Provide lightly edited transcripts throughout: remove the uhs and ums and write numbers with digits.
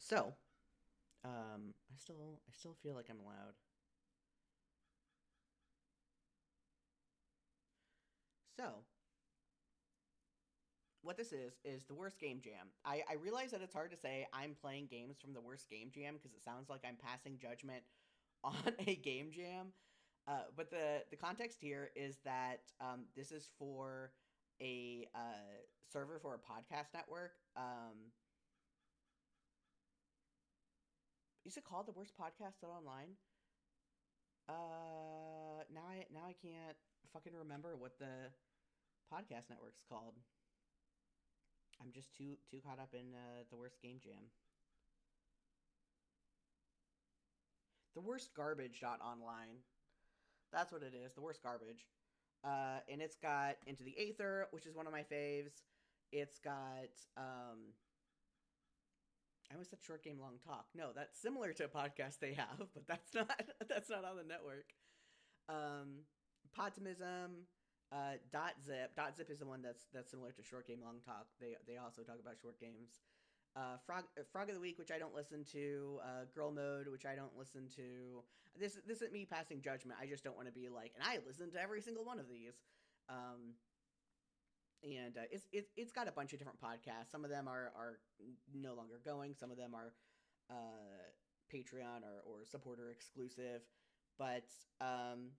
So, I still feel like I'm loud. So, what this is the worst game jam. I realize that it's hard to say I'm playing games from the worst game jam because it sounds like I'm passing judgment on a game jam. But the context here is that this is for a server for a podcast network. Is it called the worst podcast online? Now I can't fucking remember what the podcast network's called. I'm just too caught up in the worst game jam. The worst garbage dot online. That's what it is. The worst garbage. And it's got Into the Aether, which is one of my faves. It's got I almost said short game long talk. No, that's similar to a podcast they have, but that's not on the network. Um, Podtimism, Dot Zip. Dot Zip is the one that's similar to short game long talk. They also talk about short games. Frog of the Week, which I don't listen to, Girl Mode, which I don't listen to. This isn't me passing judgment. I just don't want to be like, and I listen to every single one of these. Um, and it's got a bunch of different podcasts. Some of them are no longer going. Some of them are uh, Patreon or supporter exclusive. But um,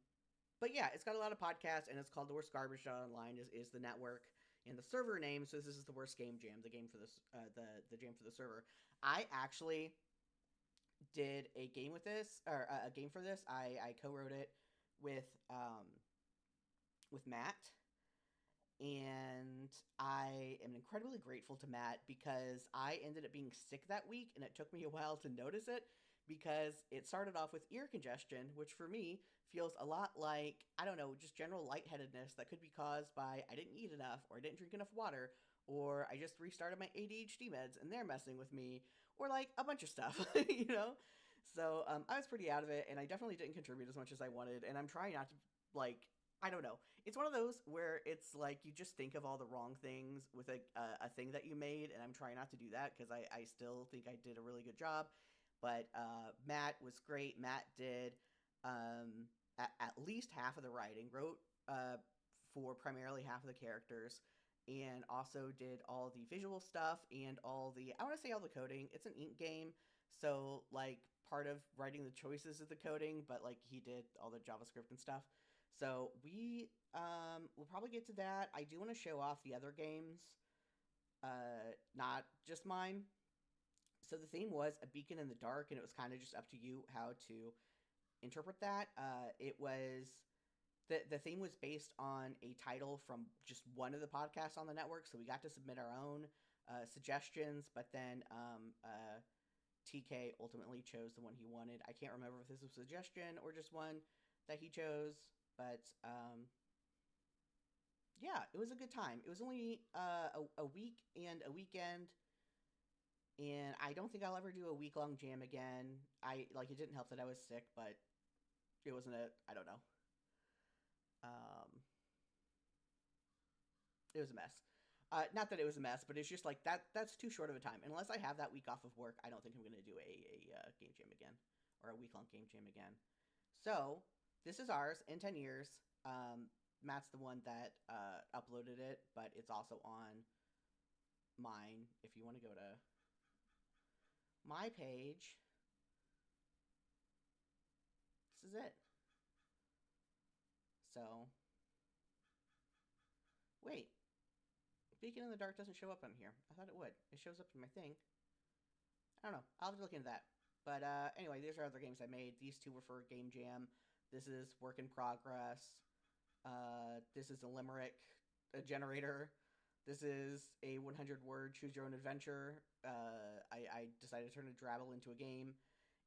but yeah, it's got a lot of podcasts, and it's called The Worst Garbage Online is the network and the server name. So this is the Worst Game Jam, the game for this the jam for the server. I actually did a game with this or a game for this. I co-wrote it with with Matt, and I am incredibly grateful to Matt because I ended up being sick that week, and it took me a while to notice it because it started off with ear congestion, which for me feels a lot like, I don't know, just general lightheadedness that could be caused by I didn't eat enough, or I didn't drink enough water, or I just restarted my ADHD meds and they're messing with me, or like a bunch of stuff, you know? So I was pretty out of it, and I definitely didn't contribute as much as I wanted, and I'm trying not to, like, I don't know. It's one of those where it's like you just think of all the wrong things with a thing that you made, and I'm trying not to do that because I still think I did a really good job. But Matt was great. Matt did at least half of the writing, wrote for primarily half of the characters, and also did all the visual stuff and all the, I want to say all the coding. It's an ink game, so like part of writing the choices is the coding, but like he did all the JavaScript and stuff. So we'll probably get to that. I do want to show off the other games, not just mine. So the theme was a beacon in the dark, and it was kind of just up to you how to interpret that. It was the theme was based on a title from just one of the podcasts on the network, so we got to submit our own suggestions. But then TK ultimately chose the one he wanted. I can't remember if this was a suggestion or just one that he chose, but yeah, it was a good time. It was only a week and a weekend, and I don't think I'll ever do a week long jam again. I like it didn't help that I was sick, but it wasn't a, I don't know. Um, it was a mess. Not that it was a mess, but it's just like that. That's too short of a time. Unless I have that week off of work, I don't think I'm going to do a game jam again or a week long game jam again. So this is ours in 10 years. Matt's the one that uploaded it, but it's also on mine. If you want to go to my page, this is it. So wait, Beacon in the Dark doesn't show up on here. I thought it would. It shows up in my thing. I don't know. I'll have to look into that. But anyway, these are other games I made. These two were for Game Jam. This is work in progress. This is a limerick, a generator. This is a 100 word choose your own adventure. I decided to turn a Drabble into a game.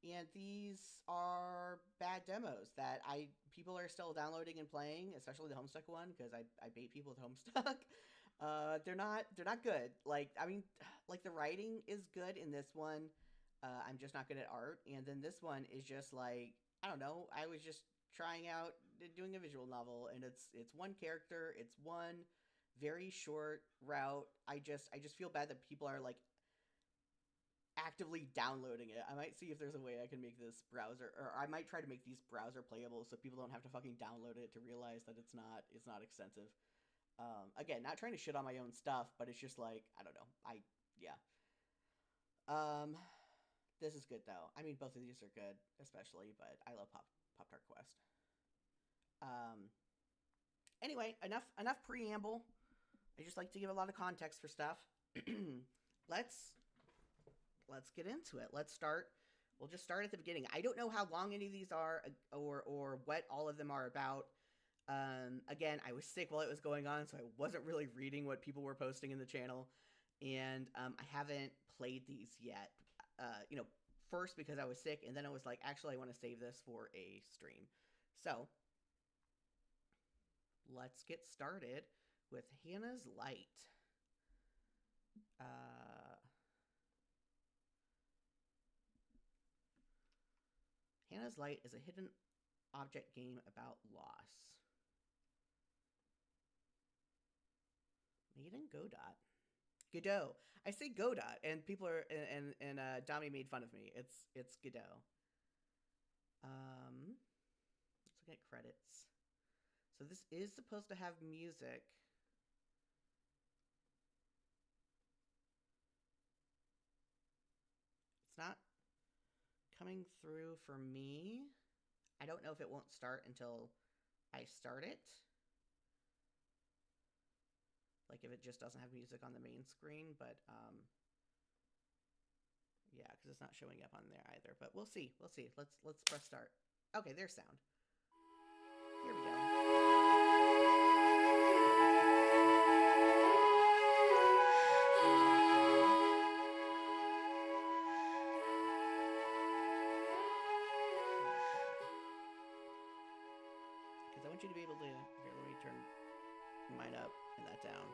And these are bad demos that I people are still downloading and playing, especially the Homestuck one because I bait people with Homestuck. They're not good. Like I mean, like the writing is good in this one. I'm just not good at art, and then this one is just like I don't know. I was just trying out doing a visual novel, and it's one character. It's one very short route. I just feel bad that people are like actively downloading it. I might see if there's a way I can make this browser, or I might try to make these browser playable so people don't have to fucking download it to realize that it's not extensive. Again, not trying to shit on my own stuff, but it's just like, I don't know. Yeah. Um, this is good though. I mean, both of these are good, especially, but I love Pop Tart Quest. Um, anyway, enough preamble. I just like to give a lot of context for stuff. let's let's get into it. Let's start. We'll just start at the beginning. I don't know how long any of these are, or what all of them are about. Again, I was sick while it was going on, so I wasn't really reading what people were posting in the channel, and I haven't played these yet. First because I was sick, and then I was like, actually, I want to save this for a stream. So let's get started with Hannah's Light. Hannah's Light is a hidden object game about loss. Made in Godot. Godot. I say Godot, and people are and Dami made fun of me. It's Godot. Let's look at credits. So this is supposed to have music. It's not coming through for me. I don't know if it won't start until I start it. Like if it just doesn't have music on the main screen, but yeah, because it's not showing up on there either. But we'll see. We'll see. Let's press start. Okay, there's sound. Here we go. Because I want you to be able to. Here, let me turn mine up and that down.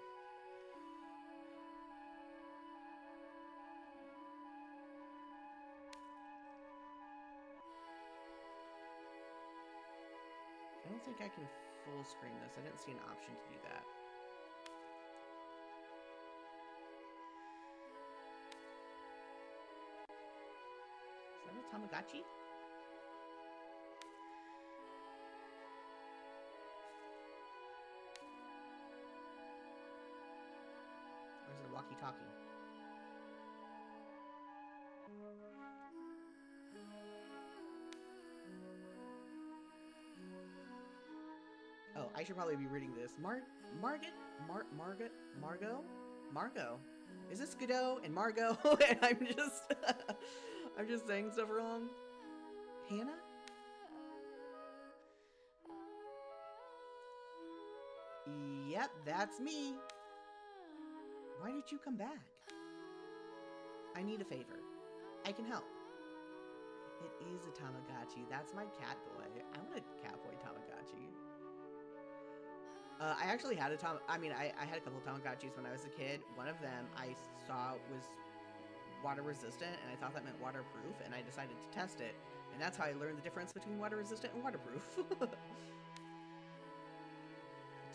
I don't think I can full screen this. I didn't see an option to do that. Is that a Tamagotchi? Or is it a walkie-talkie? Oh, I should probably be reading this. Margot? Is this Godot and Margot? And I'm just saying stuff wrong. Hannah? Yep, that's me. Why did you come back? I need a favor. I can help. It is a Tamagotchi. That's my cat boy. I want a cat boy Tamagotchi. I actually had I had a couple of Tamagotchis when I was a kid. One of them I saw was water resistant, and I thought that meant waterproof, and I decided to test it. And that's how I learned the difference between water resistant and waterproof.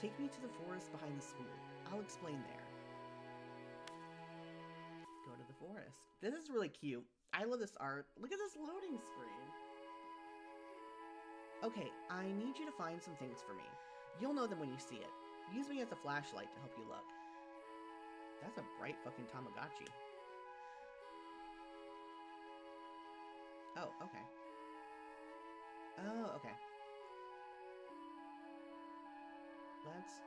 Take me to the forest behind the school. I'll explain there. Go to the forest. This is really cute. I love this art. Look at this loading screen. Okay, I need you to find some things for me. You'll know them when you see it. Use me as a flashlight to help you look. That's a bright fucking Tamagotchi. Oh, okay. Oh, okay.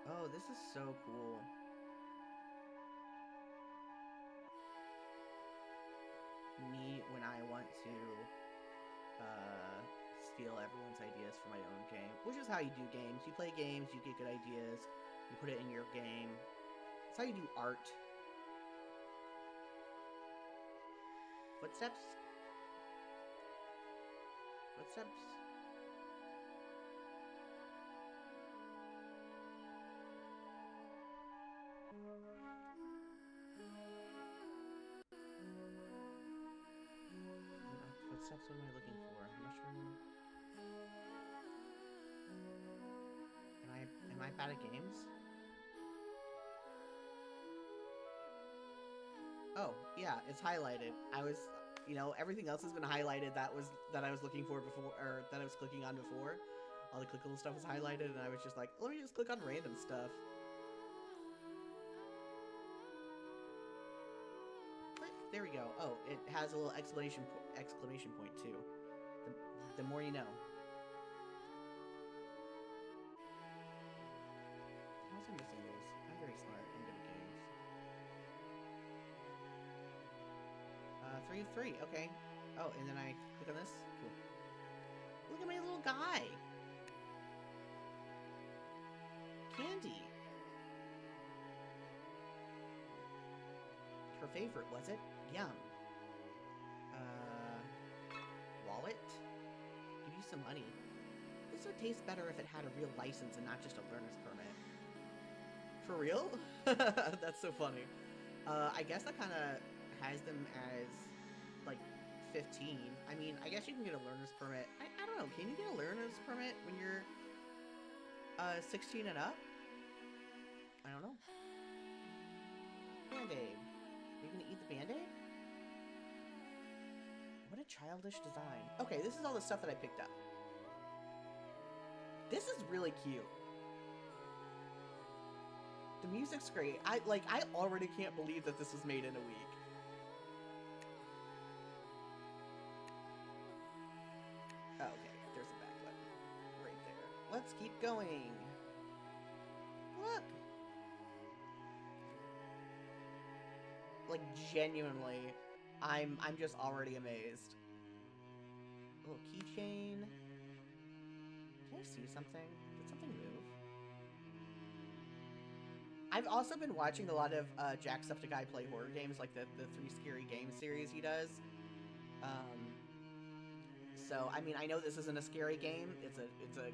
Oh, this is so cool. Me when I want to, steal everyone's ideas for my own game. Which is how you do games. You play games, you get good ideas, you put it in your game. That's how you do art. Footsteps? Footsteps? Footsteps, what am I looking for? Mushroom? Am I bad at games? Oh, yeah, it's highlighted. You know, everything else has been highlighted that I was looking for before, or that I was clicking on before. All the clickable stuff was highlighted, and I was just like, let me just click on random stuff. Click. There we go. Oh, it has a little exclamation point too. The more you know. How was I missing those? I'm very smart. I'm good at games. 3 of 3. Okay. Oh, and then I click on this. Cool. Look at my little guy. Candy. Her favorite, was it? Yum. Wallet? Give you some money. This would taste better if it had a real license and not just a learner's permit. For real? That's so funny. I guess that kind of has them as, like, 15. I mean, I guess you can get a learner's permit. I don't know. Can you get a learner's permit when you're 16 and up? I don't know. Band-Aid. Are you gonna eat the Band-Aid? What a childish design. Okay, this is all the stuff that I picked up. This is really cute. The music's great. I already can't believe that this was made in a week. Oh, okay, there's a back button. Right there. Let's keep going. Look! Like, genuinely, I'm just already amazed. A little keychain. Can I see something? Did something move? I've also been watching a lot of Jacksepticeye play horror games, like the 3 Scary Games series he does. So, I mean, I know this isn't a scary game. It's a,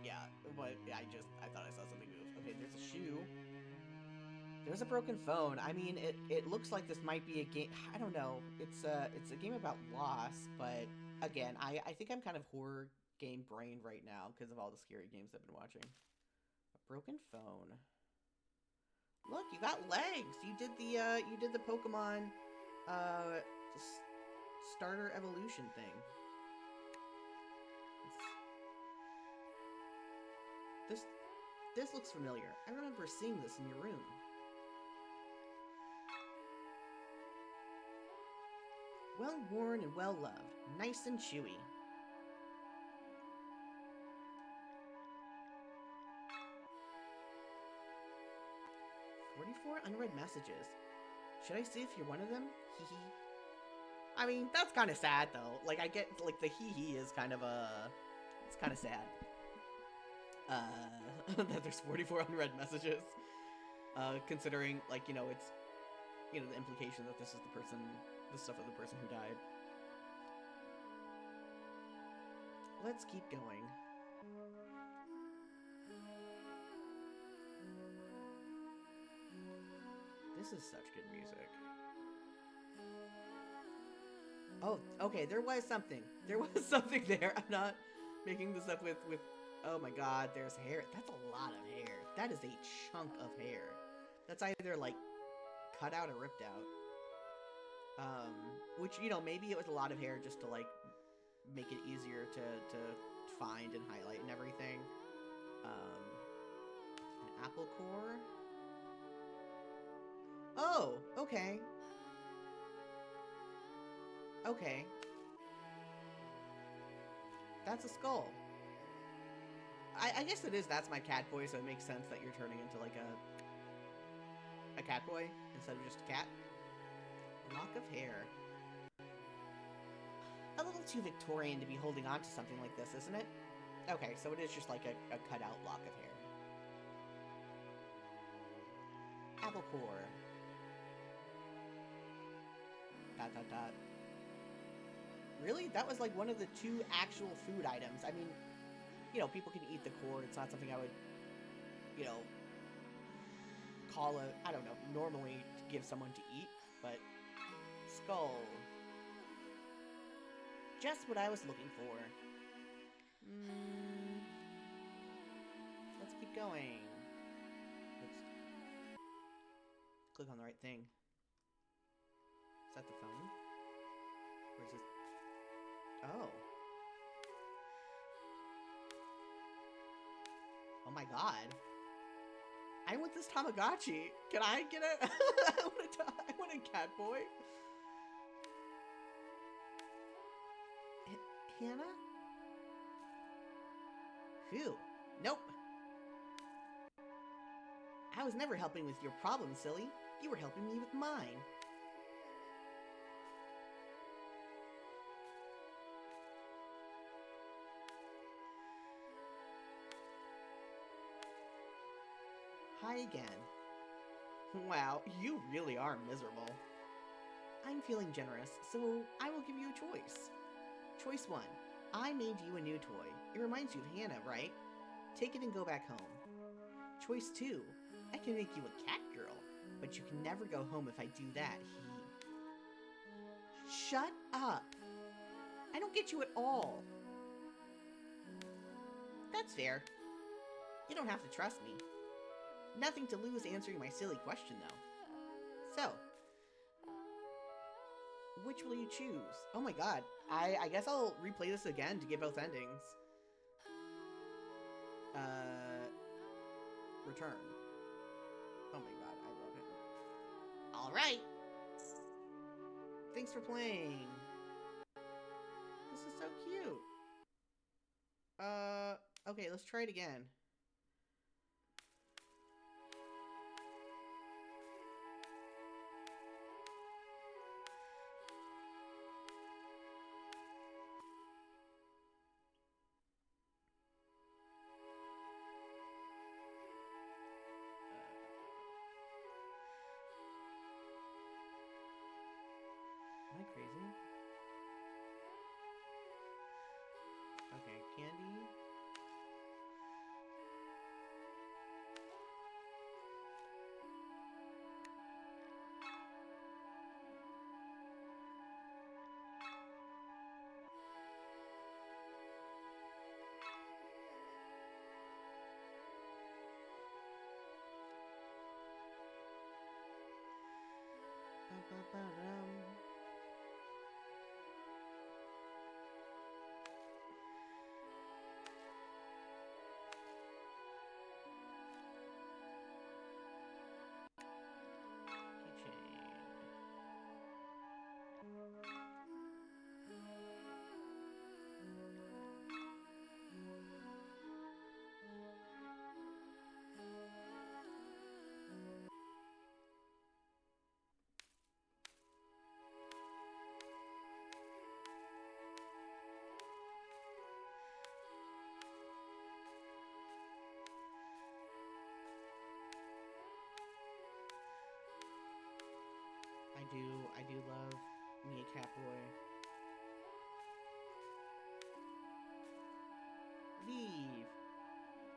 yeah, but yeah, I thought I saw something move. Okay, there's a shoe. There's a broken phone. I mean, it looks like this might be a game. I don't know. It's a game about loss, but again, I think I'm kind of horror game brained right now because of all the scary games I've been watching. A broken phone. Look, you got legs. You did the Pokemon starter evolution thing. This looks familiar. I remember seeing this in your room. Well worn and well loved. Nice and chewy. "44 unread messages. Should I see if you're one of them? Hee hee." I mean, that's kind of sad though. Like, I get, like, the hee hee is kind of it's kind of sad. That there's 44 unread messages. Considering, like, you know, it's, you know, the implication that this is the stuff of the person who died. Let's keep going. This is such good music. Oh, okay, there was something. There was something there. I'm not making this up with oh my god, there's hair. That's a lot of hair. That is a chunk of hair. That's either, like, cut out or ripped out. Which, you know, maybe it was a lot of hair just to, like, make it easier to find and highlight and everything. An apple core. Oh, okay. Okay. That's a skull. I guess it is. That's my cat boy, so it makes sense that you're turning into, like, a cat boy instead of just a cat. Lock of hair. A little too Victorian to be holding on to something like this, isn't it? Okay, so it is just like a cutout lock of hair. Apple core. Dot dot dot. Really? That was like one of the 2 actual food items. I mean, you know, people can eat the core. It's not something I would, you know, call I don't know, normally give someone to eat, but skull. Just what I was looking for. Let's keep going. Let's click on the right thing. Is that the phone? this? Oh. Oh my god. I want this Tamagotchi. Can I get a... I want a cat boy. Hannah? Phew. Nope. I was never helping with your problem, silly. You were helping me with mine. Hi again. Wow, you really are miserable. I'm feeling generous, so I will give you a choice. Choice 1. I made you a new toy. It reminds you of Hannah, right? Take it and go back home. Choice 2. I can make you a cat girl, but you can never go home if I do that. Shut up! I don't get you at all. That's fair. You don't have to trust me. Nothing to lose answering my silly question, though. So, which will you choose? Oh my god. I guess I'll replay this again to get both endings. Return. Oh my god, I love him. Alright! Thanks for playing. This is so cute. Okay, let's try it again. Am I crazy? Okay, candy. Ba-ba-ba-dum. I do love me a cat boy. Leave.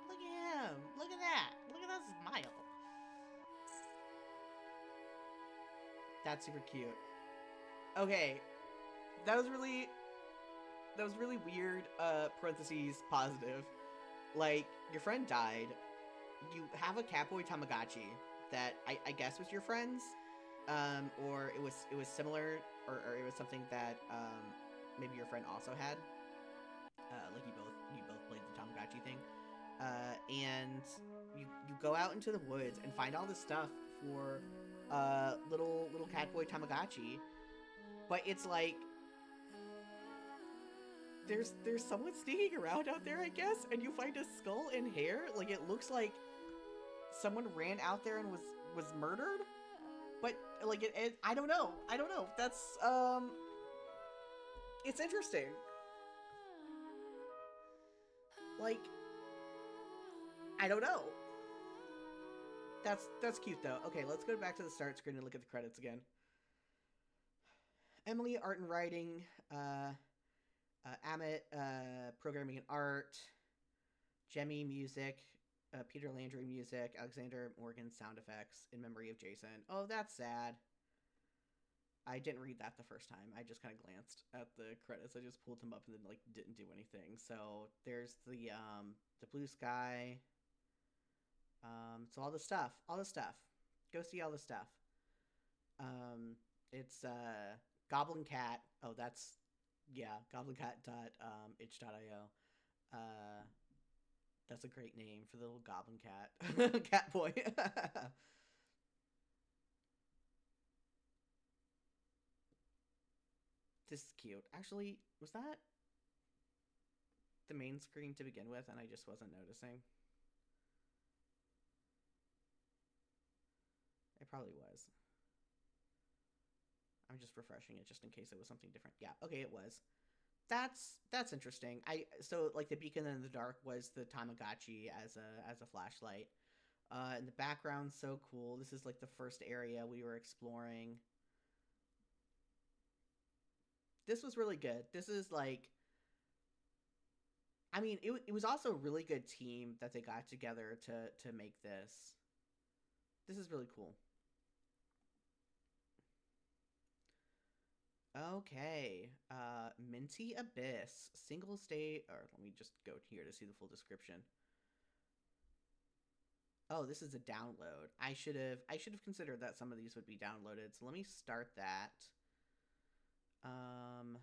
Look at him. Look at that. Look at that smile. That's super cute. Okay. That was really weird, parentheses, positive. Like, your friend died. You have a Catboy Tamagotchi that I guess was your friend's. Or it was similar, or it was something that, maybe your friend also had. Like you both played the Tamagotchi thing. And you go out into the woods and find all this stuff for, little Catboy Tamagotchi. But it's like, there's someone sneaking around out there, I guess, and you find a skull and hair. Like, it looks like someone ran out there and was murdered. But, like, I don't know. That's, it's interesting. Like, I don't know. That's cute, though. Okay, let's go back to the start screen and look at the credits again. Emily, art and writing. Amit, programming and art. Jemmy, music. Peter Landry, music. Alexander Morgan, sound effects. In memory of Jason. Oh, that's sad. I didn't read that the first time. I just kind of glanced at the credits. I just pulled them up and then, like, didn't do anything. So there's the blue sky. So all the stuff. Go see all the stuff. It's Goblin Cat. Oh, that's yeah. Goblincat.itch.io. Uh, that's a great name for the little goblin cat, cat boy. This is cute. Actually, was that the main screen to begin with, and I just wasn't noticing? It probably was. I'm just refreshing it just in case it was something different. Yeah, okay, it was. That's interesting. I so like the beacon in the dark was the Tamagotchi as a flashlight. And the background's so cool. This is like the first area we were exploring. This was really good. This is like, I mean, it was also a really good team that they got together to make this. This is really cool. Okay. Minty Abyss. Single state, or let me just go here to see the full description. Oh, this is a download. I should have considered that some of these would be downloaded. So let me start that. Um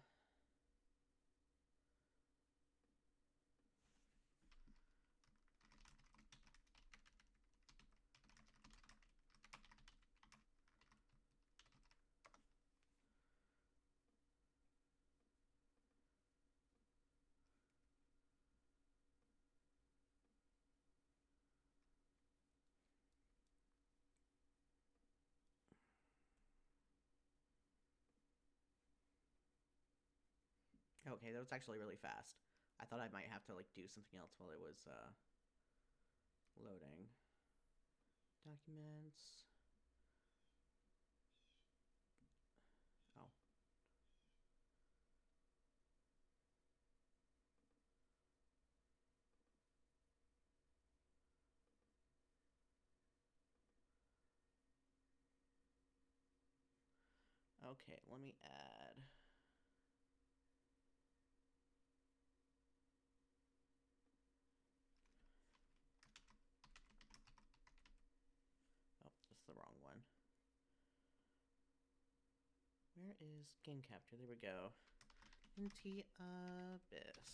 okay, that was actually really fast. I thought I might have to like do something else while it was loading. Documents. Oh, okay, let me add. Oh, that's the wrong one. Where is game capture? There we go. Minty Abyss.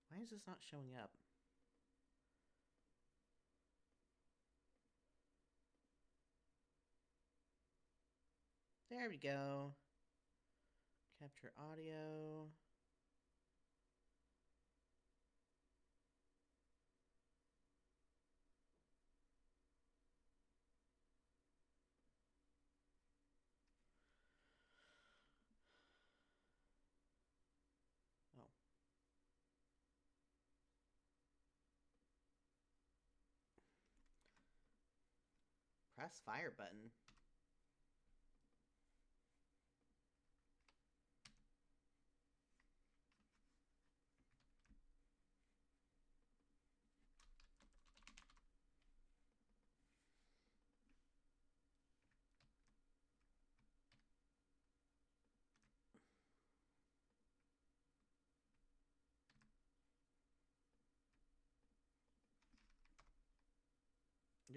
Why is this not showing up? There we go. Capture audio. Oh, press fire button.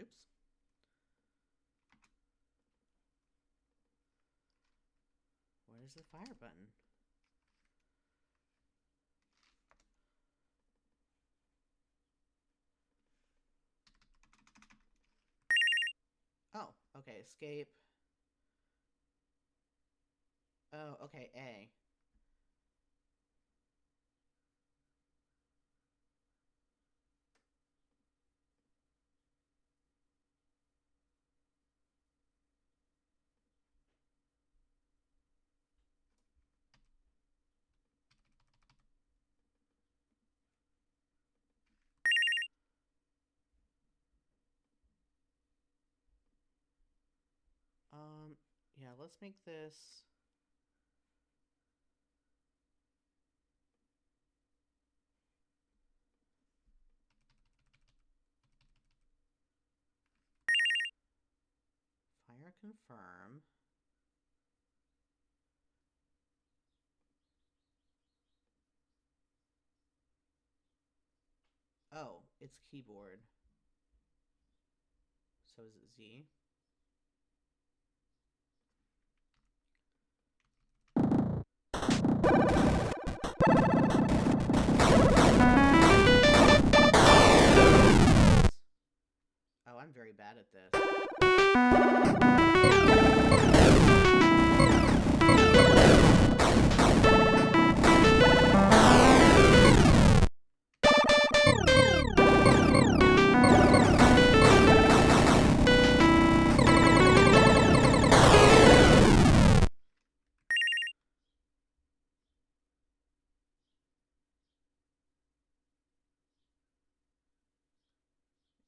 Oops. Where's the fire button? Oh, okay, escape. Oh, okay, A. Yeah, let's make this. Fire confirm. Oh, it's keyboard. So is it Z? Oh, I'm very bad at this.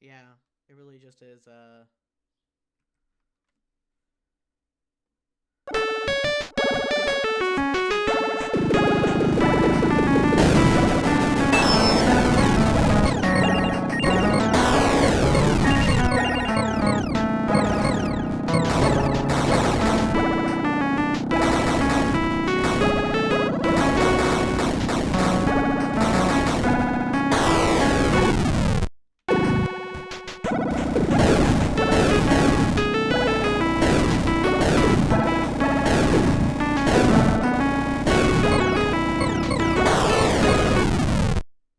Yeah, it really just is.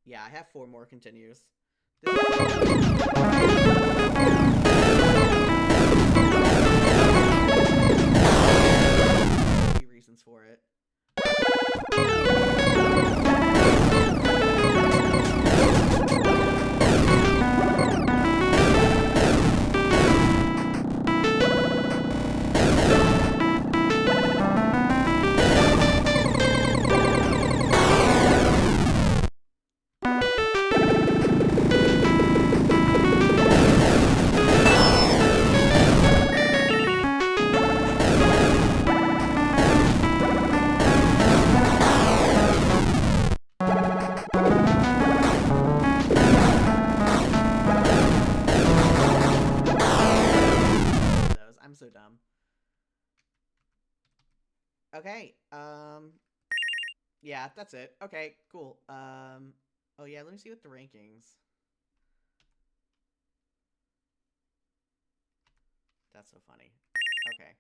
Yeah, I have 4 more continues. Reasons for it. I'm so dumb. Okay, yeah, that's it. Okay, cool. Oh yeah, let me see what the rankings. That's so funny. Okay.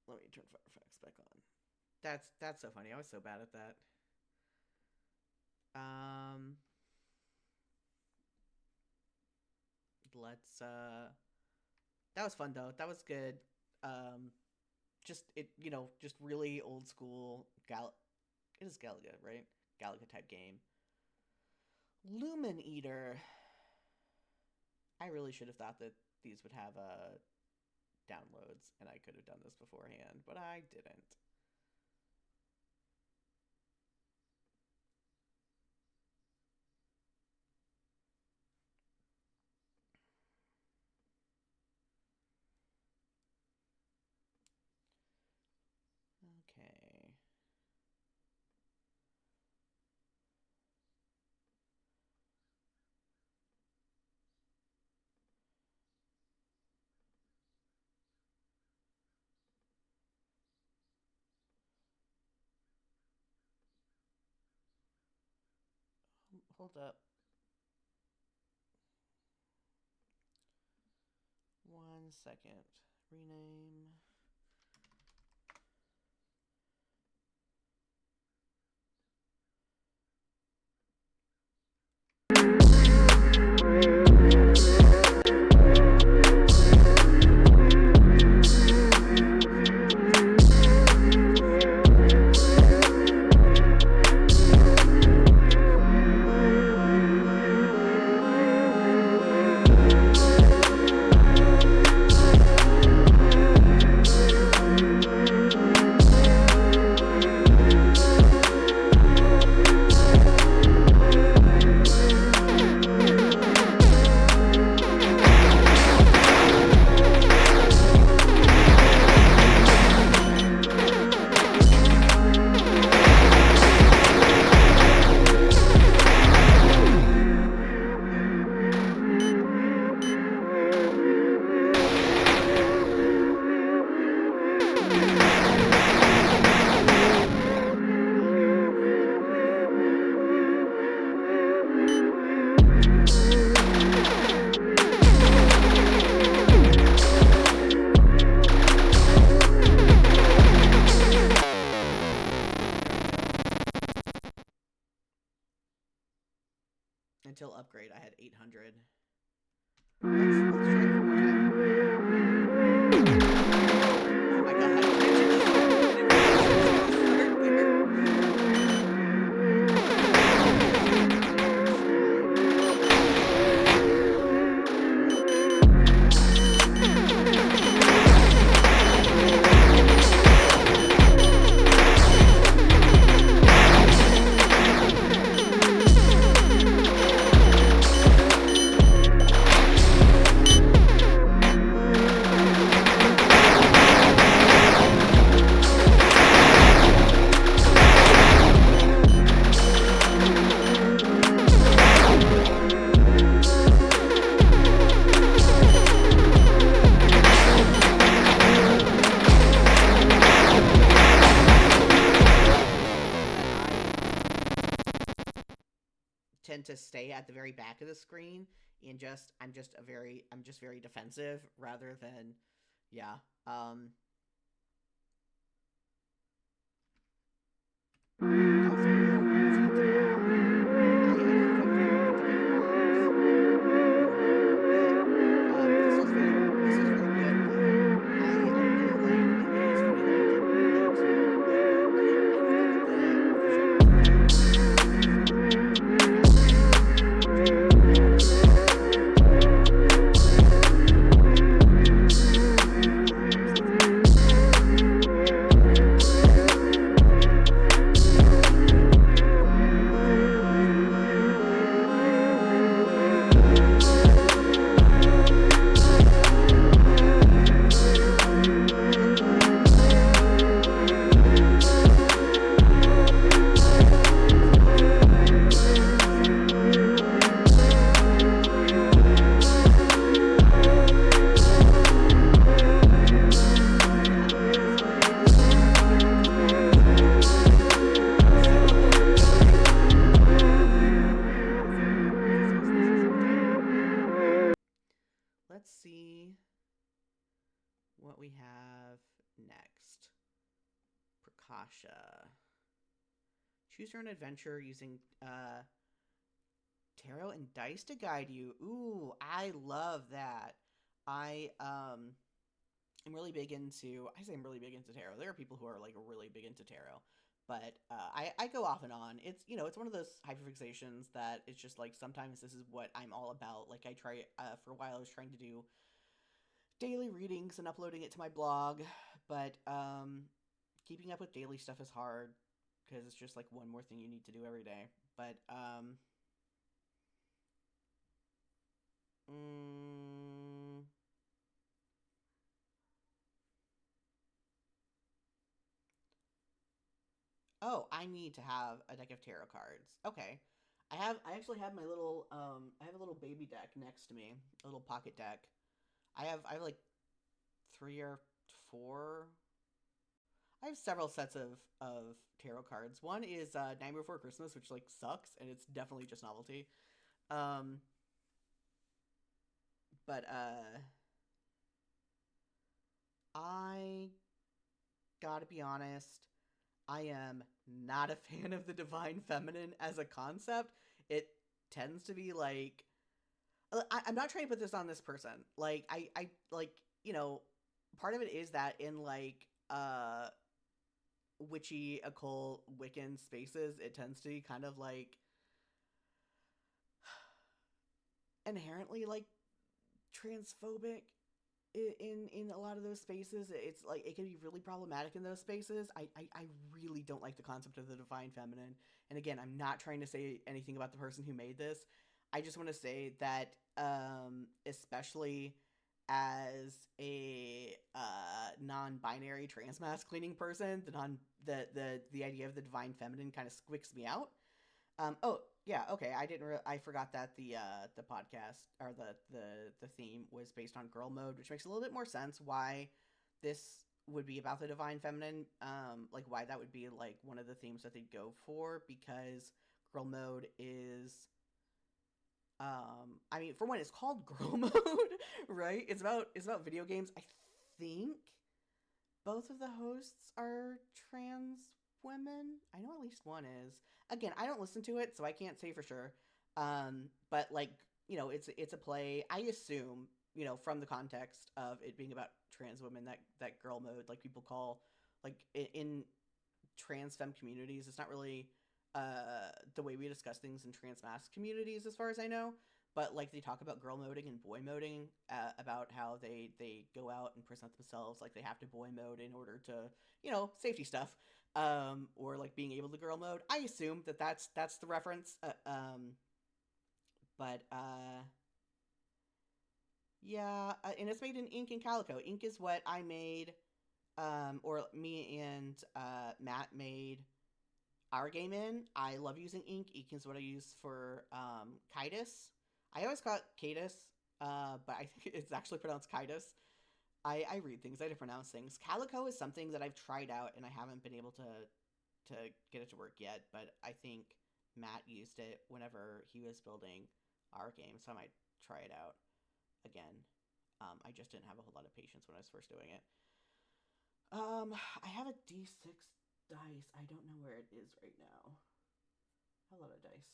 Let me turn Firefox back on. That's so funny. I was so bad at that. Let's that was fun though. That was good. Just just really old school it is Galaga, right? Galaga type game. Lumen Eater. I really should have thought that these would have downloads and I could have done this beforehand, but I didn't. Okay. Hold up. 1 second. Rename. Until upgrade, I had 800. Let's try it one more time. Oh my god, I didn't tend to stay at the very back of the screen and I'm just very defensive rather than yeah. Also, seems I don't know if I'm doing it to any mobs or what. This was very good though. I really like it is funny that I didn't play too like I don't know what the genre is called. Let's see what we have next. Prakasha. Choose your own adventure using tarot and dice to guide you. Ooh, I love that. I am really big into I'm really big into tarot. There are people who are like really big into tarot. But I go off and on. It's it's one of those hyperfixations that it's just like sometimes this is what I'm all about. Like I try for a while I was trying to do daily readings and uploading it to my blog, but keeping up with daily stuff is hard because it's just like one more thing you need to do every day. But mm, oh, I need to have a deck of tarot cards. Okay. I actually have my little I have a little baby deck next to me, a little pocket deck. I have like 3 or 4. I have several sets of tarot cards. One is Nightmare Before Christmas, which like sucks and it's definitely just novelty. Um but I gotta be honest, I am not a fan of the divine feminine as a concept. It tends to be like I'm not trying to put this on this person. Like I like part of it is that in like witchy, occult, Wiccan spaces, it tends to be kind of like inherently like transphobic in a lot of those spaces. It's like it can be really problematic in those spaces. I really don't like the concept of the divine feminine. And again, I'm not trying to say anything about the person who made this. I just want to say that especially as a non-binary trans cleaning person, the idea of the divine feminine kind of squicks me out. Oh yeah, okay. I forgot that the podcast or the theme was based on girl mode, which makes a little bit more sense why this would be about the divine feminine. Like why that would be like one of the themes that they'd go for, because girl mode is I mean, for one, it's called girl mode, right? It's about video games. I think both of the hosts are trans women. I know at least one is. Again, I don't listen to it, so I can't say for sure. But like, it's a play. I assume, from the context of it being about trans women, that girl mode, like people call, like in trans femme communities, it's not really the way we discuss things in trans mass communities, as far as I know. But like they talk about girl moding and boy moding, about how they go out and present themselves like they have to boy mode in order to, safety stuff, or like being able to girl mode. I assume that that's the reference. But yeah, and it's made in ink and calico. Ink is what I made, or me and Matt made our game in. I love using ink. Ink is what I use for Kitus. I always call it Cadus, but I think it's actually pronounced Kitus. I read things, I don't pronounce things. Calico is something that I've tried out and I haven't been able to get it to work yet, but I think Matt used it whenever he was building our game, so I might try it out again. I just didn't have a whole lot of patience when I was first doing it. I have a D6 dice. I don't know where it is right now. A lot of dice.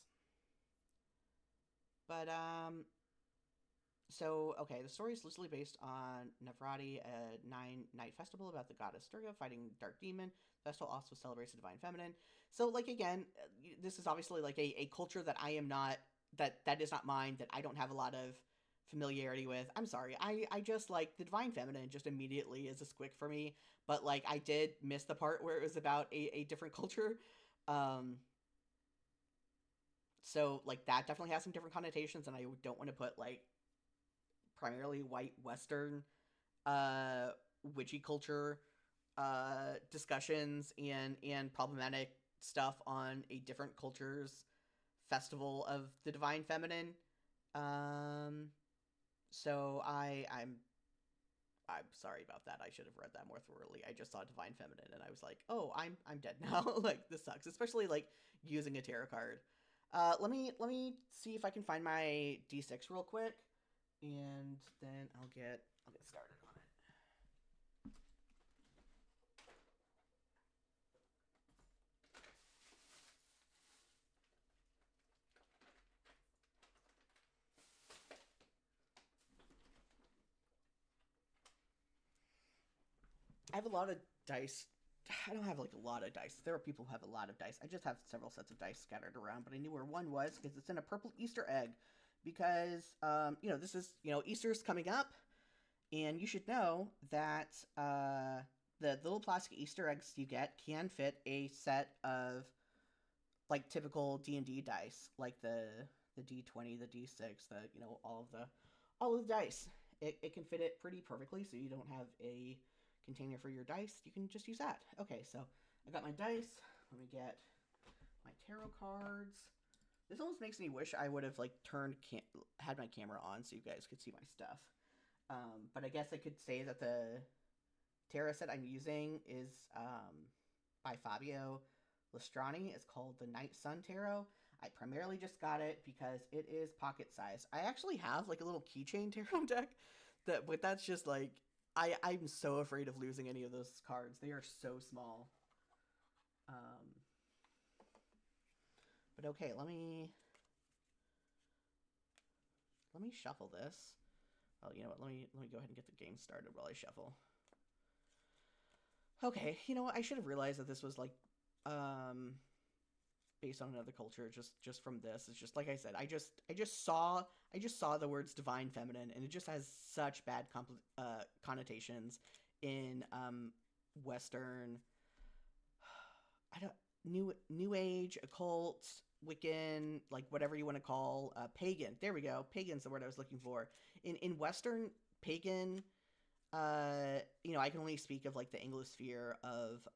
But so okay, the story is loosely based on Navrati, a 9-night festival about the goddess Durga fighting dark demon. The festival also celebrates the divine feminine. So like again, this is obviously like a culture that I am not, that is not mine, that I don't have a lot of familiarity with. I'm sorry. I just like the divine feminine just immediately is a squick for me. But like I did miss the part where it was about a different culture. Um so like that definitely has some different connotations, and I don't want to put like primarily white Western uh witchy culture discussions and problematic stuff on a different culture's festival of the divine feminine. Um so I'm sorry about that. I should have read that more thoroughly. I just saw divine feminine and I was like, "Oh, I'm dead now." Like this sucks, especially like using a tarot card. Let me see if I can find my D6 real quick, and then I'll get started on it. I have a lot of dice. I don't have like a lot of dice. There are people who have a lot of dice. I just have several sets of dice scattered around, but I knew where one was because it's in a purple Easter egg. Because this is, Easter's coming up, and you should know that the little plastic Easter eggs you get can fit a set of like typical D&D dice, like the D20, the D6, the all of the dice. It can fit it pretty perfectly, so you don't have a container for your dice. You can just use that. Okay, so I got my dice. Let me get my tarot cards. This almost makes me wish I would have like had my camera on so you guys could see my stuff. But I guess I could say that the tarot set I'm using is by Fabio Lestrani. It's called the Night Sun Tarot. I primarily just got it because it is pocket sized. I actually have like a little keychain tarot deck, but that's just like I'm so afraid of losing any of those cards. They are so small. But okay, let me shuffle this. Oh, you know what? Let me go ahead and get the game started while I shuffle. Okay, you know what? I should have realized that this was like based on another culture. Just from this, it's just like I said. I just saw the words divine feminine, and it just has such bad connotations in Western. I don't new age, occult, Wiccan, like whatever you want to call pagan. There we go. Pagan's the word I was looking for. In Western pagan, I can only speak of like the Anglosphere of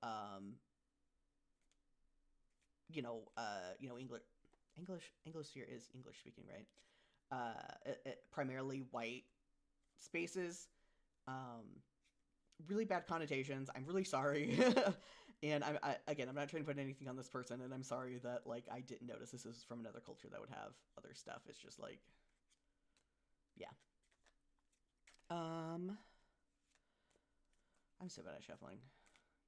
Anglosphere is English speaking, right? Primarily white spaces. Really bad connotations. I'm really sorry. And I'm not trying to put anything on this person, and I'm sorry that like I didn't notice this is from another culture that would have other stuff. It's just like, yeah. I'm so bad at shuffling,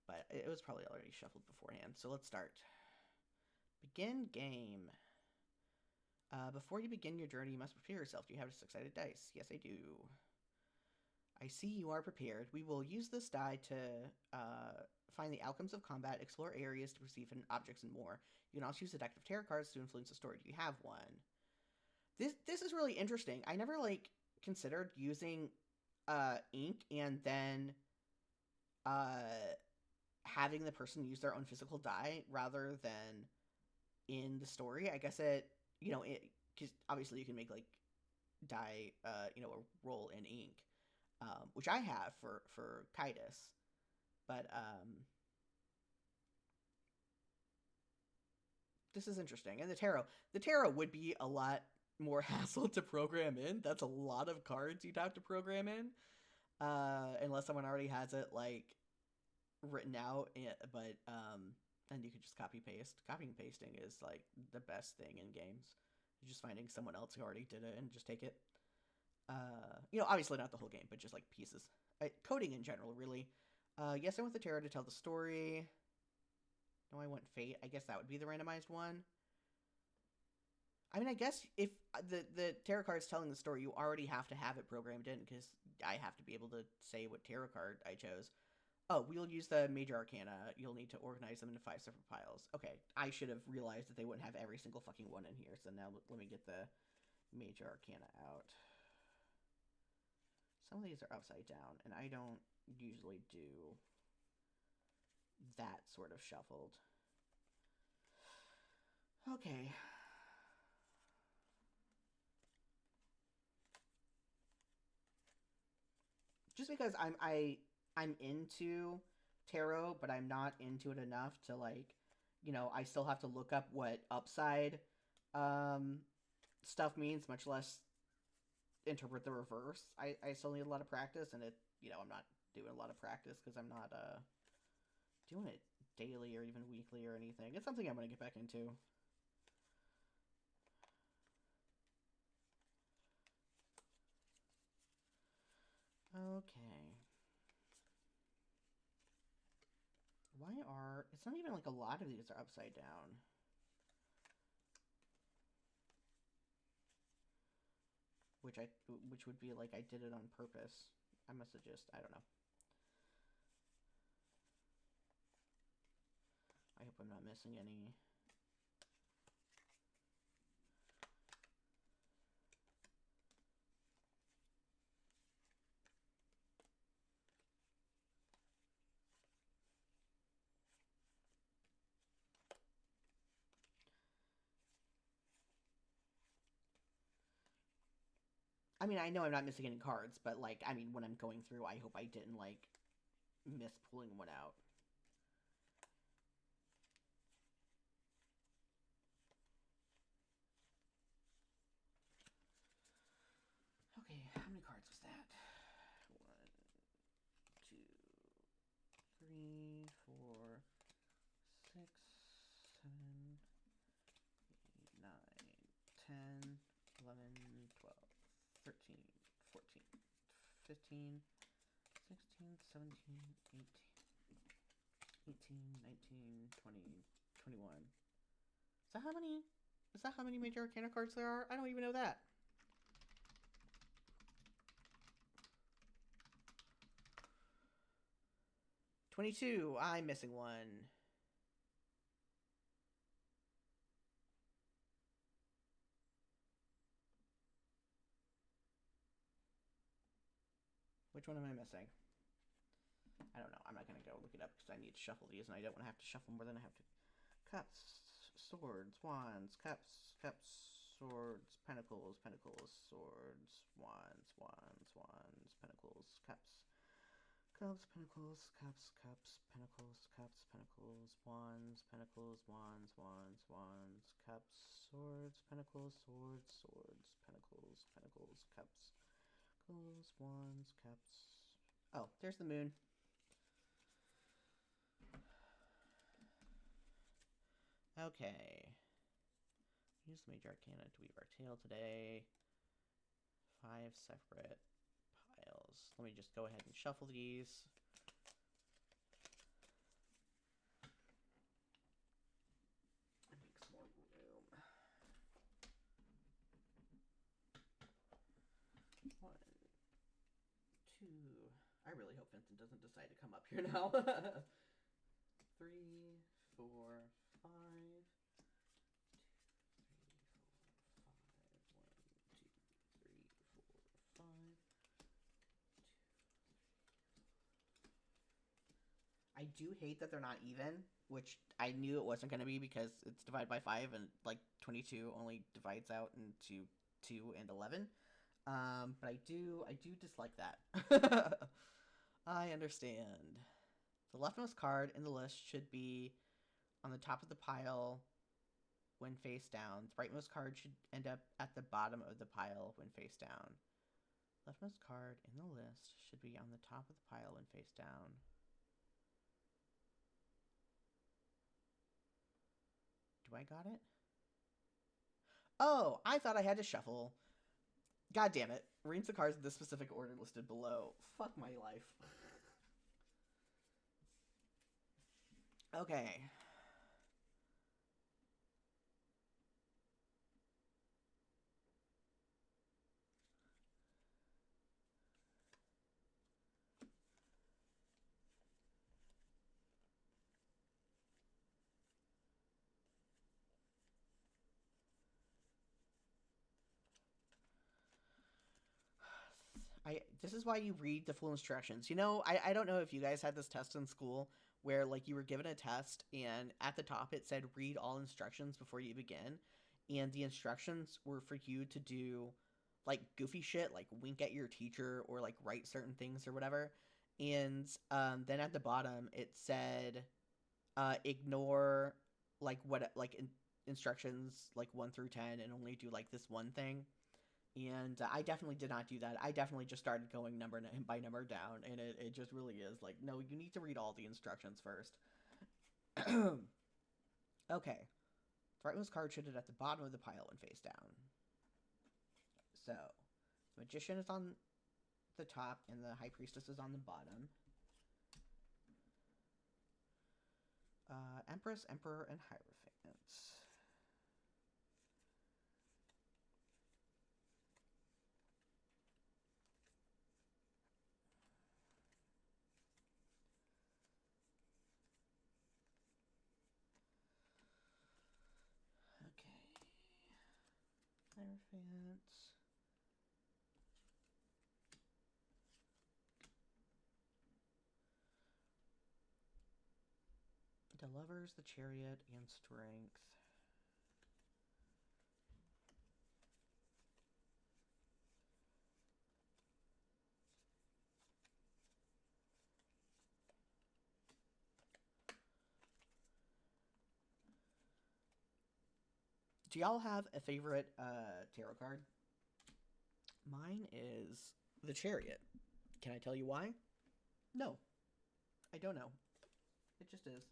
but it was probably already shuffled beforehand. So let's start. Begin game. Before you begin your journey, you must prepare yourself. Do you have six-sided dice? Yes, I do. I see you are prepared. We will use this die to find the outcomes of combat, explore areas to perceive hidden objects, and more. You can also use the deck of tarot cards to influence the story. Do you have one? This is really interesting. I never considered using ink and then having the person use their own physical die rather than in the story. I guess because obviously you can make die a roll in ink, which I have for Kitus, but this is interesting. And the tarot would be a lot more hassle to program in. That's a lot of cards you'd have to program in, unless someone already has it written out. But and you could just copy paste. Copying and pasting is the best thing in games. You're just finding someone else who already did it and just take it. Obviously not the whole game, but just pieces. Coding in general, really. Yes, I want the tarot to tell the story. No, I want fate. I guess that would be the randomized one. I mean, I guess if the tarot card's telling the story, you already have to have it programmed in, because I have to be able to say what tarot card I chose. Oh, we'll use the Major Arcana. You'll need to organize them into 5 separate piles. Okay, I should have realized that they wouldn't have every single fucking one in here, so now let me get the Major Arcana out. Some of these are upside down, and I don't usually do that sort of shuffled. Okay. Just because I'm into tarot, but I'm not into it enough to I still have to look up what upside stuff means, much less interpret the reverse. I still need a lot of practice, and I'm not doing a lot of practice because I'm not doing it daily or even weekly or anything. It's something I'm going to get back into. Okay. It's not even a lot of these are upside down. Which would be I did it on purpose. I must have just, I don't know. I hope I'm not missing any. I mean, I know I'm not missing any cards, but I mean, when I'm going through, I hope I didn't miss pulling one out. Okay, how many cards was that? 1, 2, 3, 4, 6, 7, 8, 9, 10, 11, 12, 13, 14, 15, 16, 17, 18, 19, 20, 21. Is that how many Major Arcana cards there are? I don't even know that. $22. I'm missing one. Which one am I missing? I don't know. I'm not going to go look it up because I need to shuffle these, and I don't want to have to shuffle more than I have to. Cups, swords, wands, cups, swords, pentacles, swords, wands, pentacles, cups. Cups, pentacles, cups, pentacles, wands, pentacles, wands, cups, swords, pentacles, pentacles, cups, wands, cups. Oh, there's the moon. Okay. Use the Major Arcana to weave our tale today. 5 separate piles. Let me just go ahead and shuffle these. And make some more room. I really hope Vincent doesn't decide to come up here now. 3, 4, 5. 5. I do hate that they're not even, which I knew it wasn't going to be because it's divided by 5 and like 22 only divides out into 2 and 11. But I do dislike that. I understand. The leftmost card in the list should be on the top of the pile when face down. The rightmost card should end up at the bottom of the pile when face down. Leftmost card in the list should be on the top of the pile when face down. Do I got it? Oh, I thought I had to shuffle. God damn it. Arrange the cards in the specific order listed below. Fuck my life. Okay. This is why you read the full instructions. You know, I don't know if you guys had this test in school where like you were given a test and at the top it said read all instructions before you begin, and the instructions were for you to do like goofy shit like wink at your teacher or like write certain things or whatever. And then at the bottom it said ignore like what like instructions like 1 through 10 and only do like this one thing. And I definitely did not do that. I definitely just started going number by number down, and it just really is like, no, you need to read all the instructions first. Okay. The rightmost card should be at the bottom of the pile and face down. So, the Magician is on the top, and the High Priestess is on the bottom. Empress, Emperor, and Hierophant. Hierophant. The Lovers, the Chariot, and Strength. Do y'all have a favorite tarot card? Mine is the Chariot. Can I tell you why? No, I don't know. It just is.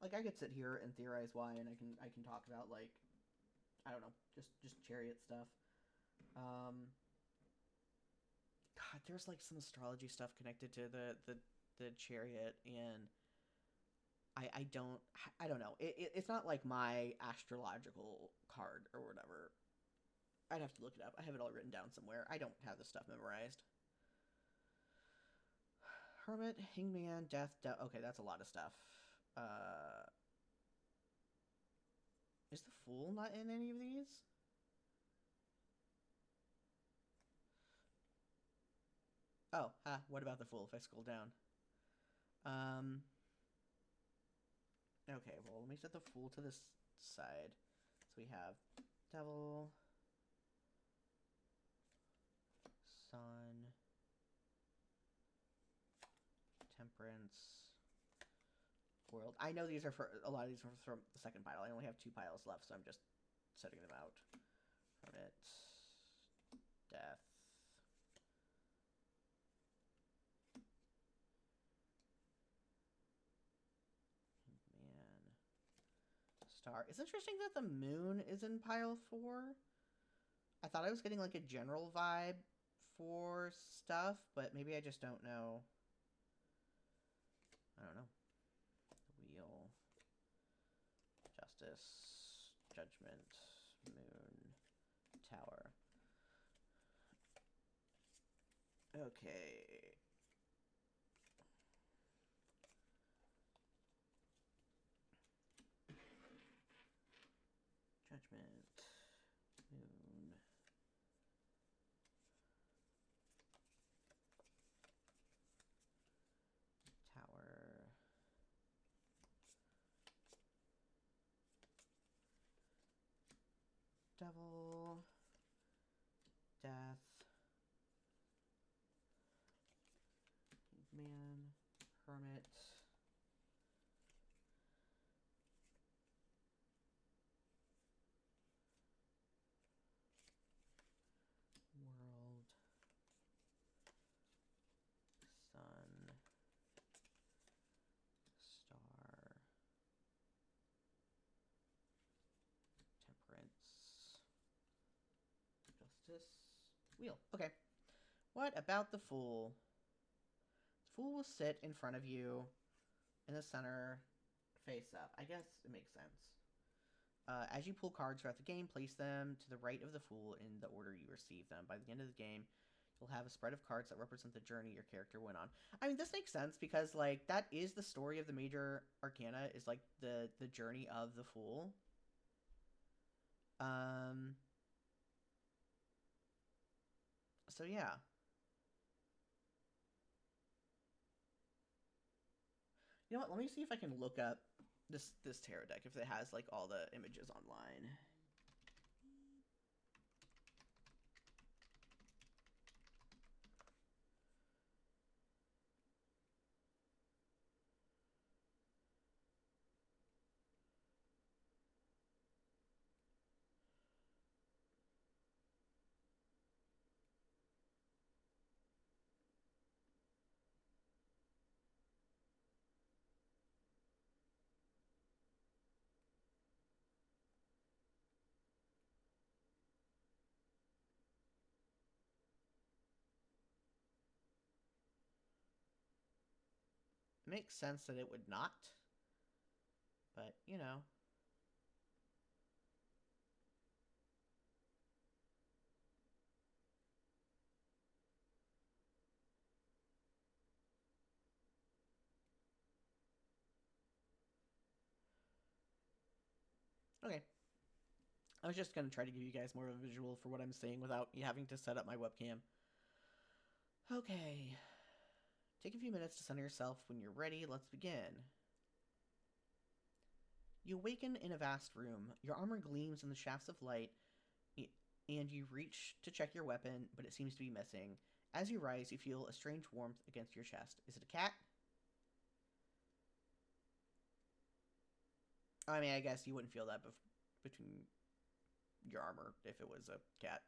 Like I could sit here and theorize why, and I can talk about like I don't know, just Chariot stuff. God, there's like some astrology stuff connected to the Chariot, and I don't know. It's not like my astrological card or whatever. I'd have to look it up. I have it all written down somewhere. I don't have this stuff memorized. Hermit, Hangman, Death, okay, that's a lot of stuff. Is the Fool not in any of these? Oh, what about the Fool if I scroll down? Okay, well, let me set the Fool to this side. So we have Devil, Sun, Temperance, World. I know these are for a lot of these are from the second pile. I only have 2 piles left, so I'm just setting them out. Hermit, Death, Man, Star. It's interesting that the Moon is in pile 4. I thought I was getting like a general vibe for stuff, but maybe I just don't know. I don't know. Wheel, Justice, Judgment, Moon, Tower. Okay. Moon. Tower. Devil. Death. Man. Hermit. World. Sun. Star. Temperance. Justice. Wheel. Okay. What about the Fool? The Fool will sit in front of you in the center, face up. I guess it makes sense. As you pull cards throughout the game, place them to the right of the Fool in the order you receive them. By the end of the game, you'll have a spread of cards that represent the journey your character went on. I mean, this makes sense because, like, that is the story of the major arcana, is, like, the journey of the Fool. So, yeah. You know what? Let me see if I can look up this tarot deck, if it has, like, all the images online. It makes sense that it would not, but, you know. Okay. I was just going to try to give you guys more of a visual for what I'm saying without having to set up my webcam. Okay. Take a few minutes to center yourself. When you're ready, let's begin. You awaken in a vast room. Your armor gleams in the shafts of light, and you reach to check your weapon, but it seems to be missing. As you rise, you feel a strange warmth against your chest. Is it a cat? I mean, I guess you wouldn't feel that between your armor if it was a cat.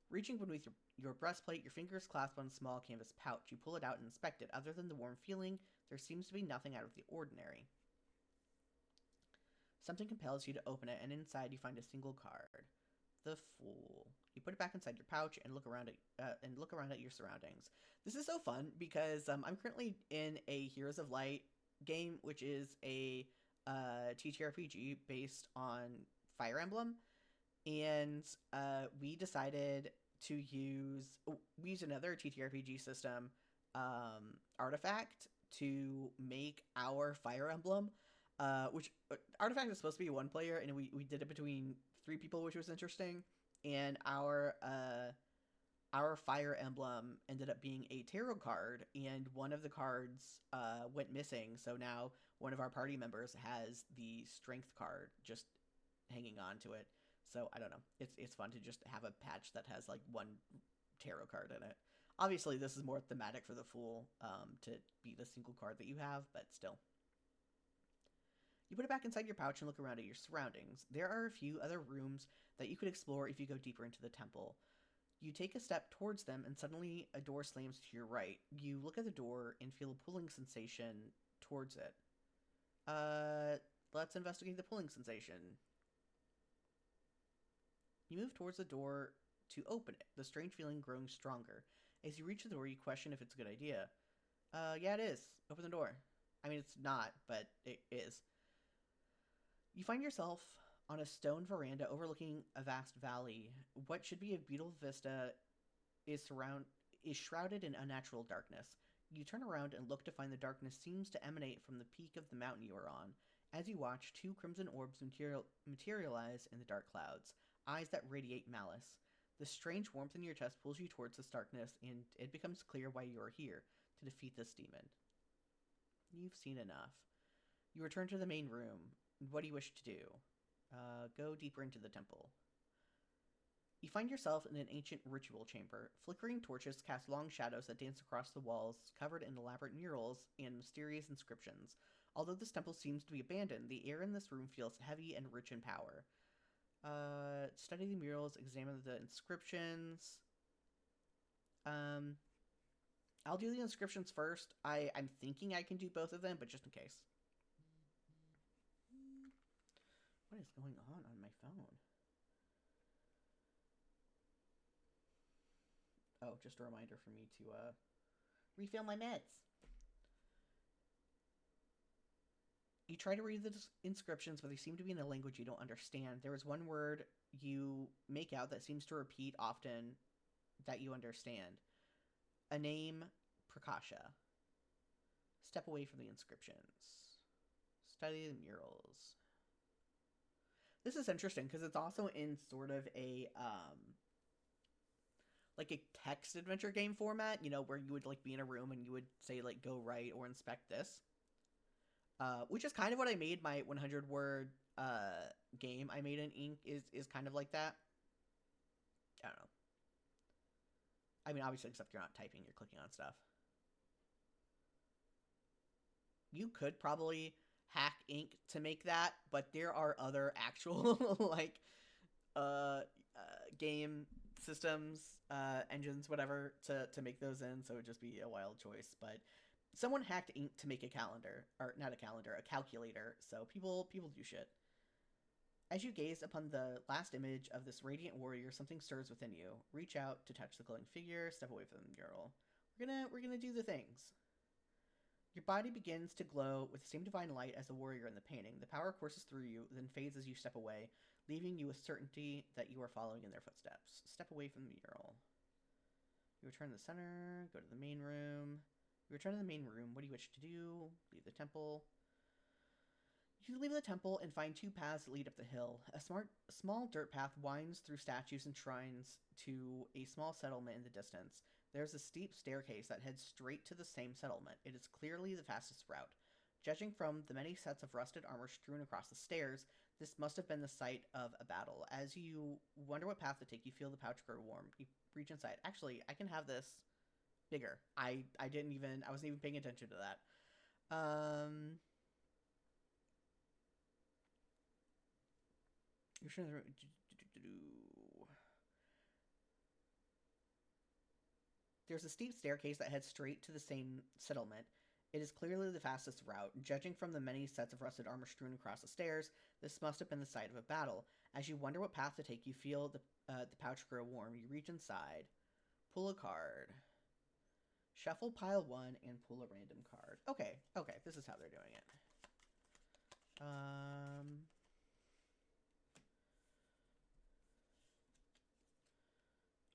Reaching beneath your breastplate, your fingers clasp on a small canvas pouch. You pull it out and inspect it. Other than the warm feeling, there seems to be nothing out of the ordinary. Something compels you to open it, and inside you find a single card. The Fool. You put it back inside your pouch and look around at your surroundings. This is so fun because I'm currently in a Heroes of Light game, which is a ttrpg based on Fire Emblem, and we decided to use another ttrpg system, Artifact, to make our Fire Emblem, which Artifact is supposed to be one player, and we did it between 3 people, which was interesting. And our Fire Emblem ended up being a tarot card, and one of the cards went missing. So now one of our party members has the strength card just hanging on to it. So I don't know. It's fun to just have a patch that has like one tarot card in it. Obviously, this is more thematic for the Fool, to be the single card that you have, but still. You put it back inside your pouch and look around at your surroundings. There are a few other rooms that you could explore if you go deeper into the temple. You take a step towards them, and suddenly a door slams to your right. You look at the door and feel a pulling sensation towards it. Let's investigate the pulling sensation. You move towards the door to open it, the strange feeling growing stronger. As you reach the door, you question if it's a good idea. Yeah, it is. Open the door. I mean, it's not, but it is. You find yourself on a stone veranda overlooking a vast valley. What should be a beautiful vista is shrouded in unnatural darkness. You turn around and look to find the darkness seems to emanate from the peak of the mountain you are on. As you watch, two crimson orbs materialize in the dark clouds, eyes that radiate malice. The strange warmth in your chest pulls you towards this darkness, and it becomes clear why you are here to defeat this demon. You've seen enough. You return to the main room. What do you wish to do? Go deeper into the temple. You find yourself in an ancient ritual chamber. Flickering torches cast long shadows that dance across the walls, covered in elaborate murals and mysterious inscriptions. Although this temple seems to be abandoned, the air in this room feels heavy and rich in power. Study the murals, examine the inscriptions. I'll do the inscriptions first. I'm thinking I can do both of them, but just in case. What is going on my phone? Oh, just a reminder for me to refill my meds. You try to read the inscriptions, but they seem to be in a language you don't understand. There is one word you make out that seems to repeat often that you understand. A name, Prakasha. Step away from the inscriptions. Study the murals. This is interesting because it's also in sort of a like a text adventure game format, you know, where you would like be in a room and you would say like go right or inspect this. Which is kind of what I made my 100 word game I made in Ink is kind of like that. I don't know. I mean, obviously, except you're not typing, you're clicking on stuff. You could probably hack Ink to make that, but there are other actual like game systems, engines, whatever, to make those in, so it would just be a wild choice. But someone hacked Ink to make a calendar, or not a calendar, a calculator. So people do shit. As you gaze upon the last image of this radiant warrior, something stirs within you. Reach out to touch the glowing figure. Step away from the mural. We're gonna do the things. Your body begins to glow with the same divine light as the warrior in the painting. The power courses through you, then fades as you step away, leaving you with certainty that you are following in their footsteps. Step away from the mural. You return to the center. Go to the main room. You return to the main room. What do you wish to do? Leave the temple. You leave the temple and find two paths that lead up the hill. A small dirt path winds through statues and shrines to a small settlement in the distance. There's a steep staircase that heads straight to the same settlement. It is clearly the fastest route. Judging from the many sets of rusted armor strewn across the stairs, this must have been the site of a battle. As you wonder what path to take, you feel the pouch grow warm. You reach inside. Actually, I can have this bigger. I wasn't even paying attention to that. There's a steep staircase that heads straight to the same settlement. It is clearly the fastest route. Judging from the many sets of rusted armor strewn across the stairs, this must have been the site of a battle. As you wonder what path to take, you feel the pouch grow warm. You reach inside. Pull a card. Shuffle pile 1 and pull a random card. Okay, this is how they're doing it.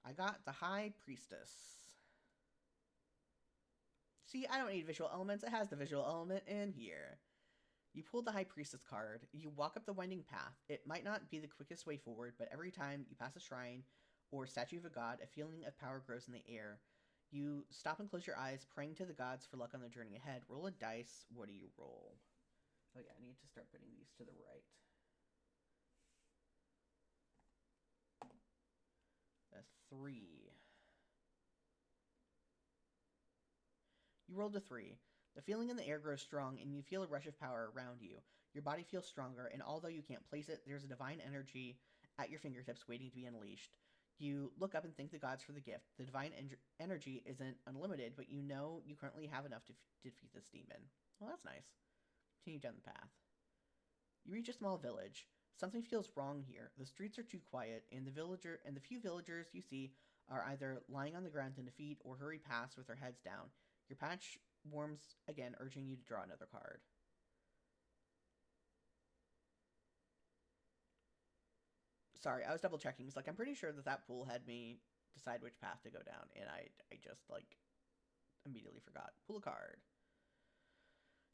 I got the High Priestess. See, I don't need visual elements. It has the visual element in here. You pull the High Priestess card. You walk up the winding path. It might not be the quickest way forward, but every time you pass a shrine or statue of a god, a feeling of power grows in the air. You stop and close your eyes, praying to the gods for luck on the journey ahead. Roll a dice. What do you roll? Oh yeah, I need to start putting these to the right. A 3. You rolled a 3. The feeling in the air grows strong, and you feel a rush of power around you. Your body feels stronger, and although you can't place it, there's a divine energy at your fingertips waiting to be unleashed. You look up and thank the gods for the gift. The divine energy isn't unlimited, but you know you currently have enough to defeat this demon. Well, that's nice. Continue down the path. You reach a small village. Something feels wrong here. The streets are too quiet, and the few villagers you see are either lying on the ground in defeat or hurry past with their heads down. Your patch warms again, urging you to draw another card. Sorry, I was double checking. It's like I'm pretty sure that pool had me decide which path to go down, and I just like immediately forgot. Pull a card.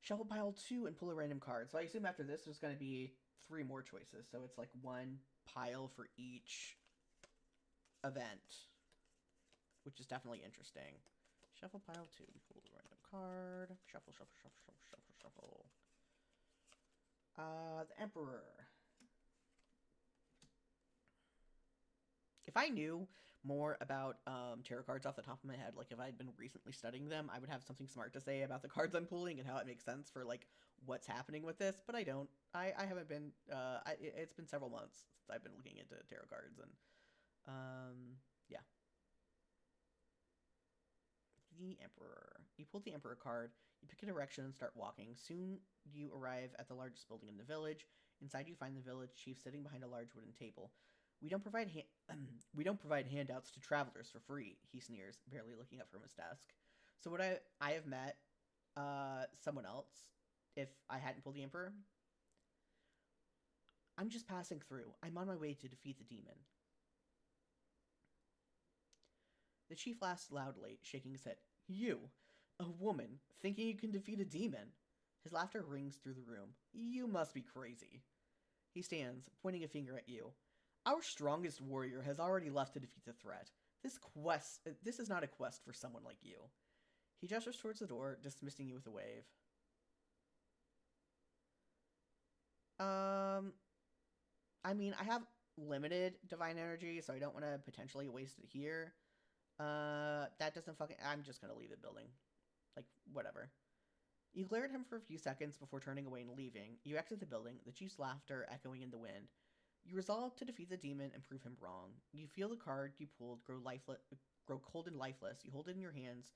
Shuffle pile 2 and pull a random card. So I assume after this there's going to be 3 more choices. So it's like one pile for each event, which is definitely interesting. Shuffle pile 2, pull a random card. Shuffle, shuffle, shuffle, shuffle, shuffle, shuffle. The Emperor. If I knew more about tarot cards off the top of my head, like if I'd been recently studying them, I would have something smart to say about the cards I'm pulling and how it makes sense for like what's happening with this. But I don't. I haven't been. It's been several months since I've been looking into tarot cards, and yeah. The Emperor. You pull the Emperor card. You pick a direction and start walking. Soon you arrive at the largest building in the village. Inside you find the village chief sitting behind a large wooden table. We don't provide we don't provide handouts to travelers for free, he sneers, barely looking up from his desk. So would I have met someone else if I hadn't pulled the Emperor? I'm just passing through. I'm on my way to defeat the demon. The chief laughs loudly, shaking his head. You, a woman, thinking you can defeat a demon? His laughter rings through the room. You must be crazy. He stands, pointing a finger at you. Our strongest warrior has already left to defeat the threat. This is not a quest for someone like you. He gestures towards the door, dismissing you with a wave. I mean, I have limited divine energy, so I don't want to potentially waste it here. That doesn't fucking... I'm just gonna leave the building. Like, whatever. You glare at him for a few seconds before turning away and leaving. You exit the building, the chief's laughter echoing in the wind. You resolve to defeat the demon and prove him wrong. You feel the card you pulled grow cold and lifeless. You hold it in your hands,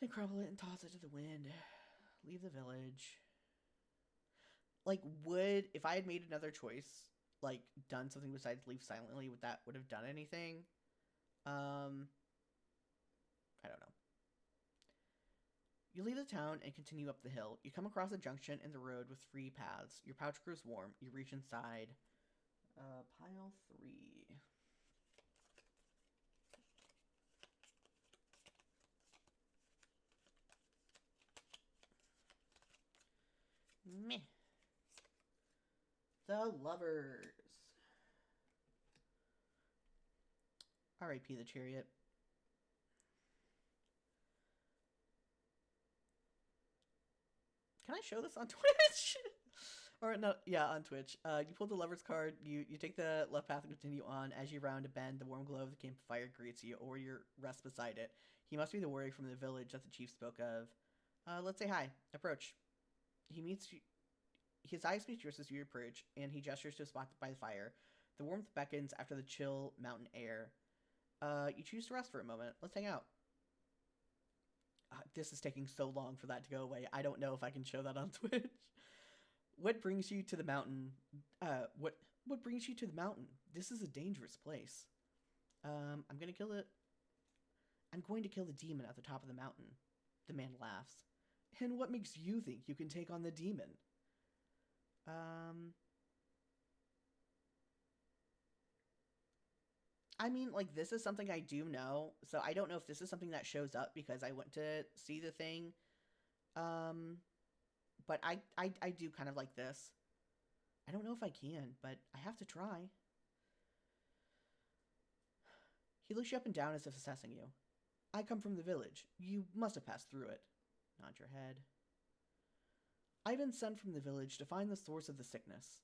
then crumble it and toss it to the wind. Leave the village. Like, if I had made another choice, like, done something besides leave silently, would have done anything? I don't know. You leave the town and continue up the hill. You come across a junction in the road with 3 paths. Your pouch grows warm. You reach inside. Pile 3. Meh. The Lovers. R.I.P. the Chariot. Can I show this on Twitch? Or no, yeah, on Twitch. You pull the Lover's card. You take the left path and continue on. As you round a bend, the warm glow of the campfire greets you, or you rest beside it. He must be the warrior from the village that the chief spoke of. Let's say hi. Approach. He meets you. His eyes meet yours as you approach, and he gestures to a spot by the fire. The warmth beckons after the chill mountain air. You choose to rest for a moment. Let's hang out. This is taking so long for that to go away. I don't know if I can show that on Twitch. What brings you to the mountain? What brings you to the mountain? This is a dangerous place. I'm going to kill the demon at the top of the mountain. The man laughs. And what makes you think you can take on the demon? I mean, like, this is something I do know, so I don't know if this is something that shows up because I went to see the thing. But I do kind of like this. I don't know if I can, but I have to try. He looks you up and down as if assessing you. I come from the village. You must have passed through it. Nod your head. I've been sent from the village to find the source of the sickness.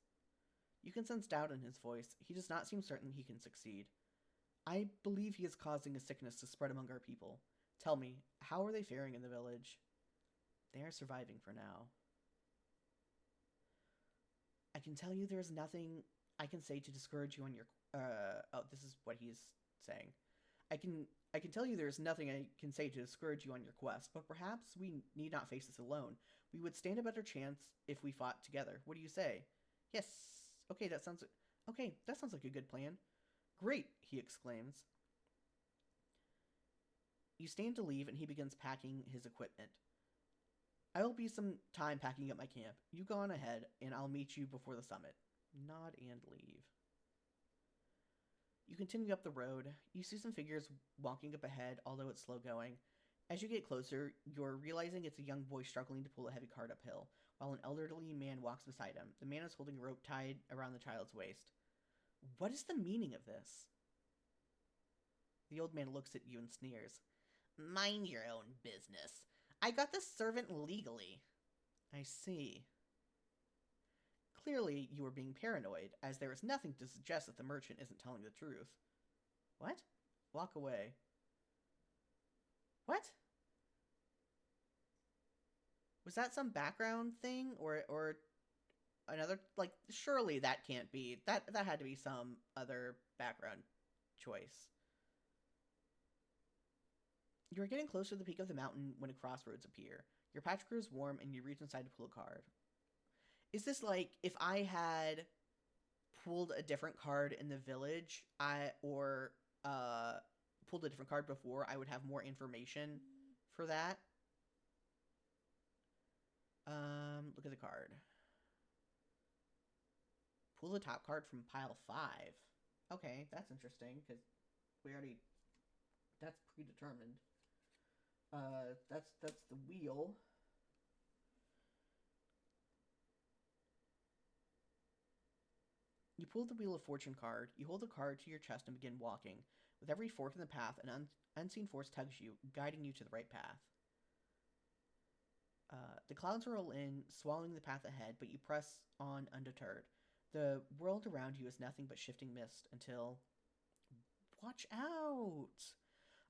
You can sense doubt in his voice. He does not seem certain he can succeed. I believe he is causing a sickness to spread among our people. Tell me, how are they faring in the village? They are surviving for now. I can tell you there is nothing I can say to discourage you on your... this is what he's saying. I can tell you there is nothing I can say to discourage you on your quest, but perhaps we need not face this alone. We would stand a better chance if we fought together. What do you say? Yes. Okay, that sounds like a good plan. Great, he exclaims. You stand to leave, and he begins packing his equipment. I will be some time packing up my camp. You go on ahead, and I'll meet you before the summit. Nod and leave. You continue up the road. You see some figures walking up ahead, although it's slow going. As you get closer, you're realizing it's a young boy struggling to pull a heavy cart uphill, while an elderly man walks beside him. The man is holding a rope tied around the child's waist. What is the meaning of this? The old man looks at you and sneers. Mind your own business. I got this servant legally. I see. Clearly, you are being paranoid, as there is nothing to suggest that the merchant isn't telling the truth. What? Walk away. What? Was that some background thing, or another, like, surely that can't be. That had to be some other background choice. You are getting close to the peak of the mountain when a crossroads appear. Your patch grows warm and you reach inside to pull a card. Is this like if I had pulled a different card in the village, or pulled a different card before, I would have more information for that? Look at the card. Pull the top card from pile 5. Okay, that's interesting because we already, that's predetermined. That's the wheel. You pull the Wheel of Fortune card. You hold the card to your chest and begin walking. With every fork in the path, an unseen force tugs you, guiding you to the right path. The clouds roll in, swallowing the path ahead, but you press on undeterred. The world around you is nothing but shifting mist until... Watch out!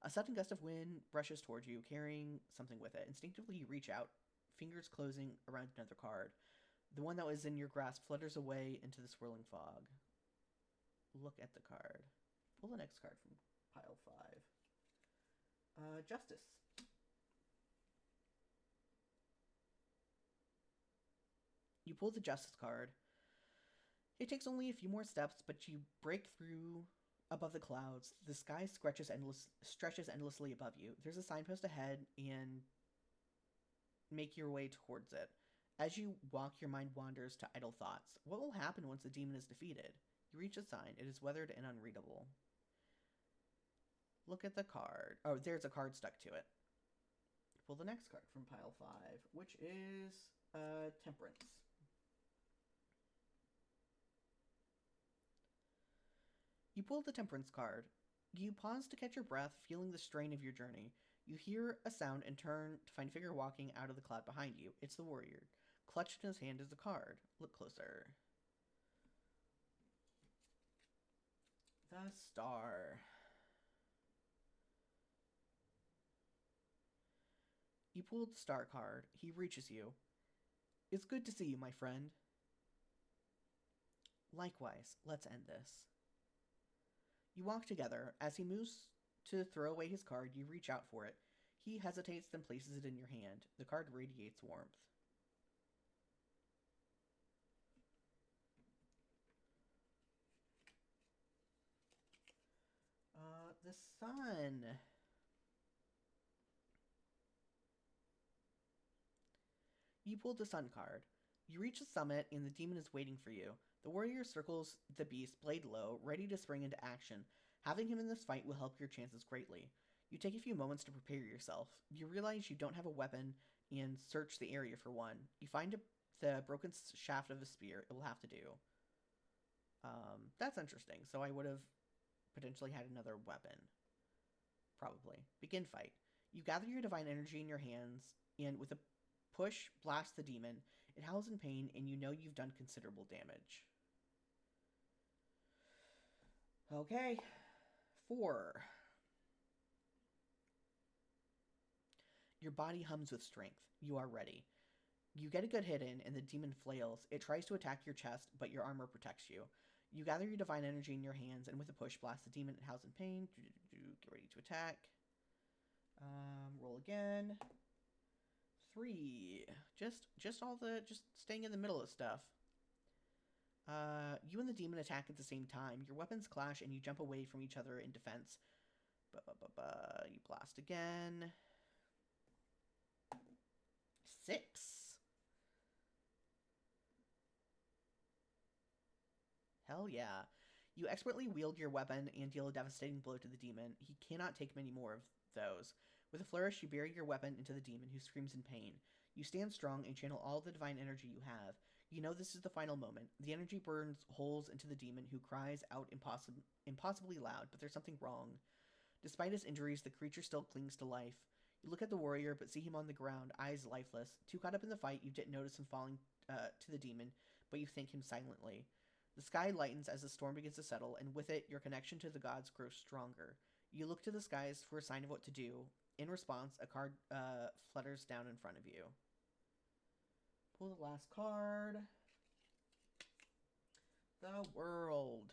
A sudden gust of wind brushes toward you, carrying something with it. Instinctively, you reach out, fingers closing around another card. The one that was in your grasp flutters away into the swirling fog. Look at the card. Pull the next card from pile 5. Justice. You pull the Justice card. It takes only a few more steps, but you break through above the clouds. The sky stretches endlessly above you. There's a signpost ahead, and make your way towards it. As you walk, your mind wanders to idle thoughts. What will happen once the demon is defeated? You reach a sign. It is weathered and unreadable. Look at the card. Oh, there's a card stuck to it. Pull the next card from pile 5, which is Temperance. You pull the Temperance card. You pause to catch your breath, feeling the strain of your journey. You hear a sound and turn to find a figure walking out of the cloud behind you. It's the warrior. Clutched in his hand is a card. Look closer. The Star. You pulled the Star card. He reaches you. It's good to see you, my friend. Likewise, let's end this. You walk together. As he moves to throw away his card, you reach out for it. He hesitates, then places it in your hand. The card radiates warmth. The Sun. You pulled the Sun card. You reach the summit, and the demon is waiting for you. The warrior circles the beast, blade low, ready to spring into action. Having him in this fight will help your chances greatly. You take a few moments to prepare yourself. You realize you don't have a weapon and search the area for one. You find the broken shaft of a spear. It will have to do. That's interesting. So I would have potentially had another weapon. Probably. Begin fight. You gather your divine energy in your hands, and with a push, blast the demon. It howls in pain, and you know you've done considerable damage. Okay. 4. Your body hums with strength. You are ready. You get a good hit in, and the demon flails. It tries to attack your chest, but your armor protects you. You gather your divine energy in your hands, and with a push, blast the demon. It howls in pain. Get ready to attack. Roll again. 3. Just staying in the middle of stuff. You and the demon attack at the same time. Your weapons clash, and you jump away from each other in defense. You blast again. 6. Hell yeah. You expertly wield your weapon and deal a devastating blow to the demon. He cannot take many more of those. With a flourish, you bury your weapon into the demon, who screams in pain. You stand strong and channel all the divine energy you have. You know this is the final moment. The energy burns holes into the demon, who cries out impossibly loud, but there's something wrong. Despite his injuries, the creature still clings to life. You look at the warrior, but see him on the ground, eyes lifeless. Too caught up in the fight, you didn't notice him falling to the demon, but you thank him silently. The sky lightens as the storm begins to settle, and with it, your connection to the gods grows stronger. You look to the skies for a sign of what to do. In response, a card flutters down in front of you. Pull the last card. The world.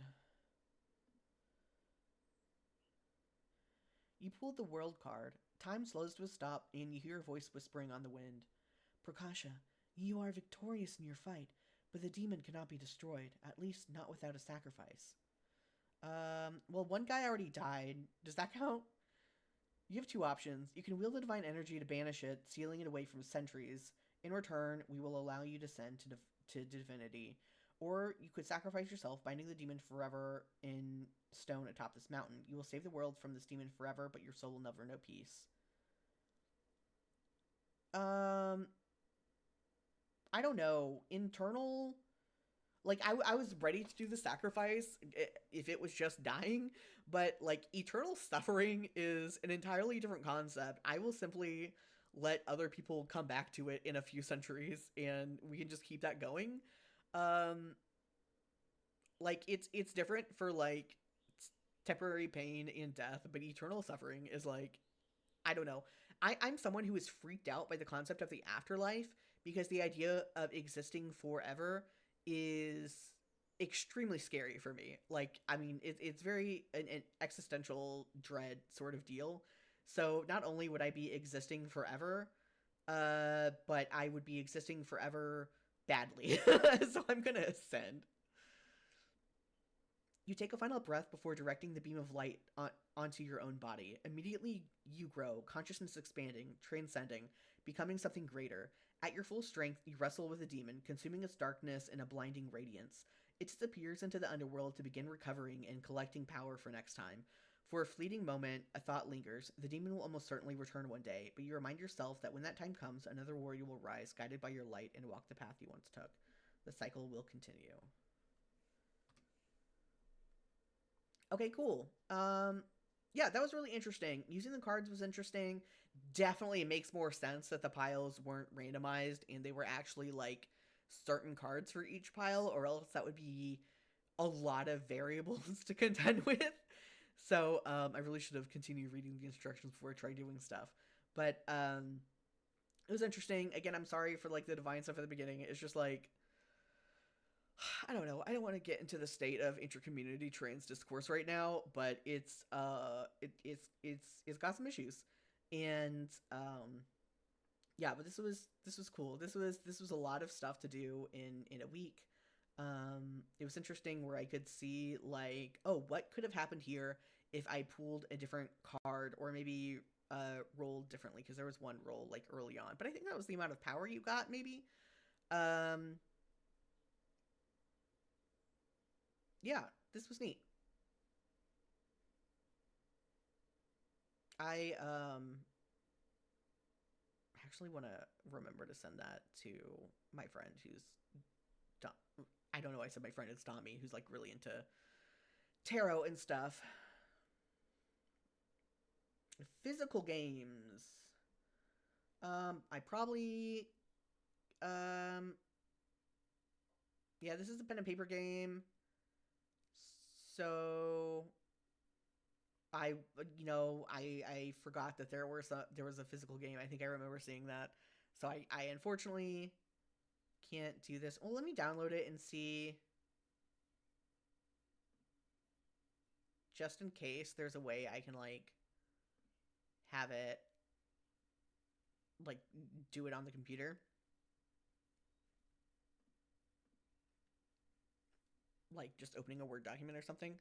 You pulled the world card. Time slows to a stop, and you hear a voice whispering on the wind. Prakasha, you are victorious in your fight, but the demon cannot be destroyed, at least not without a sacrifice. Well, one guy already died. Does that count? You have two options. You can wield the divine energy to banish it, sealing it away from sentries. In return, we will allow you to ascend to divinity. Or you could sacrifice yourself, binding the demon forever in stone atop this mountain. You will save the world from this demon forever, but your soul will never know peace. I don't know. Internal, like I was ready to do the sacrifice if it was just dying, but like eternal suffering is an entirely different concept. I will simply let other people come back to it in a few centuries, and we can just keep that going. Um, like it's different for like temporary pain and death, but eternal suffering is like, I don't know. I'm someone who is freaked out by the concept of the afterlife because the idea of existing forever is extremely scary for me. Like, I mean, it's very an existential dread sort of deal. So not only would I be existing forever, but I would be existing forever badly. So I'm gonna ascend. You take a final breath before directing the beam of light onto your own body. Immediately, you grow, consciousness expanding, transcending, becoming something greater. At your full strength, you wrestle with the demon, consuming its darkness in a blinding radiance. It disappears into the underworld to begin recovering and collecting power for next time. For a fleeting moment, a thought lingers. The demon will almost certainly return one day, but you remind yourself that when that time comes, another warrior will rise, guided by your light, and walk the path you once took. The cycle will continue. Okay, cool. Yeah, that was really interesting. Using the cards was interesting. Definitely it makes more sense that the piles weren't randomized and they were actually like certain cards for each pile, or else that would be a lot of variables to contend with. So I really should have continued reading the instructions before I tried doing stuff. But it was interesting. Again, I'm sorry for like the divine stuff at the beginning. It's just like, I don't know. I don't want to get into the state of intercommunity trans discourse right now, but it's got some issues, and yeah. But this was cool. This was a lot of stuff to do in a week. It was interesting where I could see like, oh, what could have happened here if I pulled a different card or maybe rolled differently, because there was one roll like early on, but I think that was the amount of power you got maybe. Um, yeah, this was neat. I actually want to remember to send that to my friend who's I don't know. I said my friend is Tommy, who's like really into tarot and stuff. Physical games. I probably um yeah, this is a pen and paper game. So I I forgot that there was a physical game. I think I remember seeing that. So I unfortunately can't do this. Well, let me download it and see, just in case there's a way I can like have it like do it on the computer. Like just opening a Word document or something.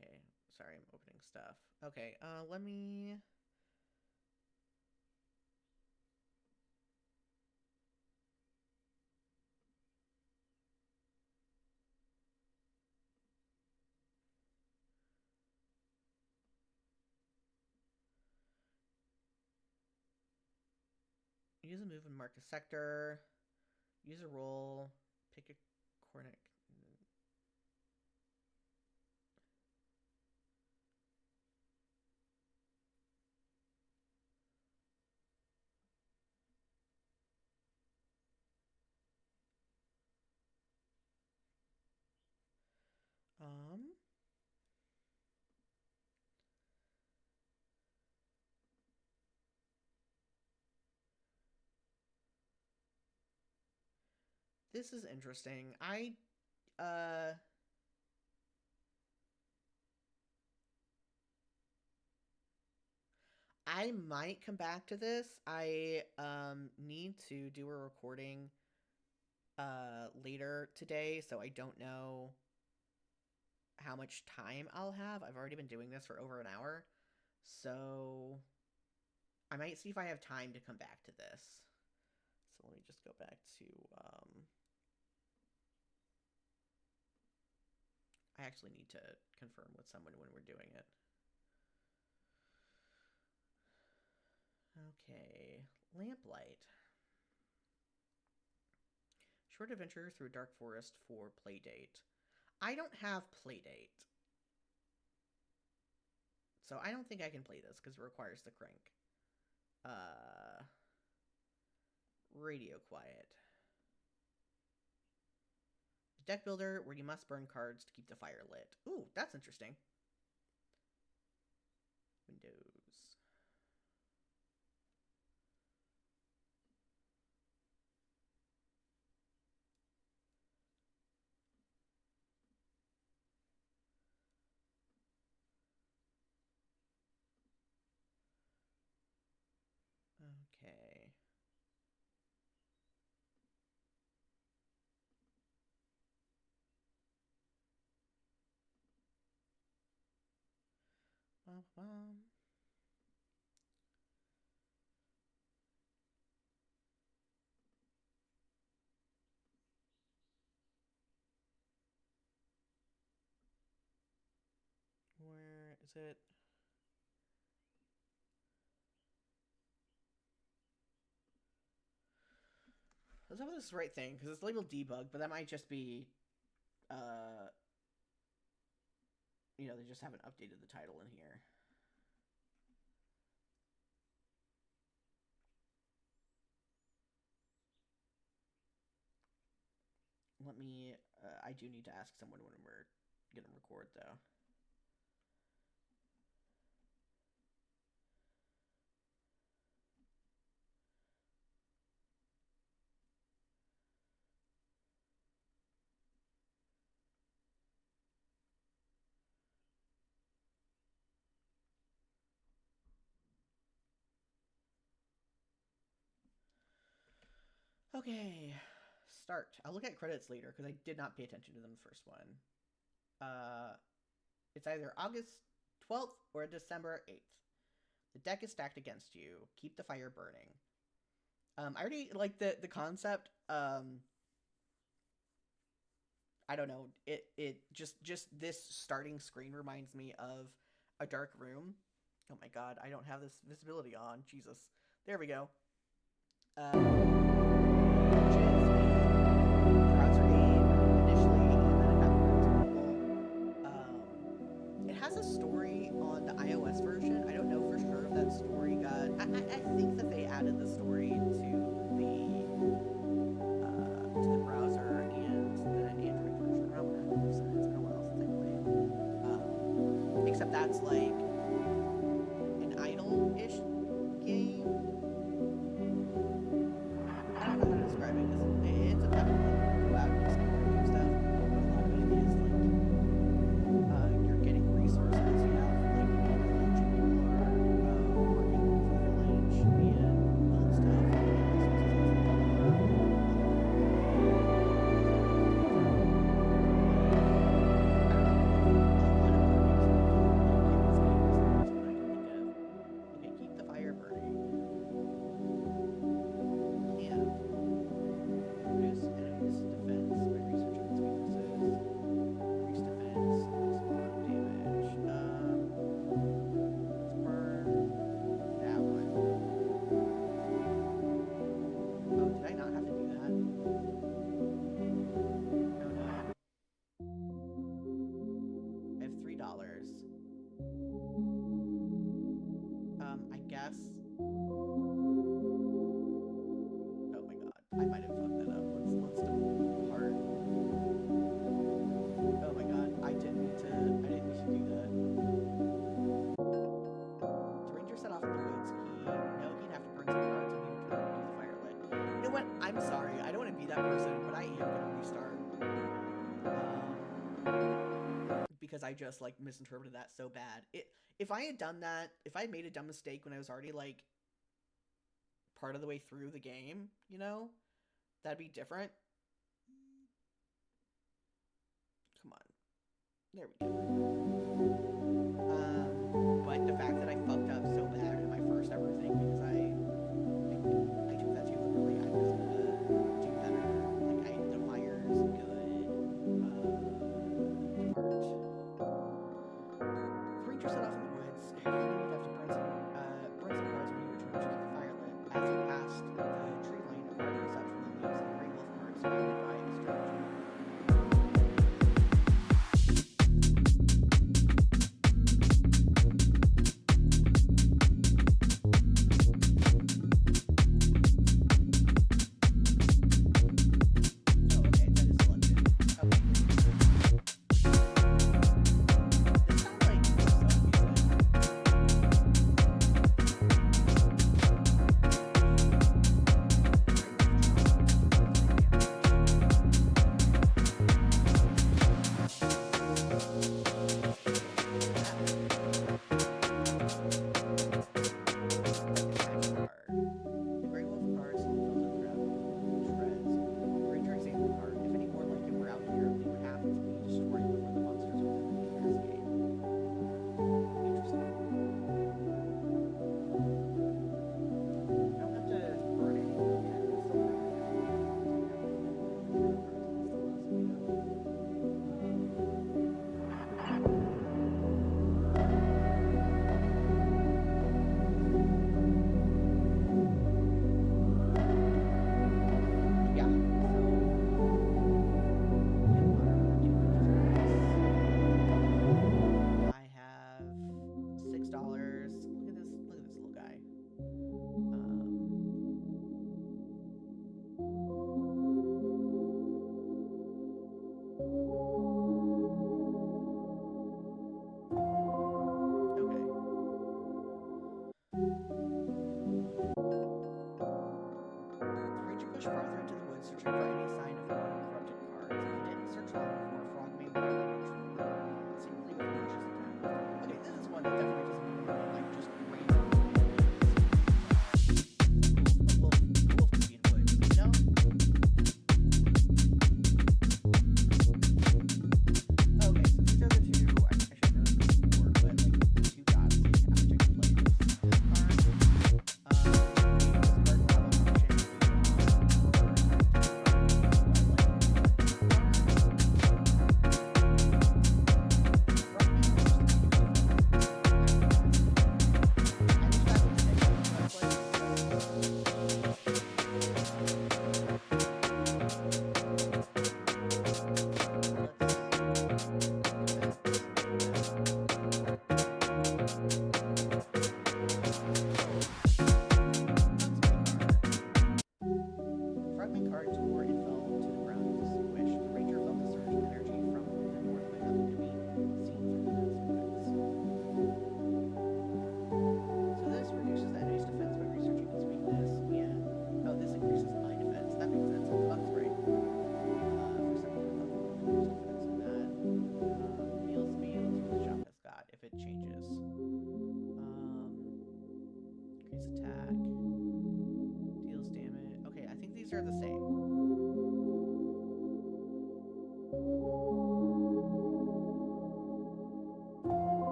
Okay, sorry, I'm opening stuff. Okay, let me. Use a move and mark a sector. Use a roll. Pick a coordinate. Um. This is interesting. Uh I might come back to this. I need to do a recording later today, so I don't know how much time I'll have. I've already been doing this for over an hour. So I might see if I have time to come back to this. So let me just go back to I actually need to confirm with someone when we're doing it. Okay, lamplight. Short adventure through a dark forest for playdate. I don't have playdate. So I don't think I can play this because it requires the crank. Radio quiet. Deck builder, where you must burn cards to keep the fire lit. Ooh, that's interesting. Windows. Okay. Where is it? Let's hope this is the right thing, because it's labeled debug, but that might just be, you know, they just haven't updated the title in here. Let me, I do need to ask someone when we're going to record, though. Okay, start. I'll look at credits later because I did not pay attention to them the first one. It's either August 12th or December 8th. The deck is stacked against you. Keep the fire burning. I already like the concept. I don't know. It just this starting screen reminds me of a dark room. Oh my god, I don't have this visibility on. Jesus. There we go. It has a story on the iOS version. I don't know for sure if that story got. I think that they added the story to the browser and the Android version. I don't know. It's been a while since I played. Except that's like an idle-ish game. I don't know how to describe it because it ends up having like go out and explore and do stuff. But a lot of it is like you're getting resources. You have like a village and people are working for the village and build stuff and get resources. because I just like misinterpreted that so bad. If I had done that, if I had made a dumb mistake when I was already like part of the way through the game, that'd be different. Come on. There we go. But the fact that I fucked up so bad in my first ever thing because I took that too literally. I was gonna do better. Like the fire's good. The ranger set off in the woods. You'd have to burn some cards when you return to keep the fire lit. As he passed the tree line, a card rose up from the leaves, and a great wolf card surrounded by the strategy. It sounds like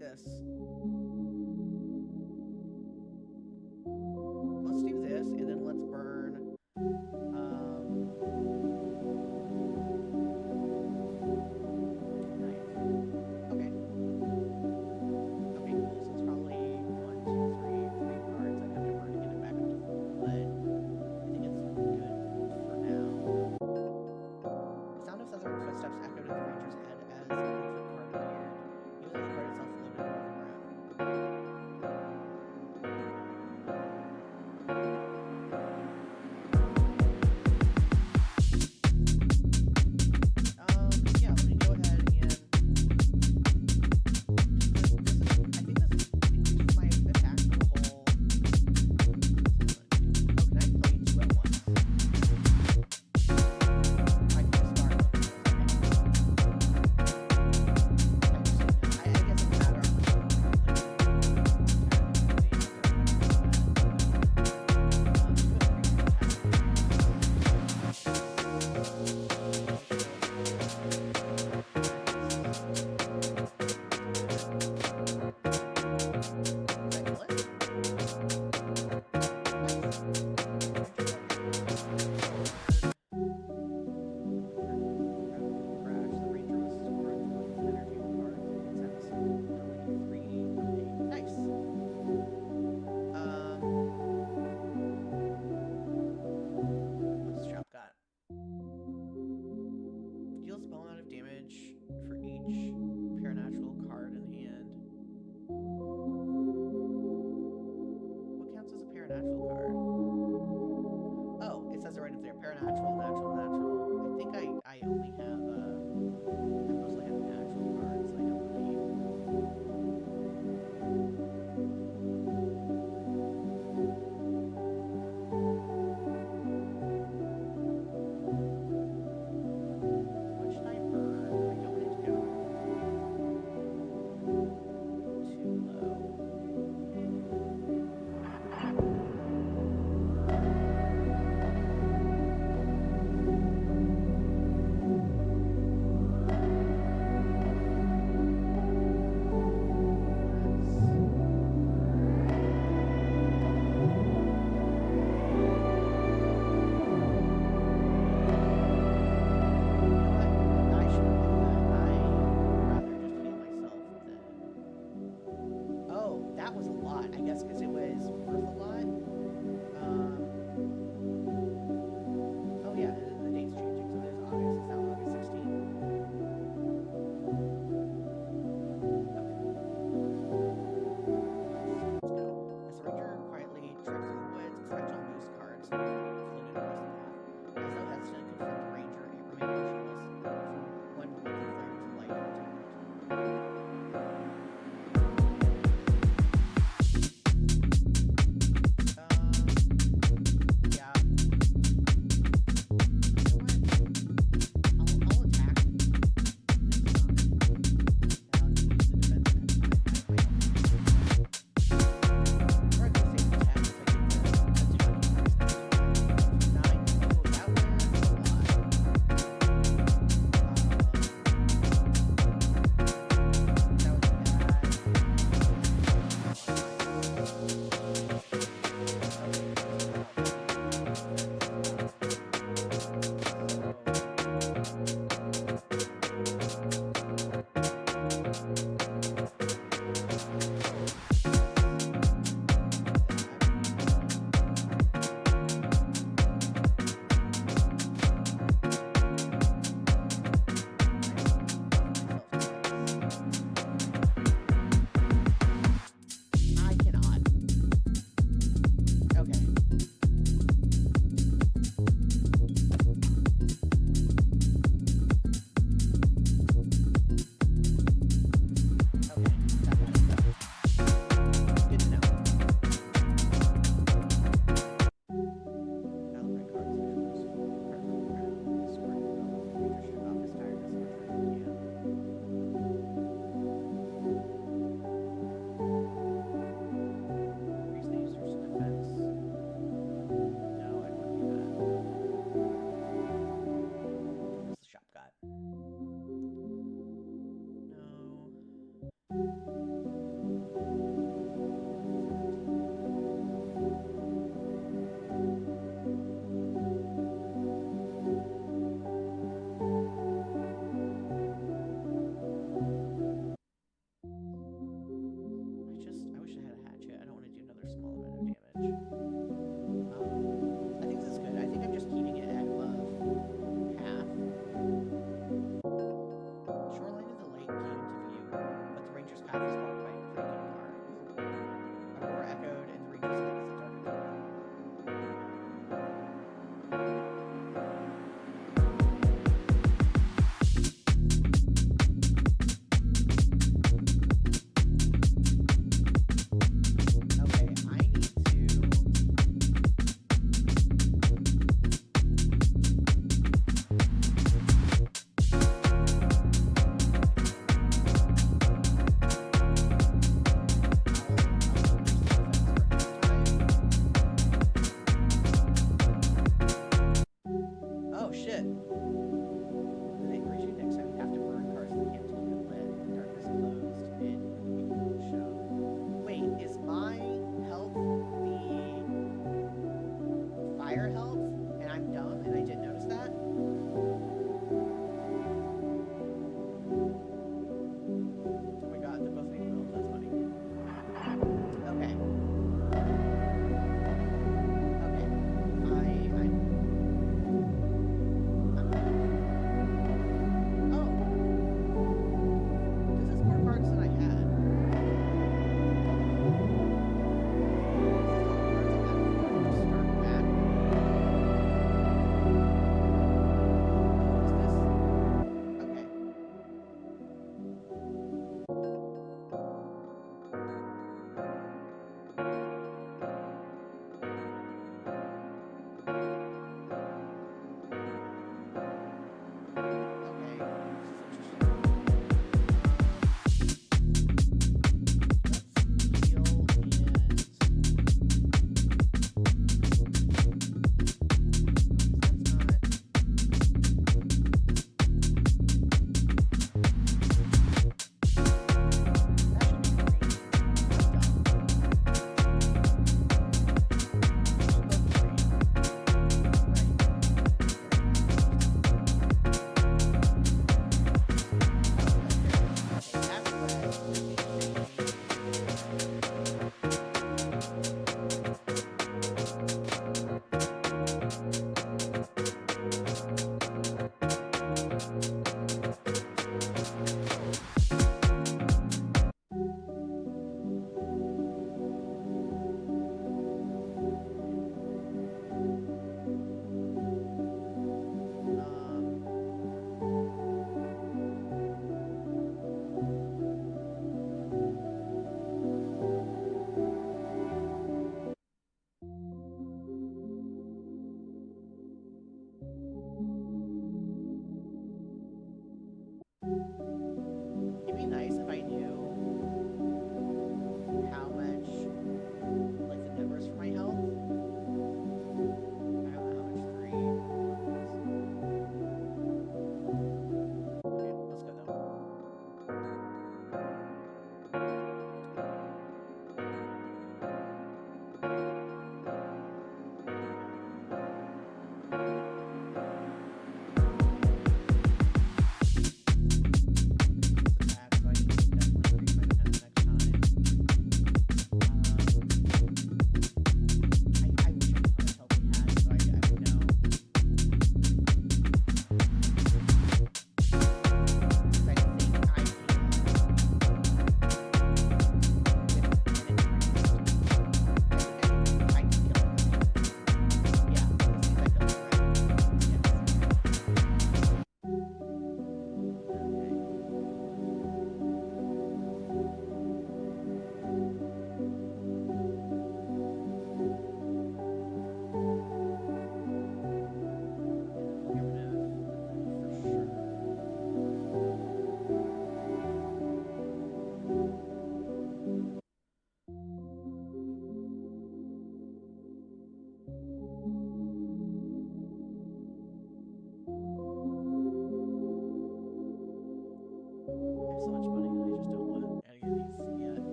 this. Let's do this, and then let's burn. Knife. Okay. Okay, cool. So it's probably 1, 2, 3 cards I'd have to burn to get it back up to full, but I think it's good for now. The sound of southern footsteps echoed in the ranger's head as the Bigfoot card appeared. Even though the card itself floated above the ground. Yeah, let me go ahead and I think this increases my attack for the whole. Oh, can I play 2 at once? I can just start. I guess it's a matter of deals a small amount of damage for each paranatural card in hand. What counts as a paranatural card? Oh, it says it right up there. Paranatural, natural, natural. I think I only have I mostly have natural cards. I don't really. What should I burn? I don't want it to go too low. Oh, that was a lot. I guess because it was worth a lot. Oh yeah, and the date's changing, so there's August. It's now August 16th. Okay. Let's go. As the ranger quietly trekked through the woods, a spectral moose card floated across the path. As though hesitant to confront the ranger, it remained motionless. For one moment, it flared into light and returned.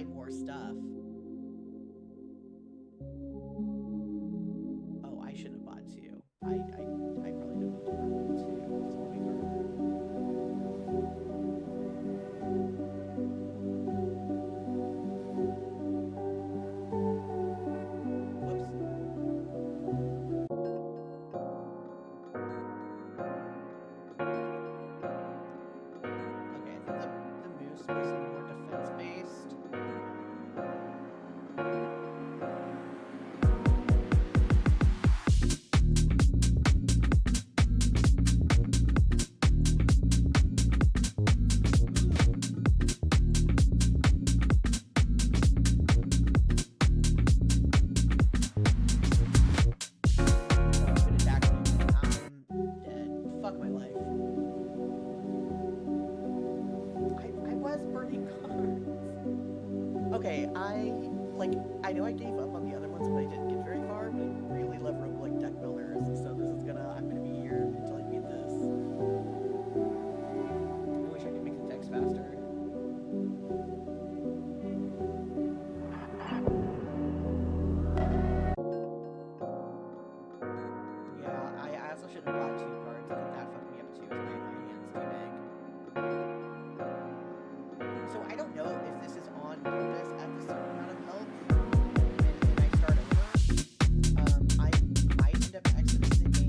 buy more stuff. Oh, I shouldn't have bought two. I probably don't need to roll two. So let me Okay, I think the moose was more defense based. No, it attacked me. I'm dead. Fuck my life. I was burning cards. Okay, I know I gave up on the other ones, but I didn't get very far. But I really love roguelike deck builders, so I'm gonna be here until I beat this. I wish I could make the text faster. Yeah, I also should have bought two cards. I think that fucked me up too. Is my hand's too big. So I don't know if this is on purpose at the certain amount of health, and I start over. I might end up exiting the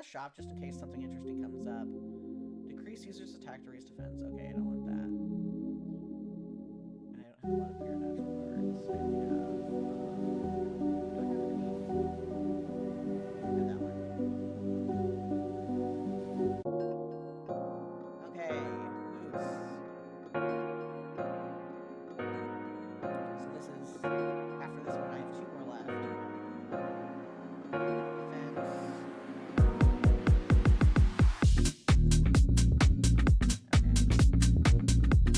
shop just in case something interesting comes up. Decrease user's attack to raise defense. Okay, I don't want that. I don't have a lot of pure natural cards. I only have. Do I have any? And that one. Okay, moose. So this is after this one. I have 2 more left. Defense. Okay.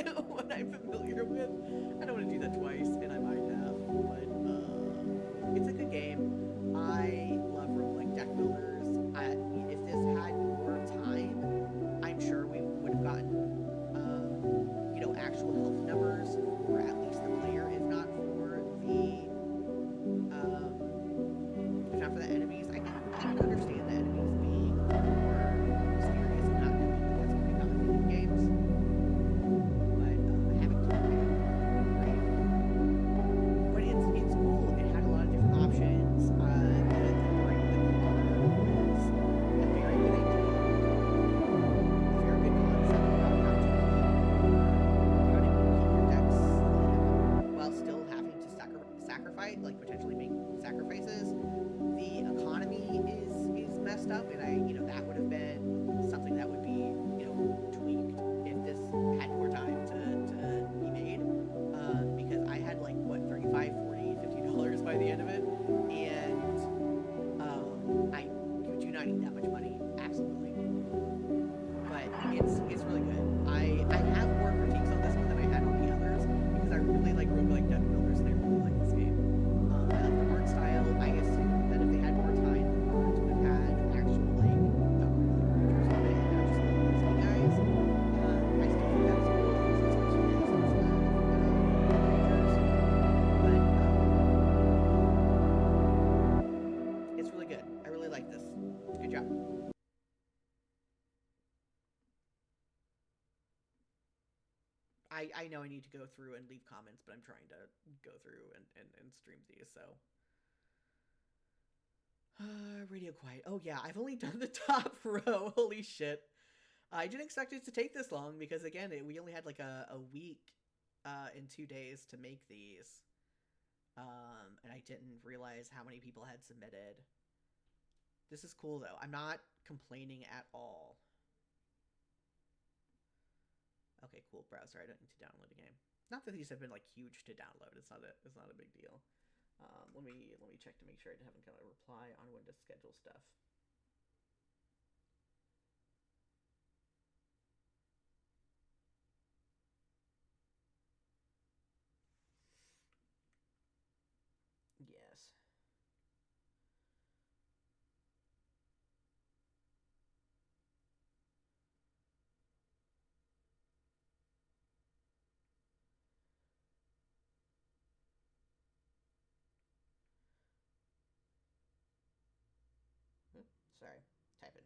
not what I'm familiar with. I don't want to do that twice, and I might have, but it's a good game. I love roguelike deck builders. If this had more time, I'm sure we would have gotten, actual health numbers for at least the player, if not for the enemies. I can understand the enemies being more mysterious and not knowing that that's going to be coming in games, but but it's cool. It had a lot of different options. The bring the car was a very good idea. A very good concept about how to keep your decks while still having to sacrifice, like potentially make sacrifices. The economy is messed up, and that would have been something that would be tweaked if this had more time to be made. Because I had like what 35, 40, $50 by the end of it, and I do not need that much money, absolutely. But it's really good. I have more critiques on this one than I had on the others because I really like roguelike deck builders and I really like this game. I like the art style. I assume that if they had more time, the art would have had actual like the creatures on it and not just the Disney guys. I still think that's cool since it's creatures, but it's really good. I really like this. Good job. I know I need to go through and leave comments, but I'm trying to go through and stream these, so. Radio quiet. Oh, yeah, I've only done the top row. Holy shit. I didn't expect it to take this long because, again, we only had like a week and 2 days to make these. And I didn't realize how many people had submitted. This is cool, though. I'm not complaining at all. Okay, cool browser. I don't need to download a game. Not that these have been like huge to download. It's not a big deal. Let me check to make sure I haven't got a reply on when to schedule stuff. Yes. Sorry, typing.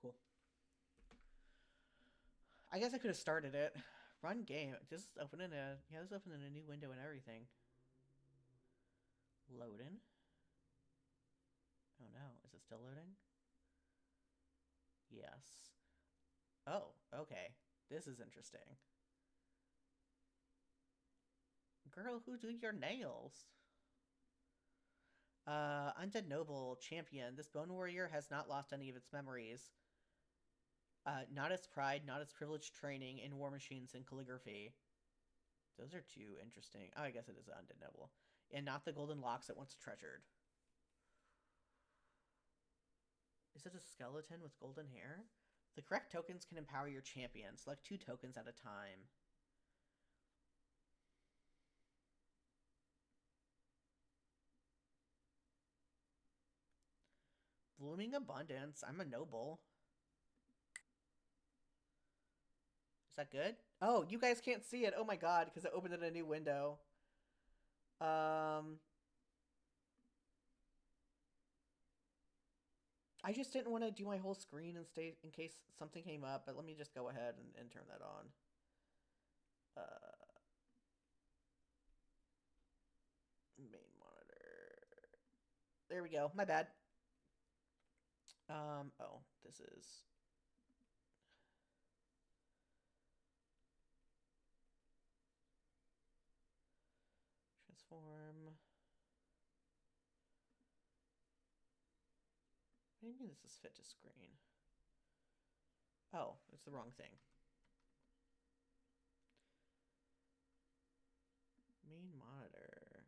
Cool. I guess I could have started it. Run game. Just opening just opening a new window and everything. Loading. Oh no, is it still loading? Yes. Oh, okay. This is interesting. Girl, who do your nails? Undead Noble, champion. This bone warrior has not lost any of its memories. Not its pride, not its privileged training in war machines and calligraphy. Those are two interesting. Oh, I guess it is Undead Noble. And not the golden locks it once treasured. Is it a skeleton with golden hair? The correct tokens can empower your champion. Select 2 tokens at a time. Blooming Abundance. I'm a noble. Is that good? Oh, you guys can't see it. Oh my god, because it opened in a new window. I just didn't want to do my whole screen and stay in case something came up, but let me just go ahead and turn that on. Main monitor. There we go. My bad. Oh, this is transform. What do you mean this is fit to screen? Oh, it's the wrong thing. Main monitor.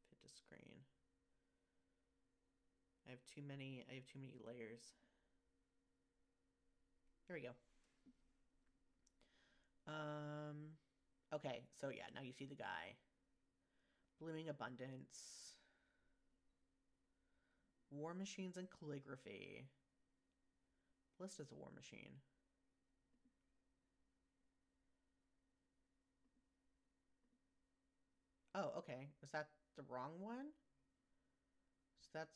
Fit to screen. I have too many layers. There we go. Okay, so yeah, now you see the guy. Blooming Abundance. War Machines and Calligraphy. List as a war machine. Oh, okay. Is that the wrong one? So that's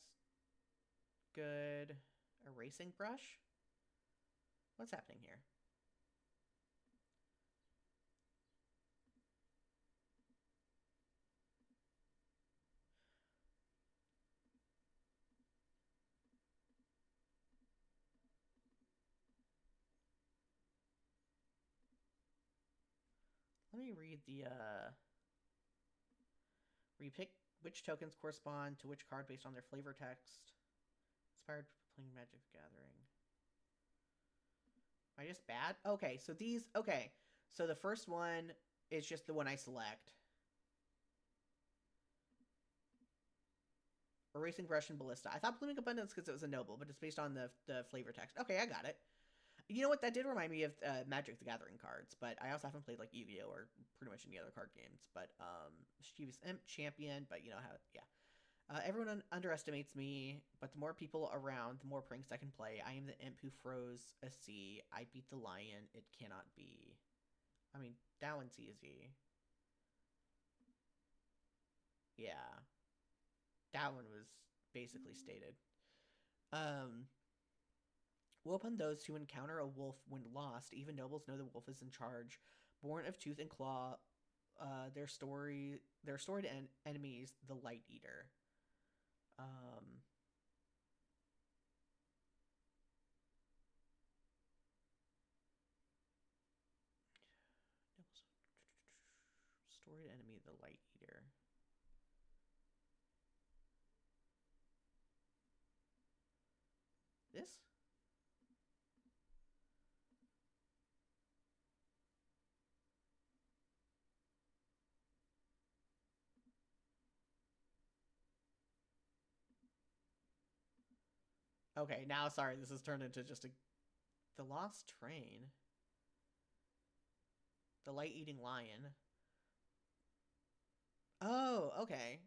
good. Erasing brush? What's happening here? Let me read the repick which tokens correspond to which card based on their flavor text. Inspired playing Magic the Gathering. Am I just bad? Okay, so these. Okay, so the first one is just the one I select. Erasing Brush and Ballista. I thought Blooming Abundance because it was a noble, but it's based on the flavor text. Okay, I got it. You know what? That did remind me of Magic the Gathering cards, but I also haven't played like Yu-Gi-Oh or pretty much any other card games. But Mischievous Imp champion, but you know how? Yeah. Everyone underestimates me, but the more people around, the more pranks I can play. I am the imp who froze a sea. I beat the lion. It cannot be. I mean, that one's easy. Yeah, that one was basically stated. Um, Woe upon those who encounter a wolf when lost. Even nobles know the wolf is in charge. Born of tooth and claw, their storied enemies, the Light Eater. Um, storied enemy, the Light Eater. This? Okay, now sorry, this has turned into just the Lost Train. The Light Eating Lion. Oh, okay.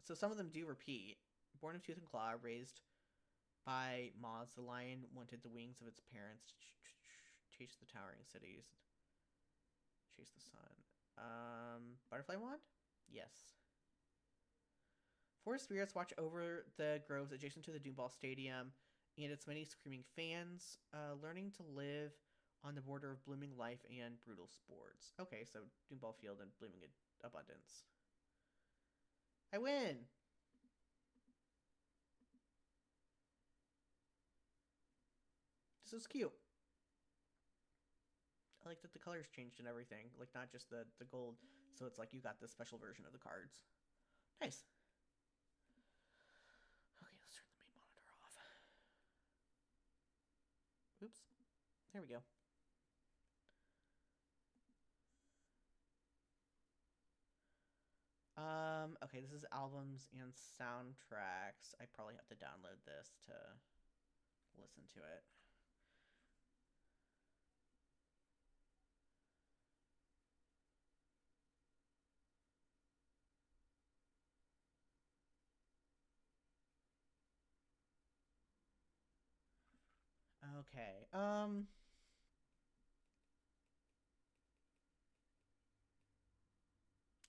So some of them do repeat. Born of Tooth and Claw, raised by moths, the lion wanted the wings of its parents to chase the towering cities, chase the sun. Butterfly wand? Yes. Forest spirits watch over the groves adjacent to the Doomball Stadium and its many screaming fans, learning to live on the border of blooming life and brutal sports. Okay, so Doomball Field and blooming abundance. I win! This is cute. I like that the colors changed and everything. Like, not just the gold. So it's like you got the special version of the cards. Nice. Okay, let's turn the main monitor off. Oops. There we go. Okay, this is albums and soundtracks. I probably have to download this to listen to it. Okay.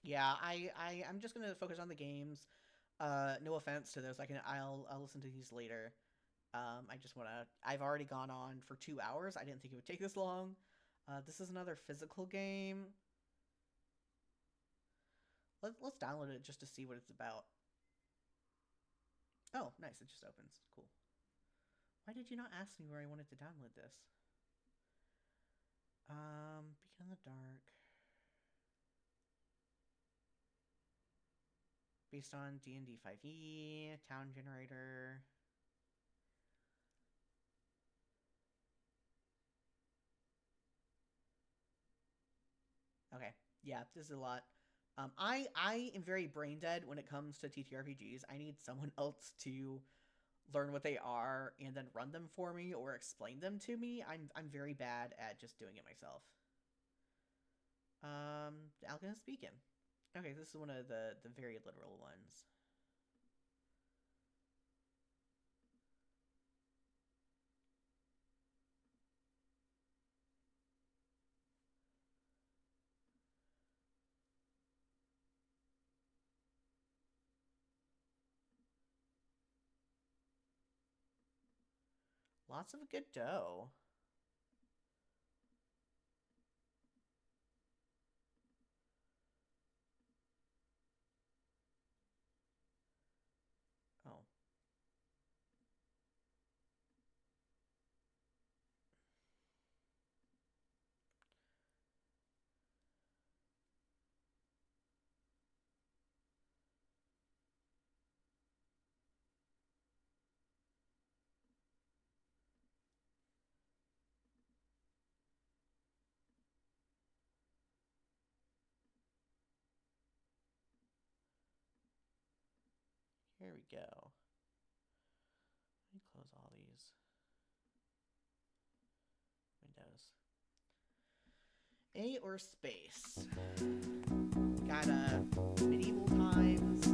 Yeah, I'm just gonna focus on the games. No offense to those. I'll listen to these later. I just wanna. I've already gone on for 2 hours. I didn't think it would take this long. This is another physical game. Let's download it just to see what it's about. Oh, nice. It just opens. Cool. Why did you not ask me where I wanted to download this? Beacon in the Dark. Based on D&D 5e, Town Generator. Okay. Yeah, this is a lot. I am very brain dead when it comes to TTRPGs. I need someone else to learn what they are and then run them for me or explain them to me. I'm very bad at just doing it myself. The Alchemist Beacon. Okay, this is one of the very literal ones. Lots of good dough. Oh, here we go. Let me close all these windows. A or space? Got a medieval times.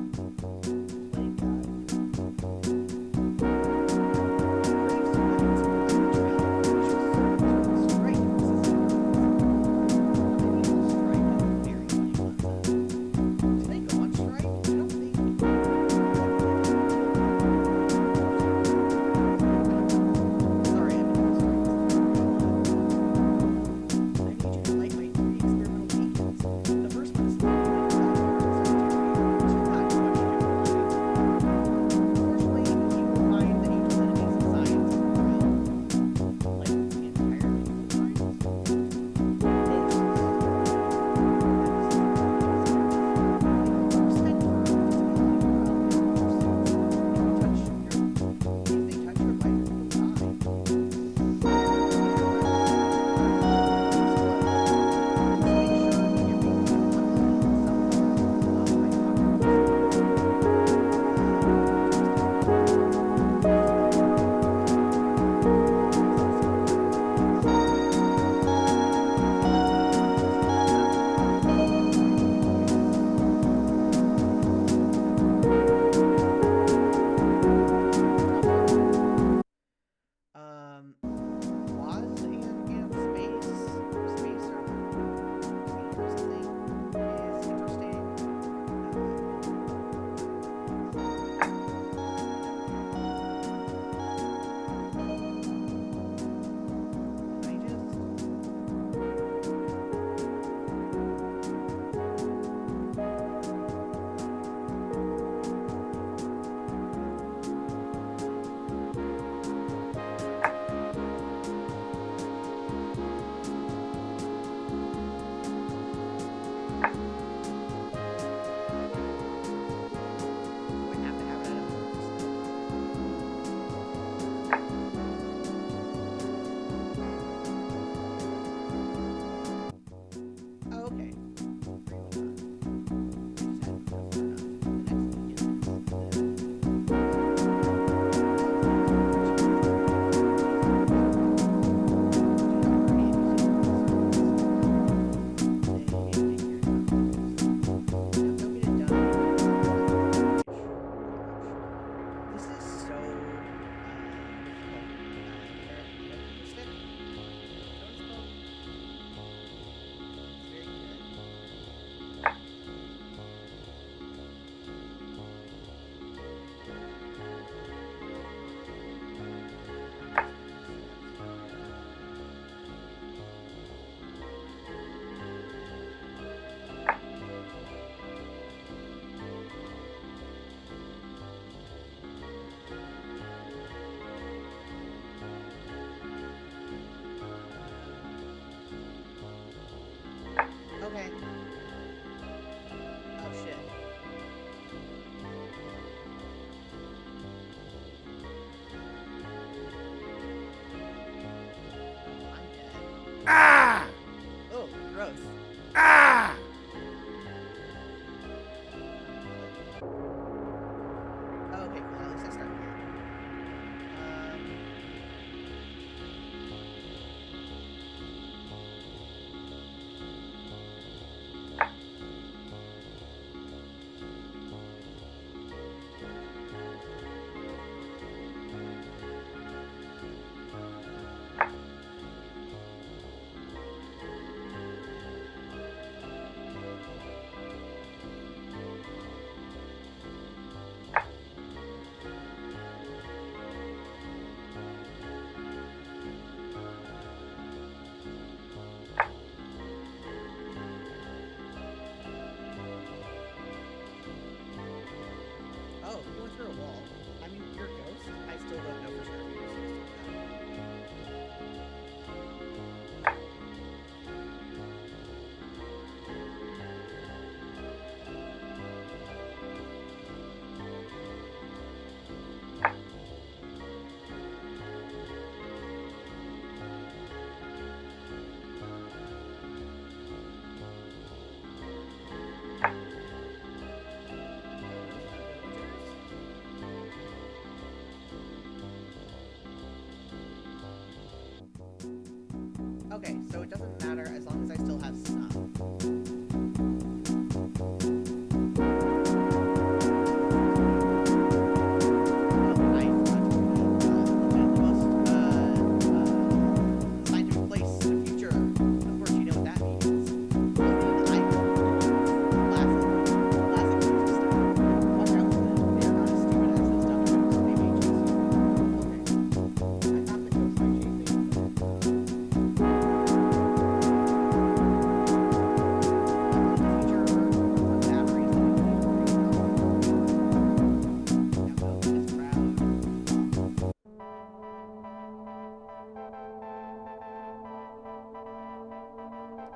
so it doesn't matter as long as I still have snuff.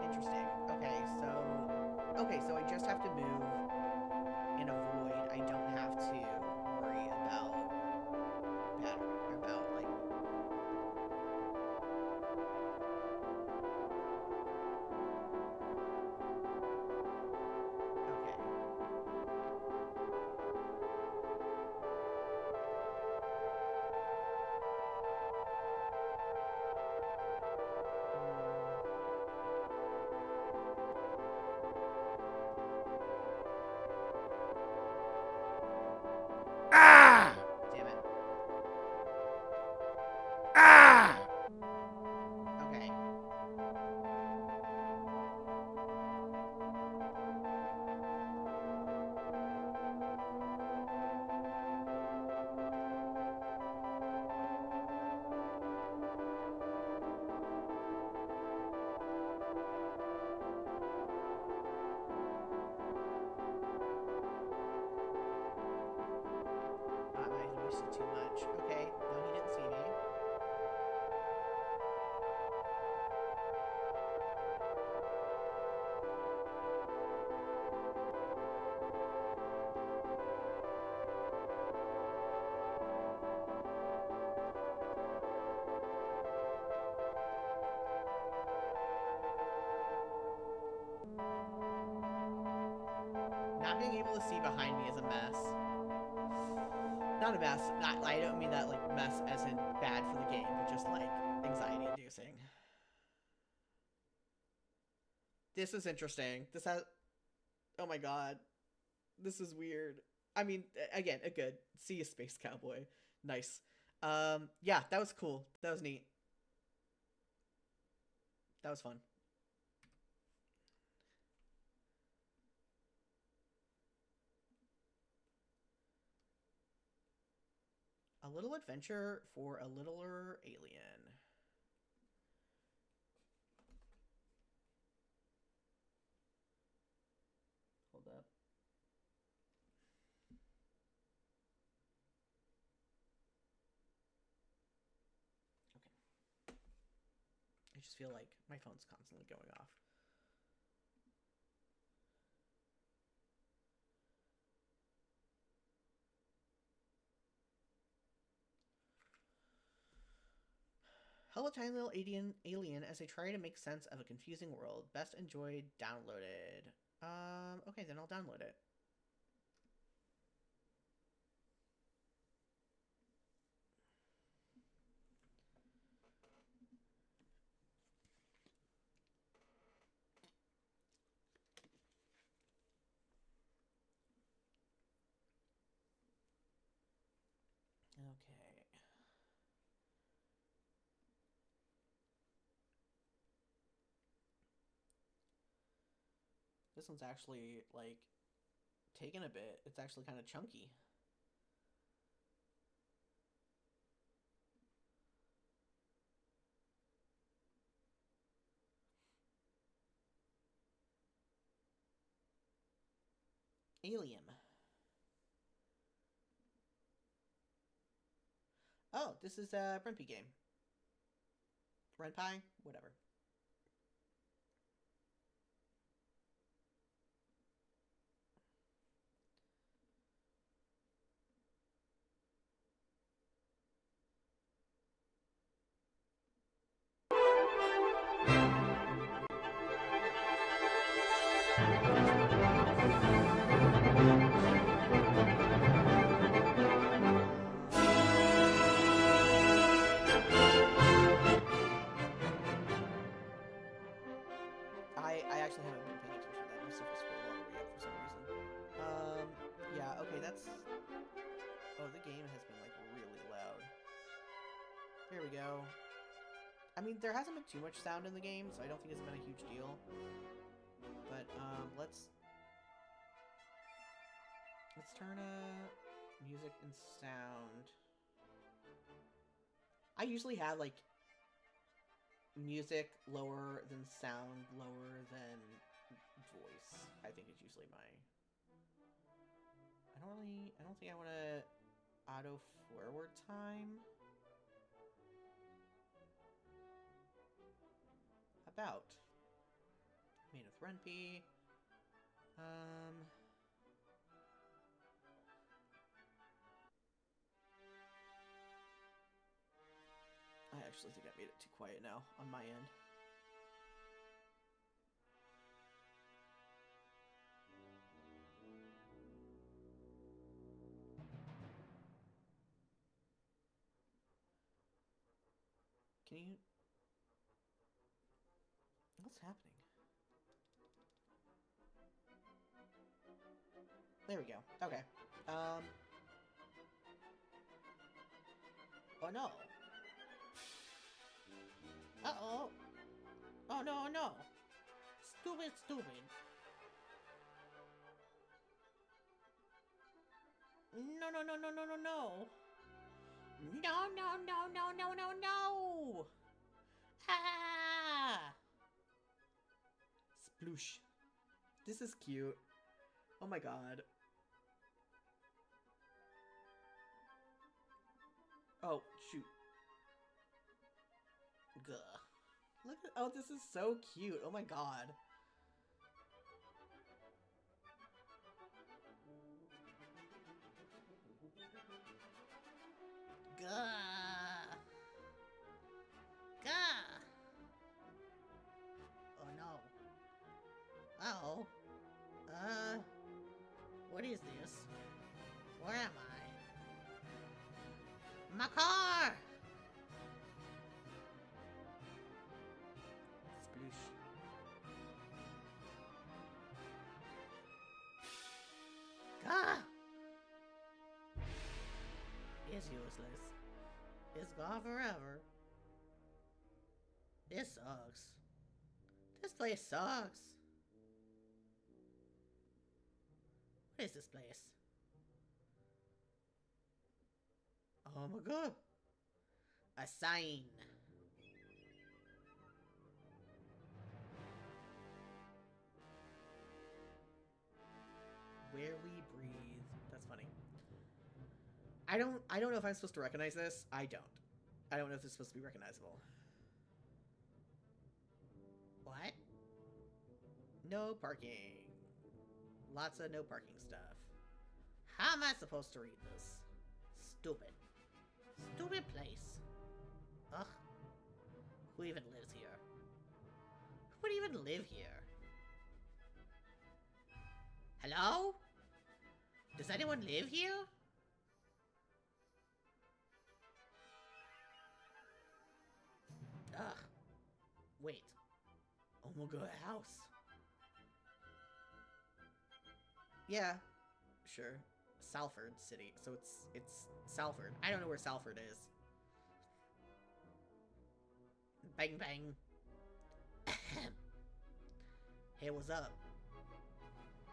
Interesting. Okay, so I just have to move in a void. I don't have to worry about battery or about like. Okay. Ah! Damn it. Ah! Okay. I might have wasted too much. Okay. No, he didn't see me. Not being able to see behind me is a mess. Not a mess. I don't mean that like mess as in bad for the game, but just like anxiety inducing. This is interesting. This has. Oh my god. This is weird. I mean, again, a good. See a space cowboy. Nice. Yeah, that was cool. That was neat. That was fun. A little adventure for a littler alien. Hold up. Okay. I just feel like my phone's constantly going off. Hello, tiny little alien as I try to make sense of a confusing world. Best enjoyed downloaded. Okay, then I'll download it. Okay. This one's actually, like, taking a bit. It's actually kind of chunky. Alien. Oh, this is a Renpy game. Renpy? Whatever. actually haven't been paying attention to that. My stuff was scrolled all the way up for some reason. Yeah, okay, that's... Oh, the game has been, like, really loud. Here we go. I mean, there hasn't been too much sound in the game, so I don't think it's been a huge deal. But, let's turn, music and sound. I usually have, like, music lower than sound, lower than voice. I think it's usually my... I don't think I want to auto forward time. About. Made with Renpy. I actually think I made it too quiet now on my end. Can you... What's happening? There we go. Okay. Oh no. Uh-oh. Oh no, no. Stupid, stupid. No, no, no, no, no, no, no. No, no, no, no, no, no, no. Ah! Sploosh. This is cute. Oh my god. Oh, shoot. Gah. Look at... Oh, this is so cute. Oh my god. Gah. Gah. Oh no. Uh-oh. What is this? Where am I? My car! Sploosh. Gah! It's useless. It's gone forever. This sucks. This place sucks. What is this place? Oh my god. A sign. Where we breathe. That's funny. I don't know if I'm supposed to recognize this. I don't know if this is supposed to be recognizable. What? No parking. Lots of no parking stuff. How am I supposed to read this? Stupid. Stupid place. Ugh. Who even lives here? Who would even live here? Hello? Does anyone live here? Ugh. Wait. Oh my god, a house. Yeah. Sure. Salford City. So it's Salford. I don't know where Salford is. Bang bang. Hey, what's up?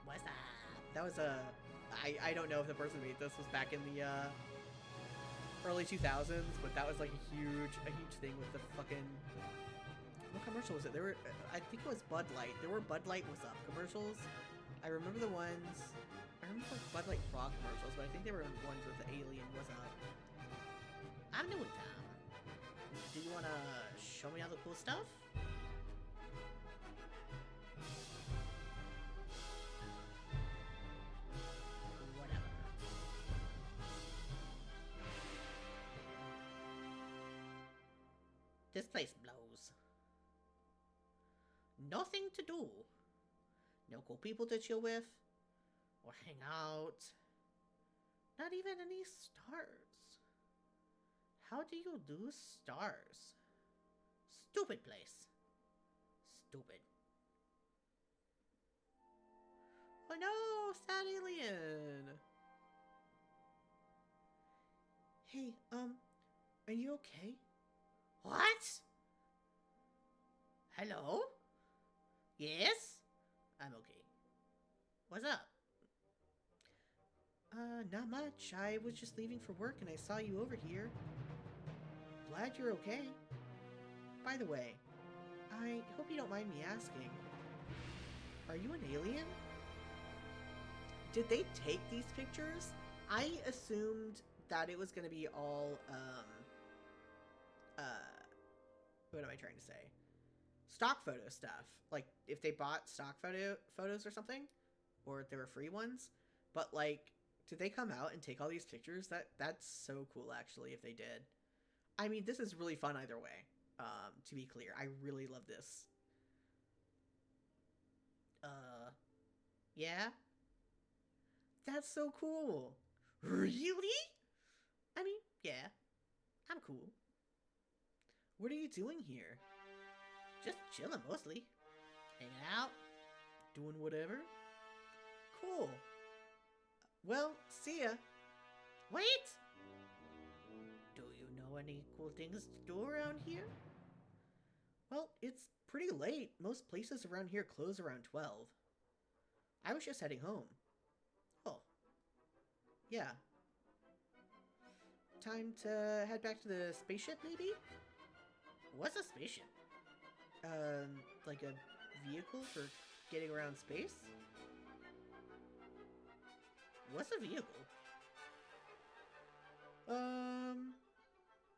What's up? That was a... I don't know if the person who made this was back in the early 2000s, but that was like a huge thing with the fucking... What commercial was it? There were... I think it was Bud Light. There were Bud Light Was Up commercials. I remember the ones... I remember like Bud Light Frog commercials, but I think they were ones with the alien Was Up. I'm new in town. Do you want to show me all the cool stuff? Whatever. This place blows. Nothing to do. No cool people to chill with or hang out. Not even any stars. How do you do stars? Stupid place. Stupid. Oh no, sad alien. Hey, are you okay? What? Hello? Yes? I'm okay. What's up? Not much. I was just leaving for work and I saw you over here. Glad you're okay. By the way, I hope you don't mind me asking. Are you an alien? Did they take these pictures? I assumed that it was gonna be all, what am I trying to say? Stock photo stuff. Like, if they bought stock photos or something, or if they were free ones. But, like, did they come out and take all these pictures? That's so cool, actually, if they did. I mean, this is really fun either way, to be clear. I really love this. Yeah? That's so cool. Really? I mean, yeah, I'm cool. What are you doing here? Just chilling mostly. Hanging out. Doing whatever. Cool. Well, see ya. Wait! Do you know any cool things to do around here? Well, it's pretty late. Most places around here close around 12. I was just heading home. Oh. Yeah. Time to head back to the spaceship, maybe? What's a spaceship? Like a vehicle for getting around space? What's a vehicle?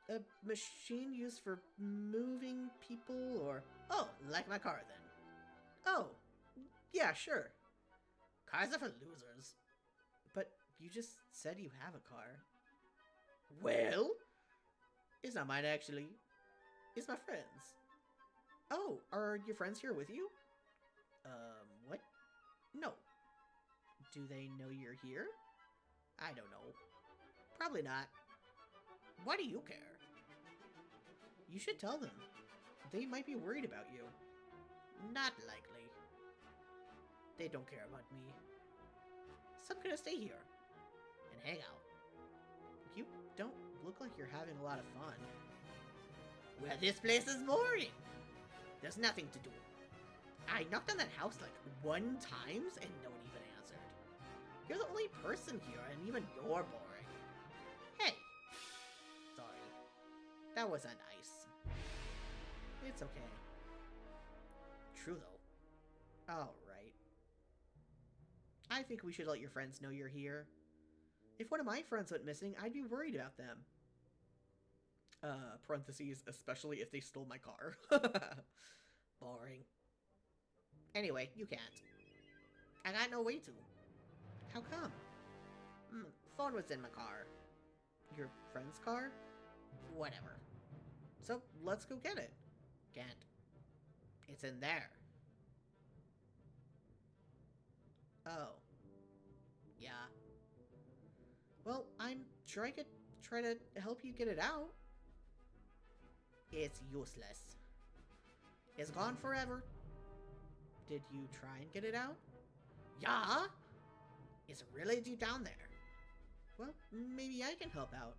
A machine used for moving people or... Oh, like my car then. Oh, yeah, sure. Cars are for losers. But you just said you have a car. Well, it's not mine actually. It's my friend's. Oh, are your friends here with you? What? No. Do they know you're here? I don't know. Probably not. Why do you care? You should tell them. They might be worried about you. Not likely. They don't care about me. So I'm gonna stay here and hang out. You don't look like you're having a lot of fun. Well, this place is boring. There's nothing to do. I knocked on that house like 1 time and no one even answered. You're the only person here and even you're boring. Hey. Sorry. That wasn't nice. It's okay. True though. Alright. I think we should let your friends know you're here. If one of my friends went missing, I'd be worried about them. Parentheses, especially if they stole my car. Boring. Anyway, you can't. I got no way to. How come? Phone was in my car. Your friend's car? Whatever. So, let's go get it. Can't. It's in there. Oh. Yeah. Well, I'm sure I could try to help you get it out. It's useless. It's gone forever. Did you try and get it out? Yeah? It's really deep down there. Well, maybe I can help out.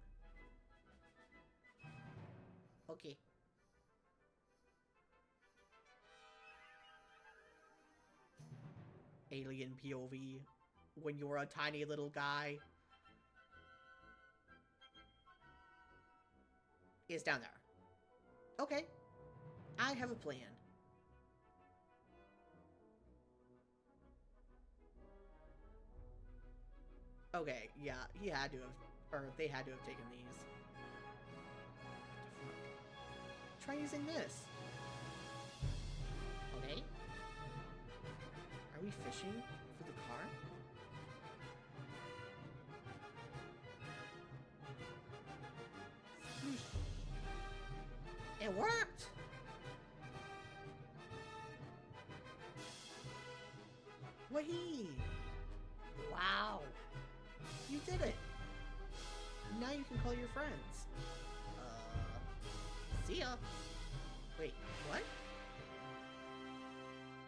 Okay. Alien POV. When you're a tiny little guy. It's down there. Okay. I have a plan. Okay, yeah, he had to have, or they had to have taken these. What the fuck? Try using this. Okay. Are we fishing for the car? It worked! Wahee! Wow! You did it! Now you can call your friends. See ya! Wait, what?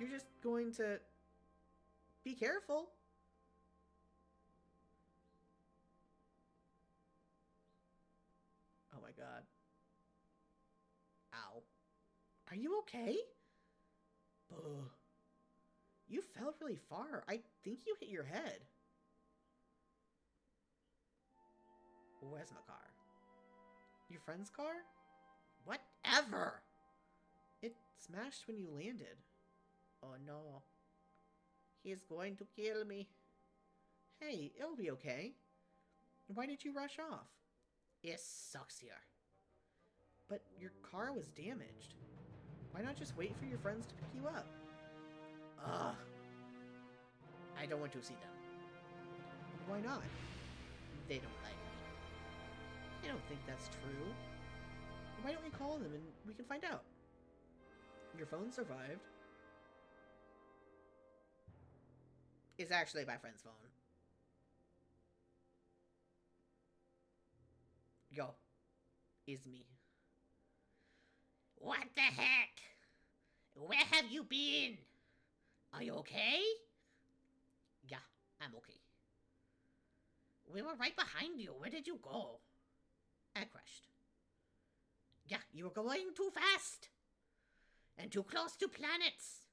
You're just going to... Be careful. Oh my god. Ow. Are you okay? Ugh. You fell really far. I think you hit your head. Where's my car? Your friend's car? Whatever! It smashed when you landed. Oh no. He's going to kill me. Hey, it'll be okay. Why did you rush off? It sucks here. But your car was damaged. Why not just wait for your friends to pick you up? Ugh. I don't want to see them. Why not? They don't like me. I don't think that's true. Why don't we call them and we can find out? Your phone survived. It's actually my friend's phone. Yo. It's me. What the heck? Where have you been? Are you okay? Yeah, I'm okay. We were right behind you. Where did you go? I crashed. Yeah, you were going too fast. And too close to planets.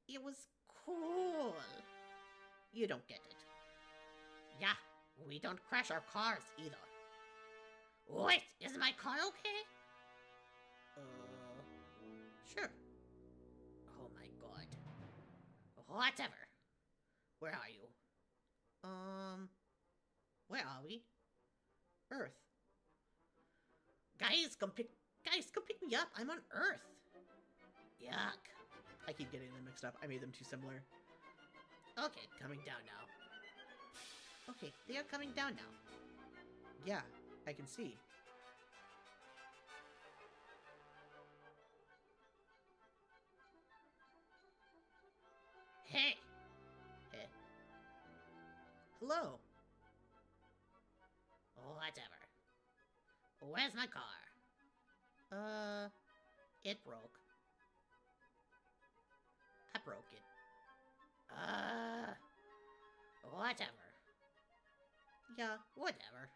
It was cool. You don't get it. Yeah, we don't crash our cars either. Wait, is my car okay? Sure. Oh my god. Whatever. Where are you? Where are we? Earth. Guys, come pick me up. I'm on Earth. Yuck. I keep getting them mixed up. I made them too similar. Okay, coming down now. Okay, they are coming down now. Yeah, I can see. Hey! Hey. Hello. Whatever. Where's my car? It broke. I broke it. Whatever. Yeah, whatever.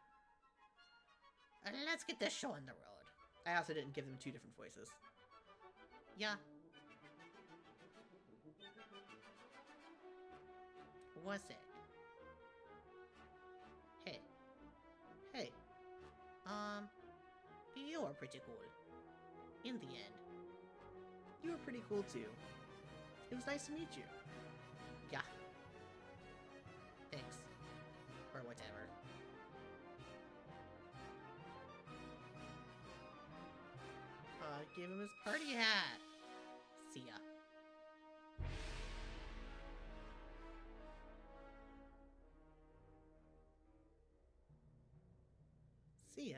Let's get this show on the road. I also didn't give them two different voices. Yeah. What's it? Hey. Hey. You are pretty cool. In the end. You were pretty cool too. It was nice to meet you. Yeah. Thanks. Or whatever. Give him his party hat. See ya. See ya.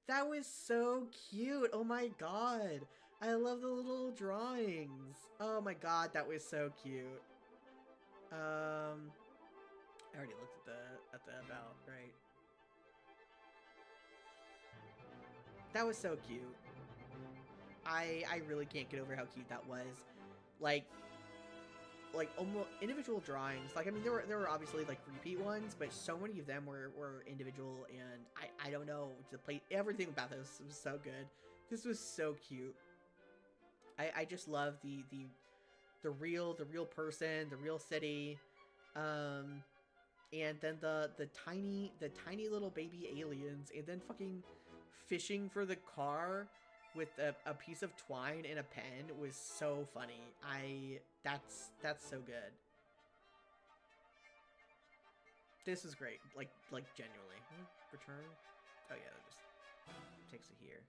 That was so cute. Oh my god. I love the little drawings. Oh my god, that was so cute. I already looked at the about, right? That was so cute. I really can't get over how cute that was. Like almost individual drawings. Like, I mean, there were obviously like repeat ones, but so many of them were individual, and I don't know, everything about this was so good. This was so cute. I just love the real person, the real city, and then the tiny little baby aliens, and then fucking fishing for the car with a piece of twine and a pen was so funny. That's so good. This is great. Like genuinely. Return? Oh yeah, that just takes it here.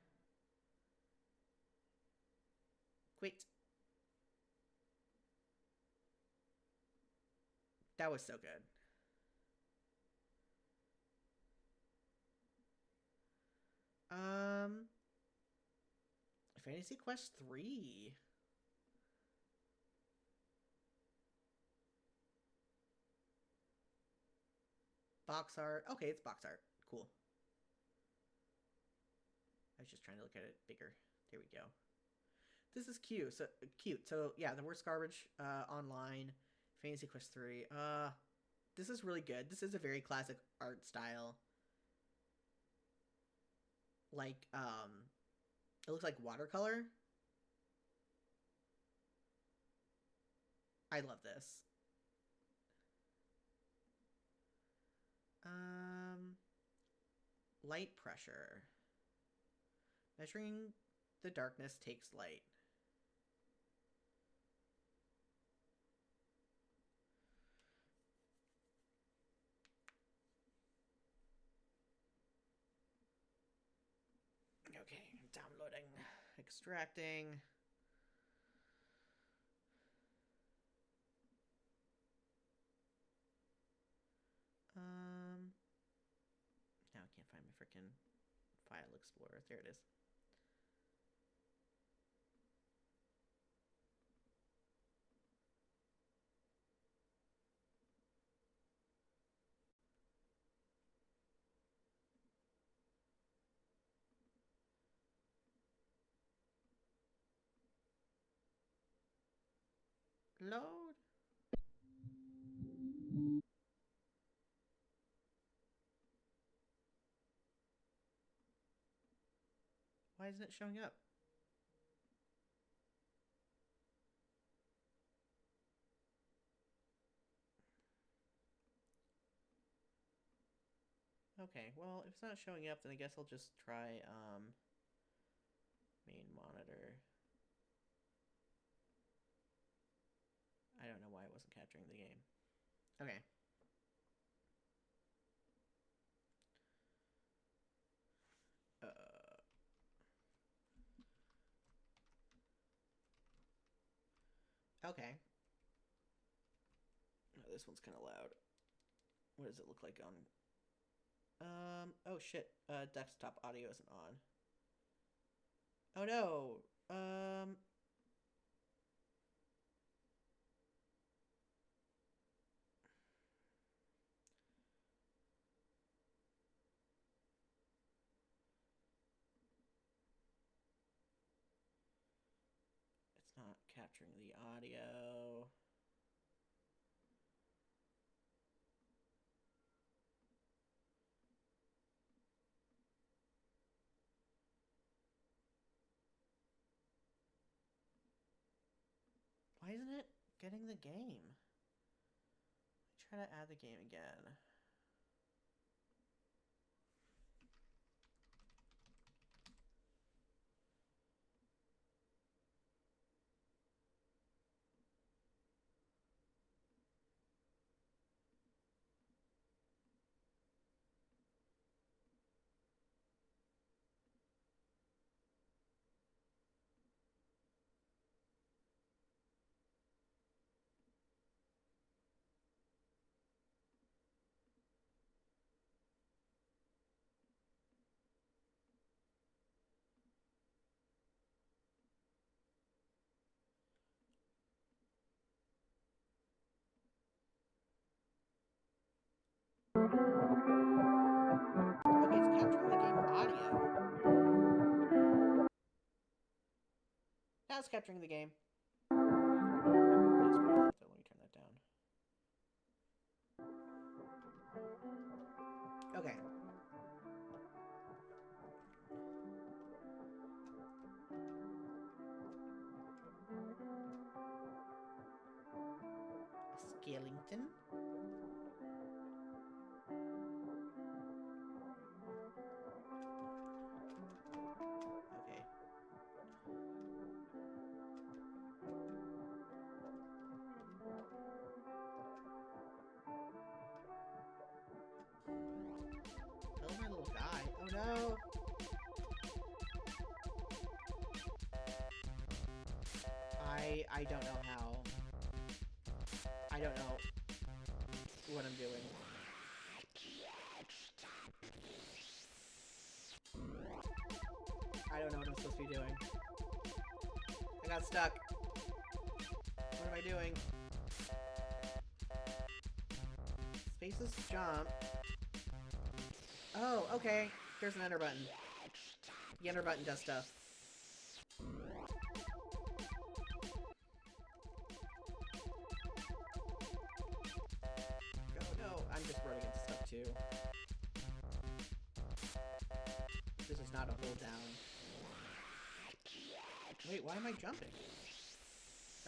Wait. That was so good. Fantasy Quest 3. Box art. Okay, it's box art. Cool. I was just trying to look at it bigger. There we go. This is cute. So cute. So yeah, the worst garbage online. Fantasy Quest 3. This is really good. This is a very classic art style. Like it looks like watercolor. I love this. Um Light pressure. Measuring the darkness takes light. Okay, downloading, extracting. Now I can't find my freaking file explorer. There it is. Load. Why isn't it showing up? Okay, well, if it's not showing up, then I guess I'll just try main monitor. I don't know why it wasn't capturing the game. Okay. Okay. Oh, this one's kind of loud. What does it look like on? Oh shit. Desktop audio isn't on. Oh no. It's not capturing the audio. Why isn't it getting the game? Try to add the game again. Okay, it's capturing the game audio. Now it's capturing the game. Let me turn that down. Okay. Skellington. Okay. Oh, my little guy. Oh no. I don't know how. I don't know what I'm doing. I don't know what I'm supposed to be doing. I got stuck. What am I doing? Spaces jump. Oh, okay. There's an enter button. The enter button does stuff. to. This is not a hold down. Wait, why am I jumping?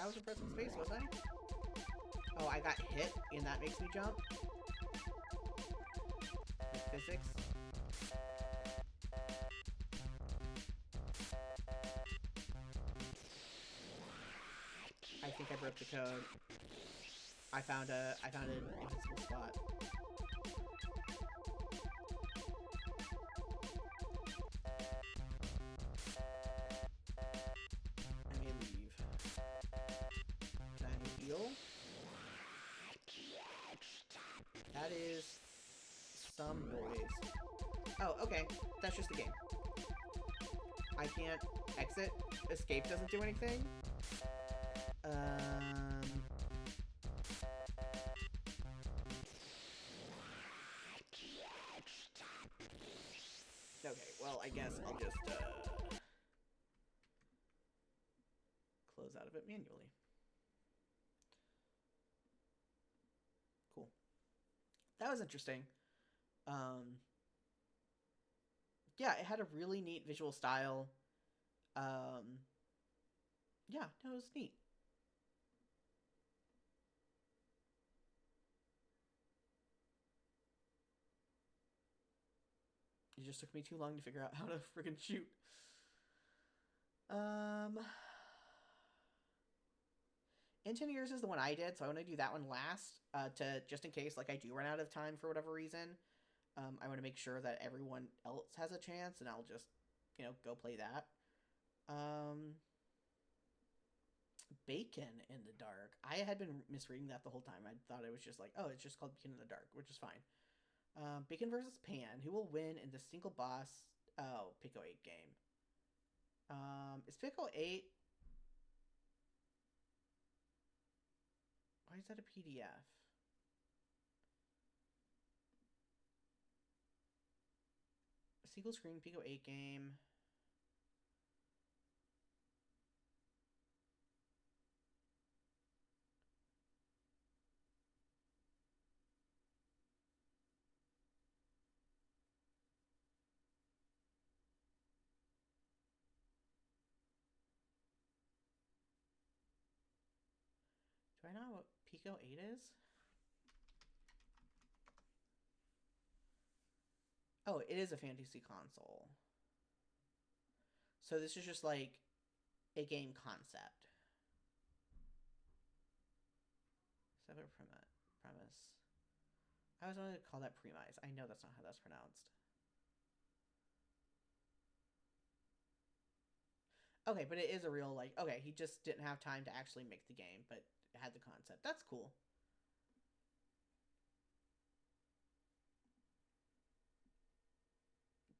I was pressing space, was I? Oh, I got hit, and that makes me jump? Like physics? I think I broke the code. I found an invincible spot. I may leave. Can I heal? That is some noise. Oh, okay. That's just the game. I can't exit. Escape doesn't do anything. Okay, well, I guess I'll just, close out of it manually. Cool. That was interesting. Yeah, it had a really neat visual style. Yeah, no, it was neat. It just took me too long to figure out how to friggin' shoot. In 10 Years is the one I did, so I want to do that one last, to just in case, like, I do run out of time for whatever reason. I want to make sure that everyone else has a chance, and I'll just, you know, go play that. Bacon in the Dark. I had been misreading that the whole time. I thought it was just like, oh, it's just called Bacon in the Dark, which is fine. Bacon versus Pan. Who will win in the single boss? Oh, Pico 8 game. Is Pico 8? Why is that a PDF? A single screen Pico 8 game. Do I know what Pico 8 is? Oh, it is a fantasy console. So this is just like a game concept. Separate premise. I was going to call that premise. I know that's not how that's pronounced. Okay, but it is a real, like, okay, he just didn't have time to actually make the game, but had the concept. That's cool.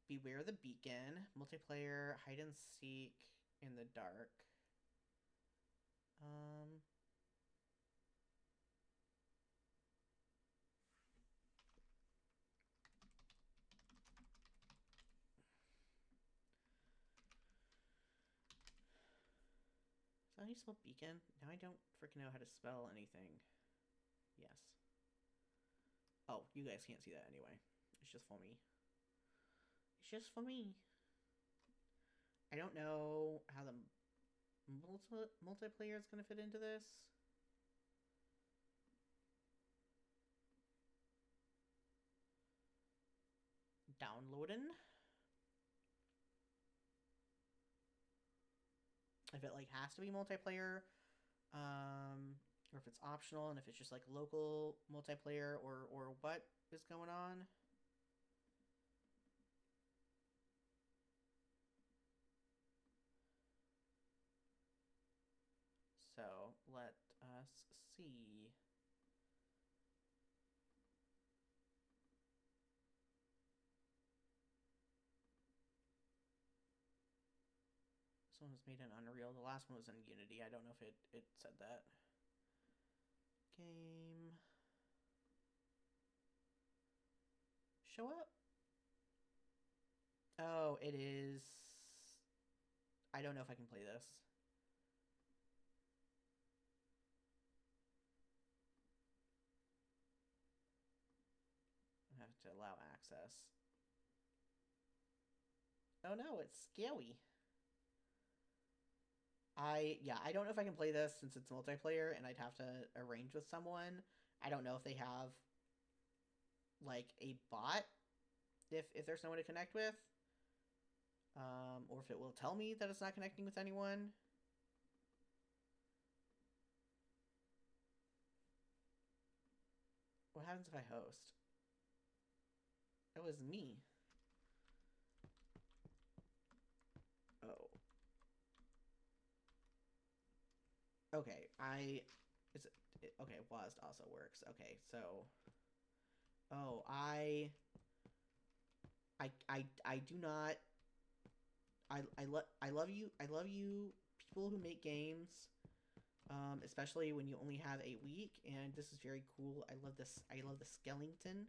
Beware the Beacon. Multiplayer, hide and seek in the dark. Is that how you spell beacon? Now I don't freaking know how to spell anything. Yes. Oh, you guys can't see that anyway. It's just for me. It's just for me. I don't know how the multiplayer is going to fit into this. Downloading. If it like has to be multiplayer, or if it's optional, and if it's just like local multiplayer, or what is going on. So let us see. This one was made in Unreal. The last one was in Unity. I don't know if it said that. Game. Show up? Oh, it is. I don't know if I can play this. I have access. Oh no, it's scary. I don't know if I can play this since it's multiplayer and I'd have to arrange with someone. I don't know if they have like a bot if there's no one to connect with. Or if it will tell me that it's not connecting with anyone. What happens if I host? It was me. Oh. Okay, is it okay, WASD also works. Okay, so oh, I do not I love you people who make games. Especially when you only have a week, and this is very cool. I love the skeleton.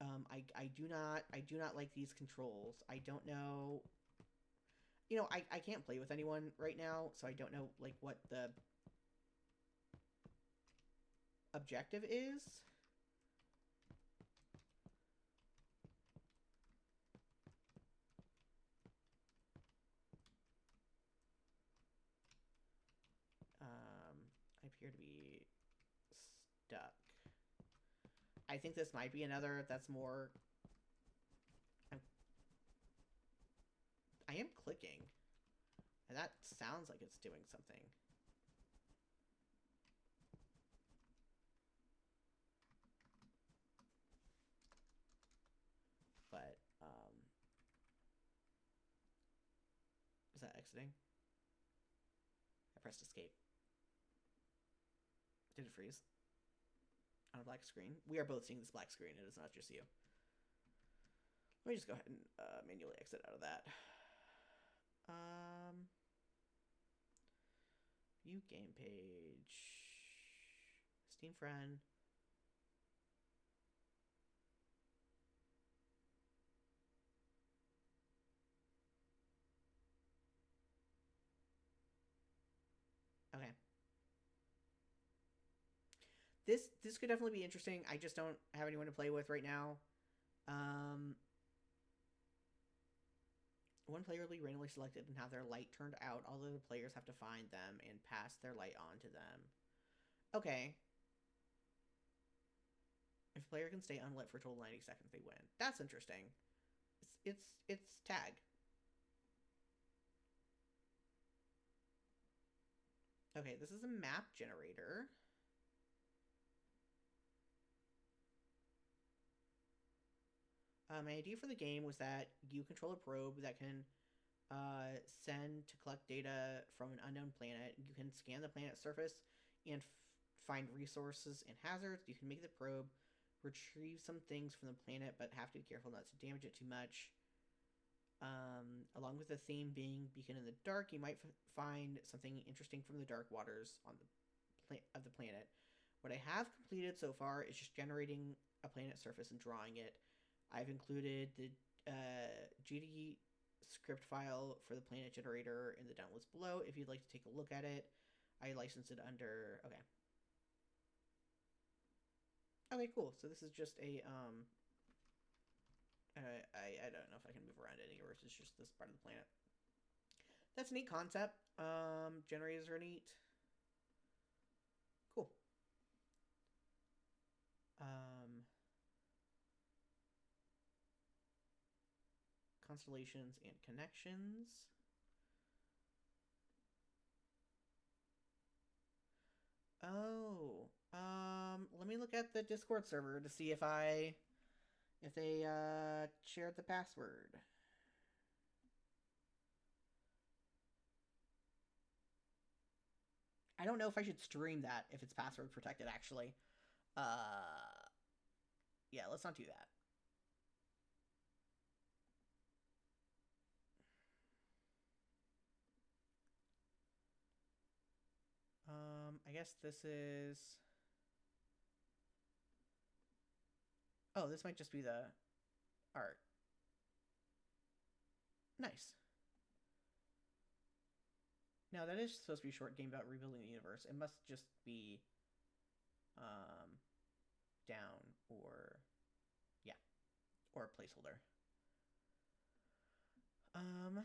I do not like these controls. I don't know. You know, I can't play with anyone right now, so I don't know like what the objective is. I appear to be stuck. I think this might be another that's more. I'm, I am clicking, and that sounds like it's doing something. But is that exiting? I pressed escape. Did it freeze? On a black screen? We are both seeing this black screen. It is not just you. Let me just go ahead and manually exit out of that. View game page. Steam friend. Okay. This could definitely be interesting. I just don't have anyone to play with right now. One player will be randomly selected and have their light turned out. All the players have to find them and pass their light on to them. Okay. If a player can stay unlit for a total 90 seconds, they win. That's interesting. It's tag. Okay, this is a map generator. My idea for the game was that you control a probe that can send to collect data from an unknown planet. You can scan the planet's surface and find resources and hazards. You can make the probe retrieve some things from the planet, but have to be careful not to damage it too much. Along with the theme being Beacon in the Dark, you might find something interesting from the dark waters on of the planet. What I have completed so far is just generating a planet surface and drawing it. I've included the GD script file for the planet generator in the downloads below if you'd like to take a look at it. I licensed it under. Okay, cool. So this is just a I don't know if I can move around anywhere. It's just this part of the planet. That's a neat concept. Generators are neat. Cool. Constellations and connections. Oh, let me look at the Discord server to see if they shared the password. I don't know if I should stream that if it's password protected. Actually, yeah, let's not do that. I guess this is. Oh, this might just be the art. Nice. Now that is supposed to be a short game about rebuilding the universe. It must just be down or yeah, or a placeholder. Um,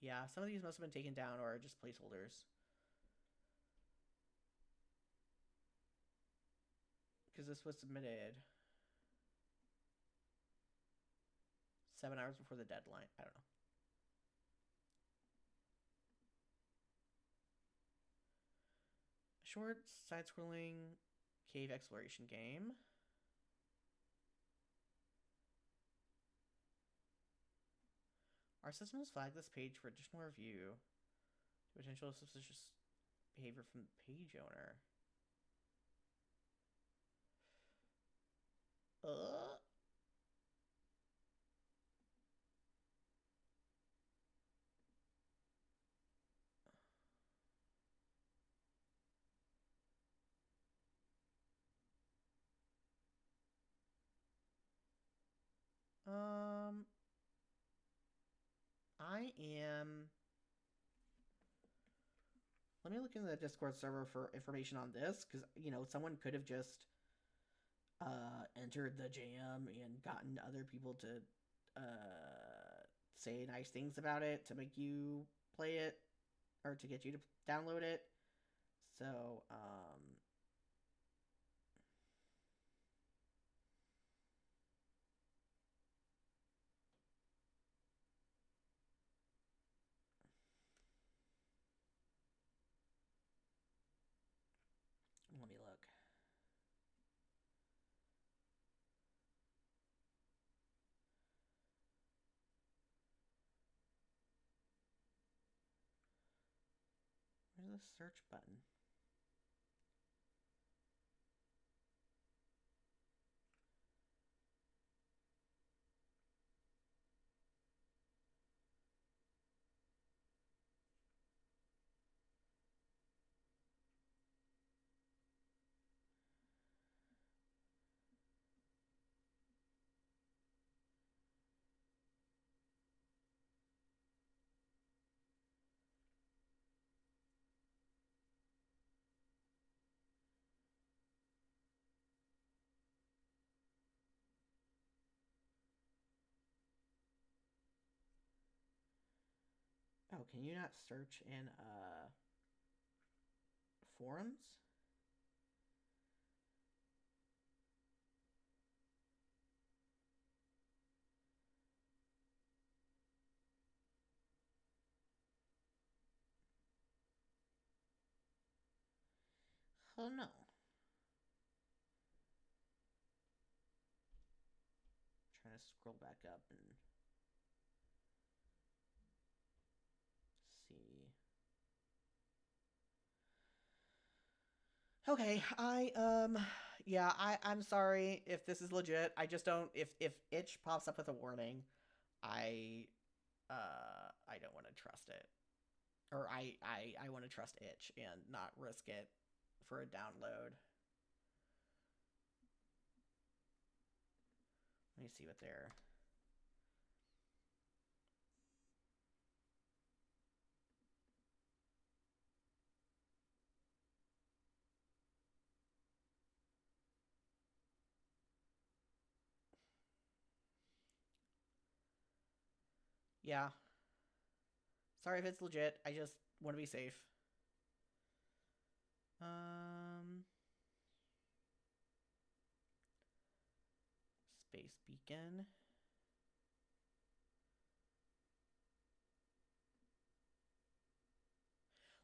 yeah, some of these must have been taken down or are just placeholders because this was submitted 7 hours before the deadline. I don't know. Short side-scrolling cave exploration game. Our system has flagged this page for additional review. Potential suspicious behavior from the page owner. Uh. Um, I am. Let me look in the Discord server for information on this because someone could have just entered the jam and gotten other people to say nice things about it to make you play it or to get you to download it. So, let me look. Where's the search button? Oh, can you not search in forums? Oh no. Trying to scroll back up and see. Okay, yeah, I'm sorry if this is legit. I just don't if itch pops up with a warning, I I don't want to trust it. Or I want to trust itch and not risk it for a download. Let me see what they're. Yeah. Sorry if it's legit. I just want to be safe. Um Space Beacon.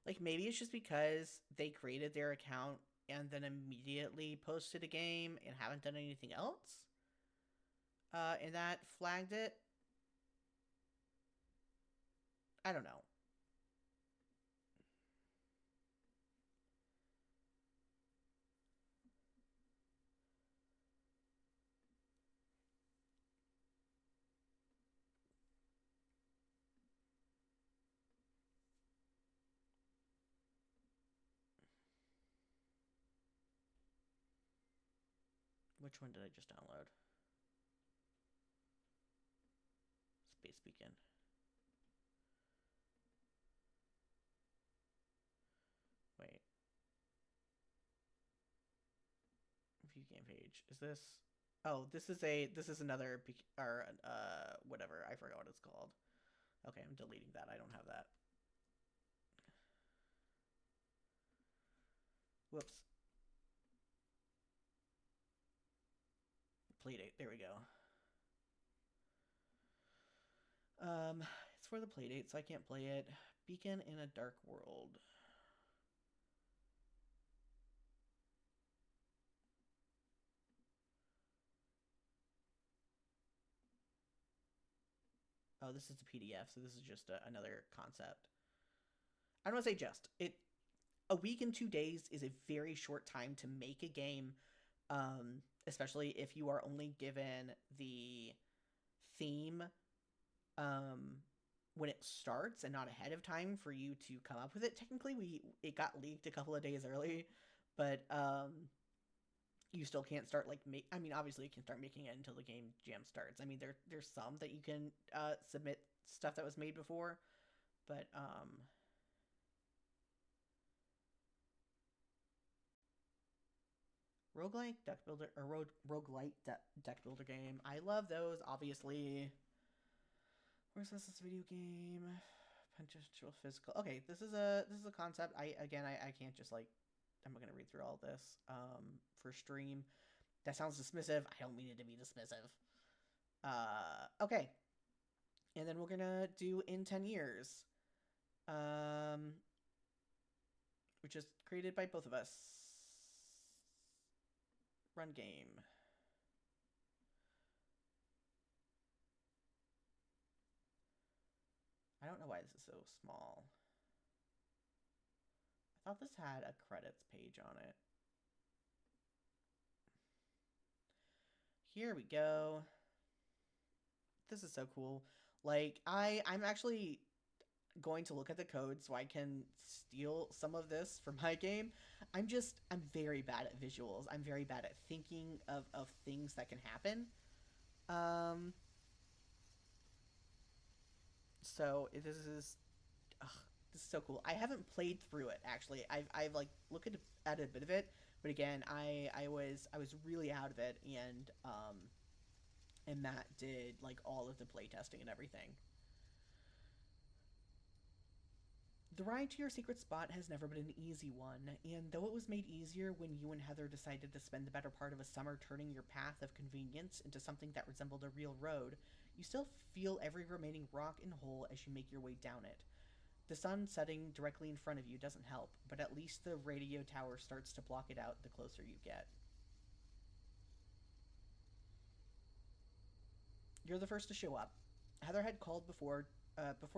Like maybe it's just because they created their account and then immediately posted a game and haven't done anything else. And that flagged it. I don't know. Which one did I just download? Space Beacon. game page. Is this? Oh, this is another or whatever. I forgot what it's called. Okay, I'm deleting that. I don't have that. Whoops. Playdate. There we go. It's for the playdate, so I can't play it. Beacon in a Dark World. Oh, this is a PDF, so this is just another concept. I don't want to say just. A week and 2 days is a very short time to make a game, especially if you are only given the theme when it starts and not ahead of time for you to come up with it. Technically, it got leaked a couple of days early, but you still can't start I mean, obviously you can start making it until the game jam starts. I mean, there's some that you can submit stuff that was made before, but roguelike deck builder or roguelite deck builder game. I love those, obviously. Where's this video game? Potential physical. Okay, this is a concept. I can't just I'm not gonna read through all this for stream. That sounds dismissive. I don't mean it to be dismissive. Okay. And then we're gonna do In 10 Years. Which is created by both of us. Run game. I don't know why this is so small. I thought this had a credits page on it. Here we go. This is so cool. I'm actually going to look at the code so I can steal some of this for my game. I'm very bad at visuals. I'm very bad at thinking of things that can happen. So this is so cool. I haven't played through it actually. I've looked at a bit of it, but again, I was really out of it, and Matt did all of the playtesting and everything. The ride to your secret spot has never been an easy one, and though it was made easier when you and Heather decided to spend the better part of a summer turning your path of convenience into something that resembled a real road, you still feel every remaining rock and hole as you make your way down it. The sun setting directly in front of you doesn't help, but at least the radio tower starts to block it out the closer you get. You're the first to show up. Heather had called before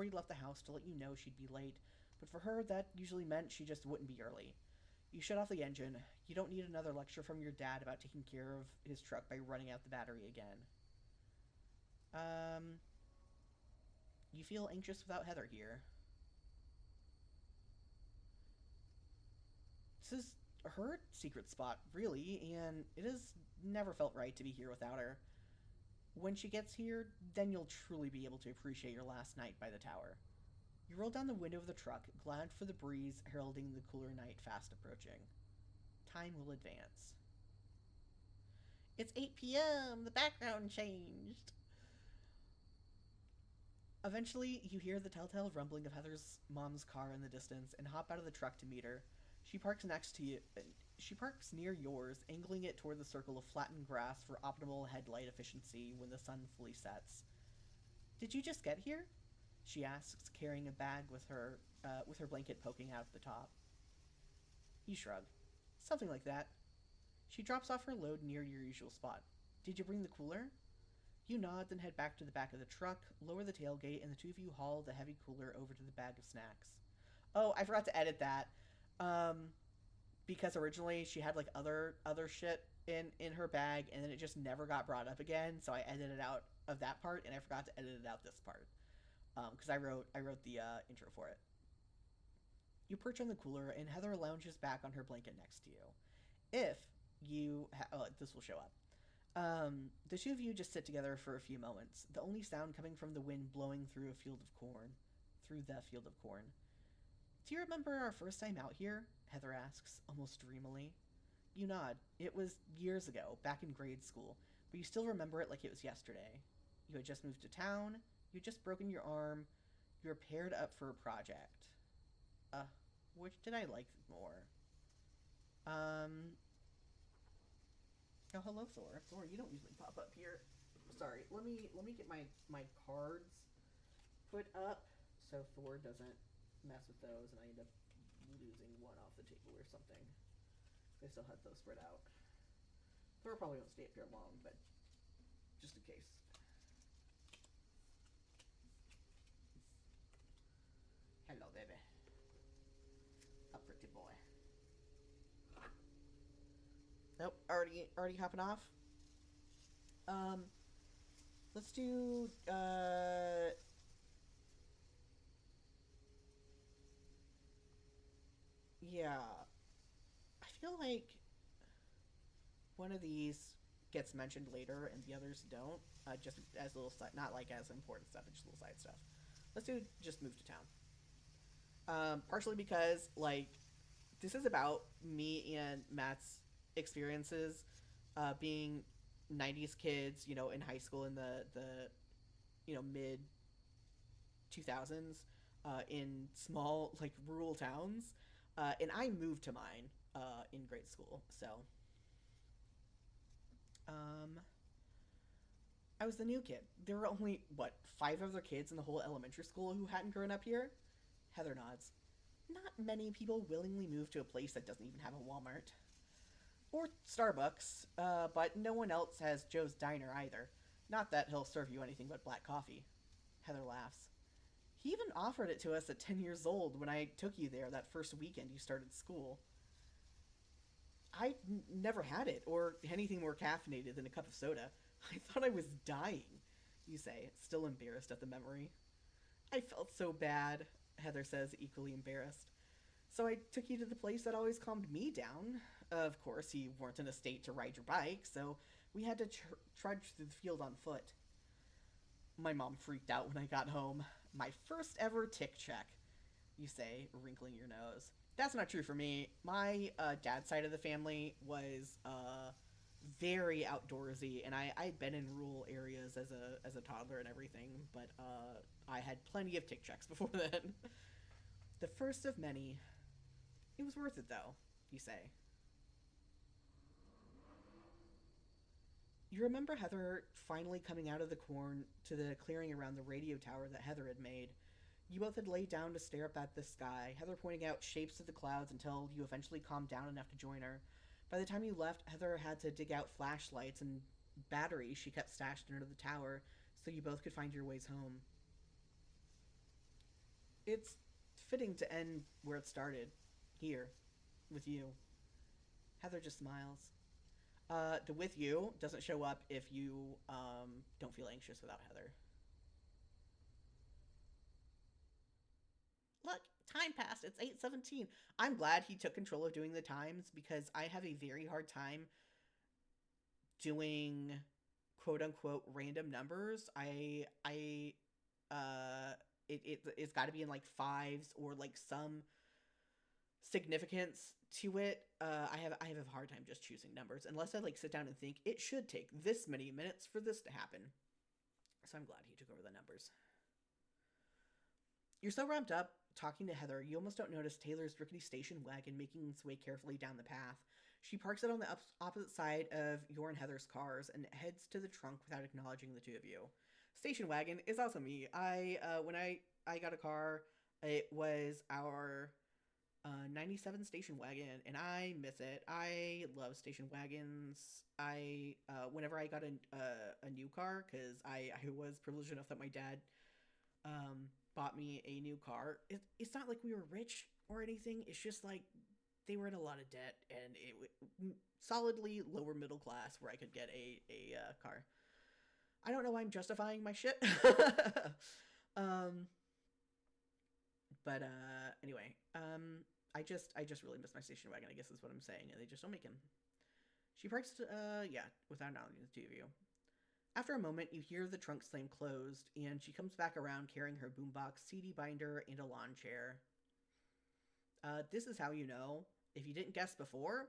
you left the house to let you know she'd be late, but for her that usually meant she just wouldn't be early. You shut off the engine. You don't need another lecture from your dad about taking care of his truck by running out the battery again. Um, you feel anxious without Heather here. This is her secret spot, really, and it has never felt right to be here without her. When she gets here, then you'll truly be able to appreciate your last night by the tower. You roll down the window of the truck, glad for the breeze heralding the cooler night fast approaching. Time will advance. It's 8 p.m. The background changed. Eventually, you hear the telltale rumbling of Heather's mom's car in the distance and hop out of the truck to meet her. She parks next to you. She parks near yours, angling it toward the circle of flattened grass for optimal headlight efficiency when the sun fully sets. Did you just get here? She asks, carrying a bag with her blanket poking out at the top. You shrug. Something like that. She drops off her load near your usual spot. Did you bring the cooler? You nod, then head back to the back of the truck, lower the tailgate, and the two of you haul the heavy cooler over to the bag of snacks. Oh, I forgot to edit that. Because originally she had other shit in her bag, and then it just never got brought up again. So I edited out of that part, and I forgot to edit out this part. Because I wrote the intro for it. You perch on the cooler, and Heather lounges back on her blanket next to you. If you, this will show up. The two of you just sit together for a few moments, the only sound coming from the wind blowing through a field of corn. Through the field of corn. Do you remember our first time out here? Heather asks, almost dreamily. You nod. It was years ago, back in grade school, but you still remember it like it was yesterday. You had just moved to town, you had just broken your arm, you were paired up for a project. Uh, which did I like more? Um, oh, hello, Thor. Thor, you don't usually pop up here. Sorry, let me get my cards put up so Thor doesn't mess with those and I end up losing one off the table or something. I still had those spread out. Thor probably won't stay up here long, but just in case. Hello, baby. A pretty boy. Nope, already hopping off. Um, let's do yeah. I feel like one of these gets mentioned later and the others don't. Just as little side, not like as important stuff, but just little side stuff. Let's do just move to town. Partially because like this is about me and Matt's experiences, being '90s kids, in high school in the mid 2000s, in small like rural towns, and I moved to mine in grade school. So um, I was the new kid. There were only what 5 other kids in the whole elementary school who hadn't grown up here. Heather nods. Not many people willingly move to a place that doesn't even have a Walmart or Starbucks, but no one else has Joe's Diner either. Not that he'll serve you anything but black coffee. Heather laughs. He even offered it to us at 10 years old when I took you there that first weekend you started school. Never had it, or anything more caffeinated than a cup of soda. I thought I was dying, you say, still embarrassed at the memory. I felt so bad, Heather says, equally embarrassed. So I took you to the place that always calmed me down. Of course, you weren't in a state to ride your bike, so we had to trudge through the field on foot. My mom freaked out when I got home. My first ever tick check, you say, wrinkling your nose. That's not true for me. My dad's side of the family was very outdoorsy, and I'd been in rural areas as a toddler and everything, but I had plenty of tick checks before then. The first of many. It was worth it, though, you say. You remember Heather finally coming out of the corn to the clearing around the radio tower that Heather had made. You both had laid down to stare up at the sky, Heather pointing out shapes of the clouds until you eventually calmed down enough to join her. By the time you left, Heather had to dig out flashlights and batteries she kept stashed under the tower so you both could find your ways home. It's fitting to end where it started. Here. With you. Heather just smiles. The with you doesn't show up if you don't feel anxious without Heather. Look, time passed. It's 8:17. I'm glad he took control of doing the times because I have a very hard time doing quote unquote random numbers. It's got to be in like fives or like some significance to it. I have a hard time just choosing numbers unless I like sit down and think it should take this many minutes for this to happen. So I'm glad he took over the numbers. You're so ramped up talking to Heather, you almost don't notice Taylor's rickety station wagon making its way carefully down the path. She parks it on the opposite side of your and Heather's cars and heads to the trunk without acknowledging the two of you. Station wagon is also me. When I got a car, it was our 97 station wagon, and I miss it. I love station wagons. Whenever I got a new car, because I was privileged enough that my dad bought me a new car. It's not like we were rich or anything. It's just like they were in a lot of debt, and it solidly lower middle class where I could get a car. I don't know why I'm justifying my shit. But anyway, I just really miss my station wagon, I guess is what I'm saying, and they just don't make them. She parks, without acknowledging the two of you. After a moment, you hear the trunk slam closed, and she comes back around carrying her boombox, CD binder, and a lawn chair. This is how you know. If you didn't guess before,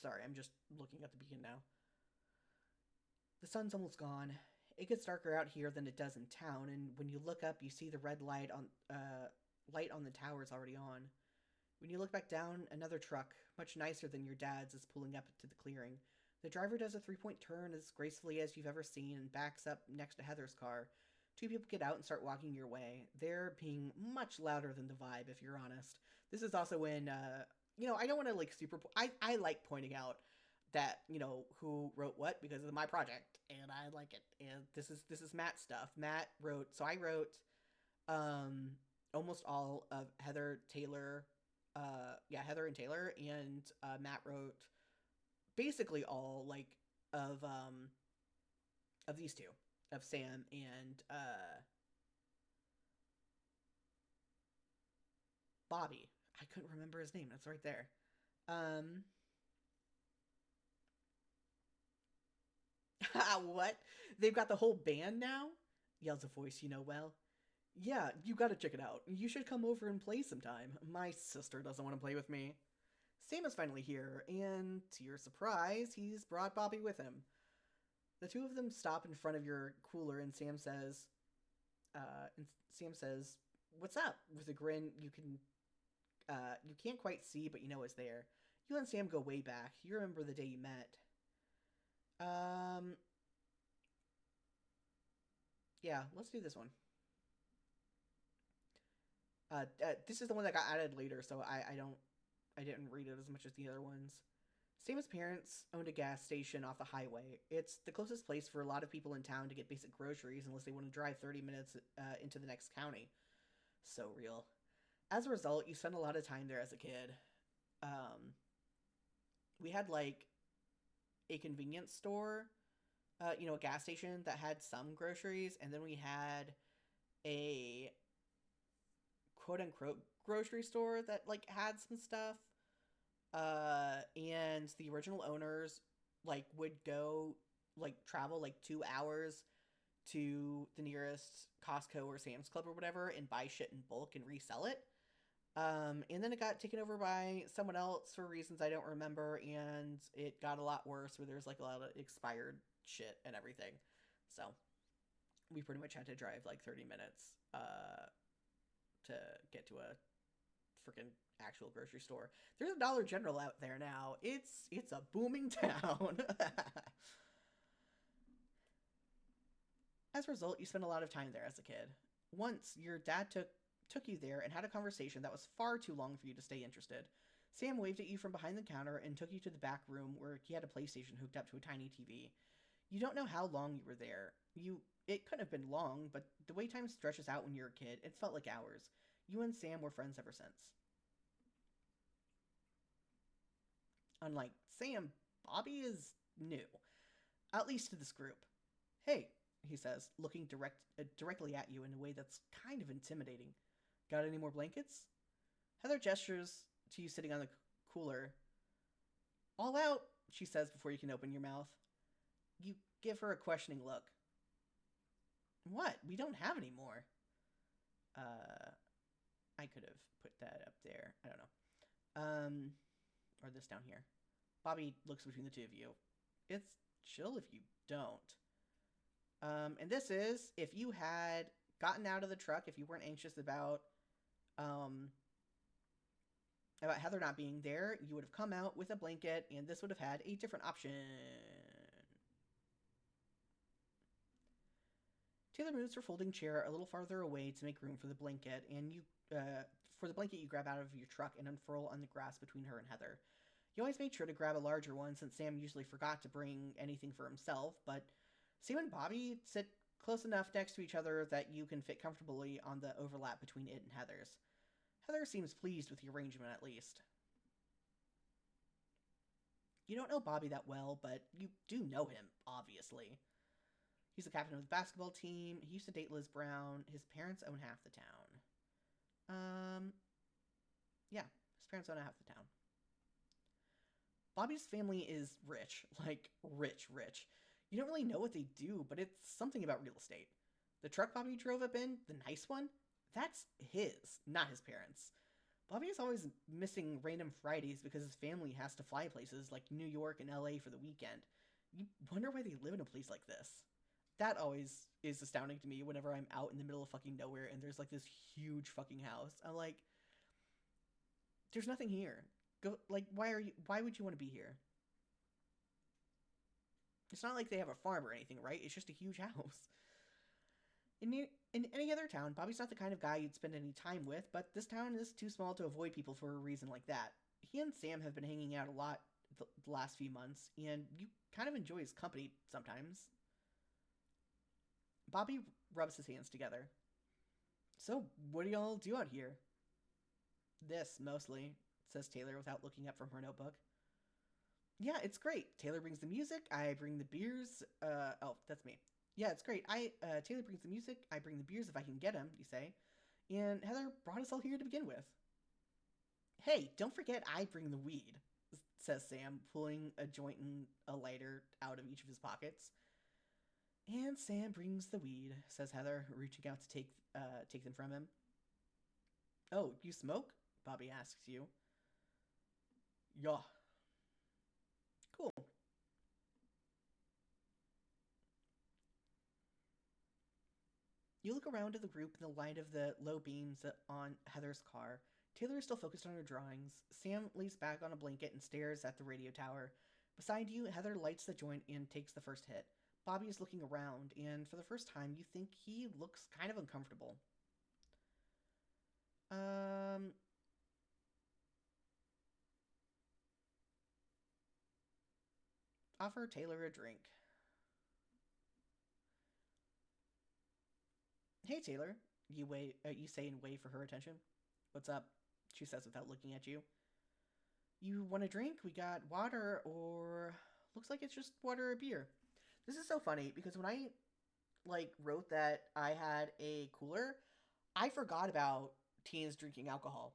Sorry, I'm just looking at the beacon now. The sun's almost gone. It gets darker out here than it does in town, and when you look up, you see the red light on the tower is already on. When you look back down, another truck, much nicer than your dad's, is pulling up to the clearing. The driver does a three-point turn as gracefully as you've ever seen and backs up next to Heather's car. Two people get out and start walking your way. They're being much louder than the vibe, if you're honest. This is also when, I don't want to like super. I like pointing out that who wrote what because it's my project and I like it. And this is Matt's stuff. Matt wrote. So I wrote, almost all of Heather and Taylor, and Matt wrote basically all like of these two, of Sam and Bobby. I couldn't remember his name. That's right there. Um, what? They've got the whole band now? Yells a voice you know well. Yeah, you gotta check it out. You should come over and play sometime. My sister doesn't want to play with me. Sam is finally here, and to your surprise, he's brought Bobby with him. The two of them stop in front of your cooler, and Sam says, "What's up?" With a grin you can't quite see, but you know it's there. You and Sam go way back. You remember the day you met. Um, yeah, let's do this one. This is the one that got added later, so I didn't read it as much as the other ones. Sam's parents owned a gas station off the highway. It's the closest place for a lot of people in town to get basic groceries unless they want to drive 30 minutes into the next county. So real. As a result, you spend a lot of time there as a kid. Um, we had like a convenience store, a gas station that had some groceries, and then we had a quote unquote grocery store that like had some stuff. And the original owners like would go like travel like 2 hours to the nearest Costco or Sam's Club or whatever and buy shit in bulk and resell it. And then it got taken over by someone else for reasons I don't remember, and it got a lot worse where there's like a lot of expired shit and everything. So we pretty much had to drive like 30 minutes to get to a freaking actual grocery store. There's a Dollar General out there now. It's a booming town. As a result, you spend a lot of time there as a kid. Once, your dad took you there and had a conversation that was far too long for you to stay interested. Sam waved at you from behind the counter and took you to the back room where he had a PlayStation hooked up to a tiny TV. You don't know how long you were there. It couldn't have been long, but the way time stretches out when you're a kid, it felt like hours. You and Sam were friends ever since. Unlike Sam, Bobby is new, at least to this group. Hey, he says, looking directly at you in a way that's kind of intimidating. Got any more blankets? Heather gestures to you sitting on the cooler. All out, she says before you can open your mouth. You give her a questioning look. What? We don't have any more. I could have put that up there. I don't know. Or this down here. Bobby looks between the two of you. It's chill if you don't. And this is if you had gotten out of the truck, if you weren't anxious about Heather not being there, you would have come out with a blanket, and this would have had a different option. Taylor moves her folding chair a little farther away to make room for the blanket, and you grab out of your truck and unfurl on the grass between her and Heather. You always made sure to grab a larger one since Sam usually forgot to bring anything for himself, but Sam and Bobby sit close enough next to each other that you can fit comfortably on the overlap between it and Heather's. Heather seems pleased with the arrangement at least. You don't know Bobby that well, but you do know him, obviously. He's the captain of the basketball team. He used to date Liz Brown. His parents own half the town. Yeah, his parents own half the town. Bobby's family is rich, like rich, rich. You don't really know what they do, but it's something about real estate. The truck Bobby drove up in, the nice one, that's his, not his parents'. Bobby is always missing random Fridays because his family has to fly places like New York and LA for the weekend. You wonder why they live in a place like this. That always is astounding to me whenever I'm out in the middle of fucking nowhere and there's like this huge fucking house. I'm like, there's nothing here. Go like why would you want to be here? It's not like they have a farm or anything, right? It's just a huge house. In any other town, Bobby's not the kind of guy you'd spend any time with, but this town is too small to avoid people for a reason like that. He and Sam have been hanging out a lot the last few months, and you kind of enjoy his company sometimes. Bobby rubs his hands together. So, what do y'all do out here? This, mostly, says Taylor without looking up from her notebook. Yeah, it's great. Taylor brings the music, I bring the beers. Oh, that's me. Yeah, it's great. Taylor brings the music, I bring the beers if I can get them, you say. And Heather brought us all here to begin with. Hey, don't forget I bring the weed, says Sam, pulling a joint and a lighter out of each of his pockets. And Sam brings the weed, says Heather, reaching out to take them from him. Oh, you smoke? Bobby asks you. Yeah. Cool. You look around at the group in the light of the low beams on Heather's car. Taylor is still focused on her drawings. Sam leans back on a blanket and stares at the radio tower. Beside you, Heather lights the joint and takes the first hit. Bobby is looking around, and for the first time, you think he looks kind of uncomfortable. Um, Offer Taylor a drink. Hey, Taylor. You say and wave for her attention. What's up? She says without looking at you. You want a drink? We got water, or looks like it's just water or beer. This is so funny because when I wrote that I had a cooler, I forgot about teens drinking alcohol.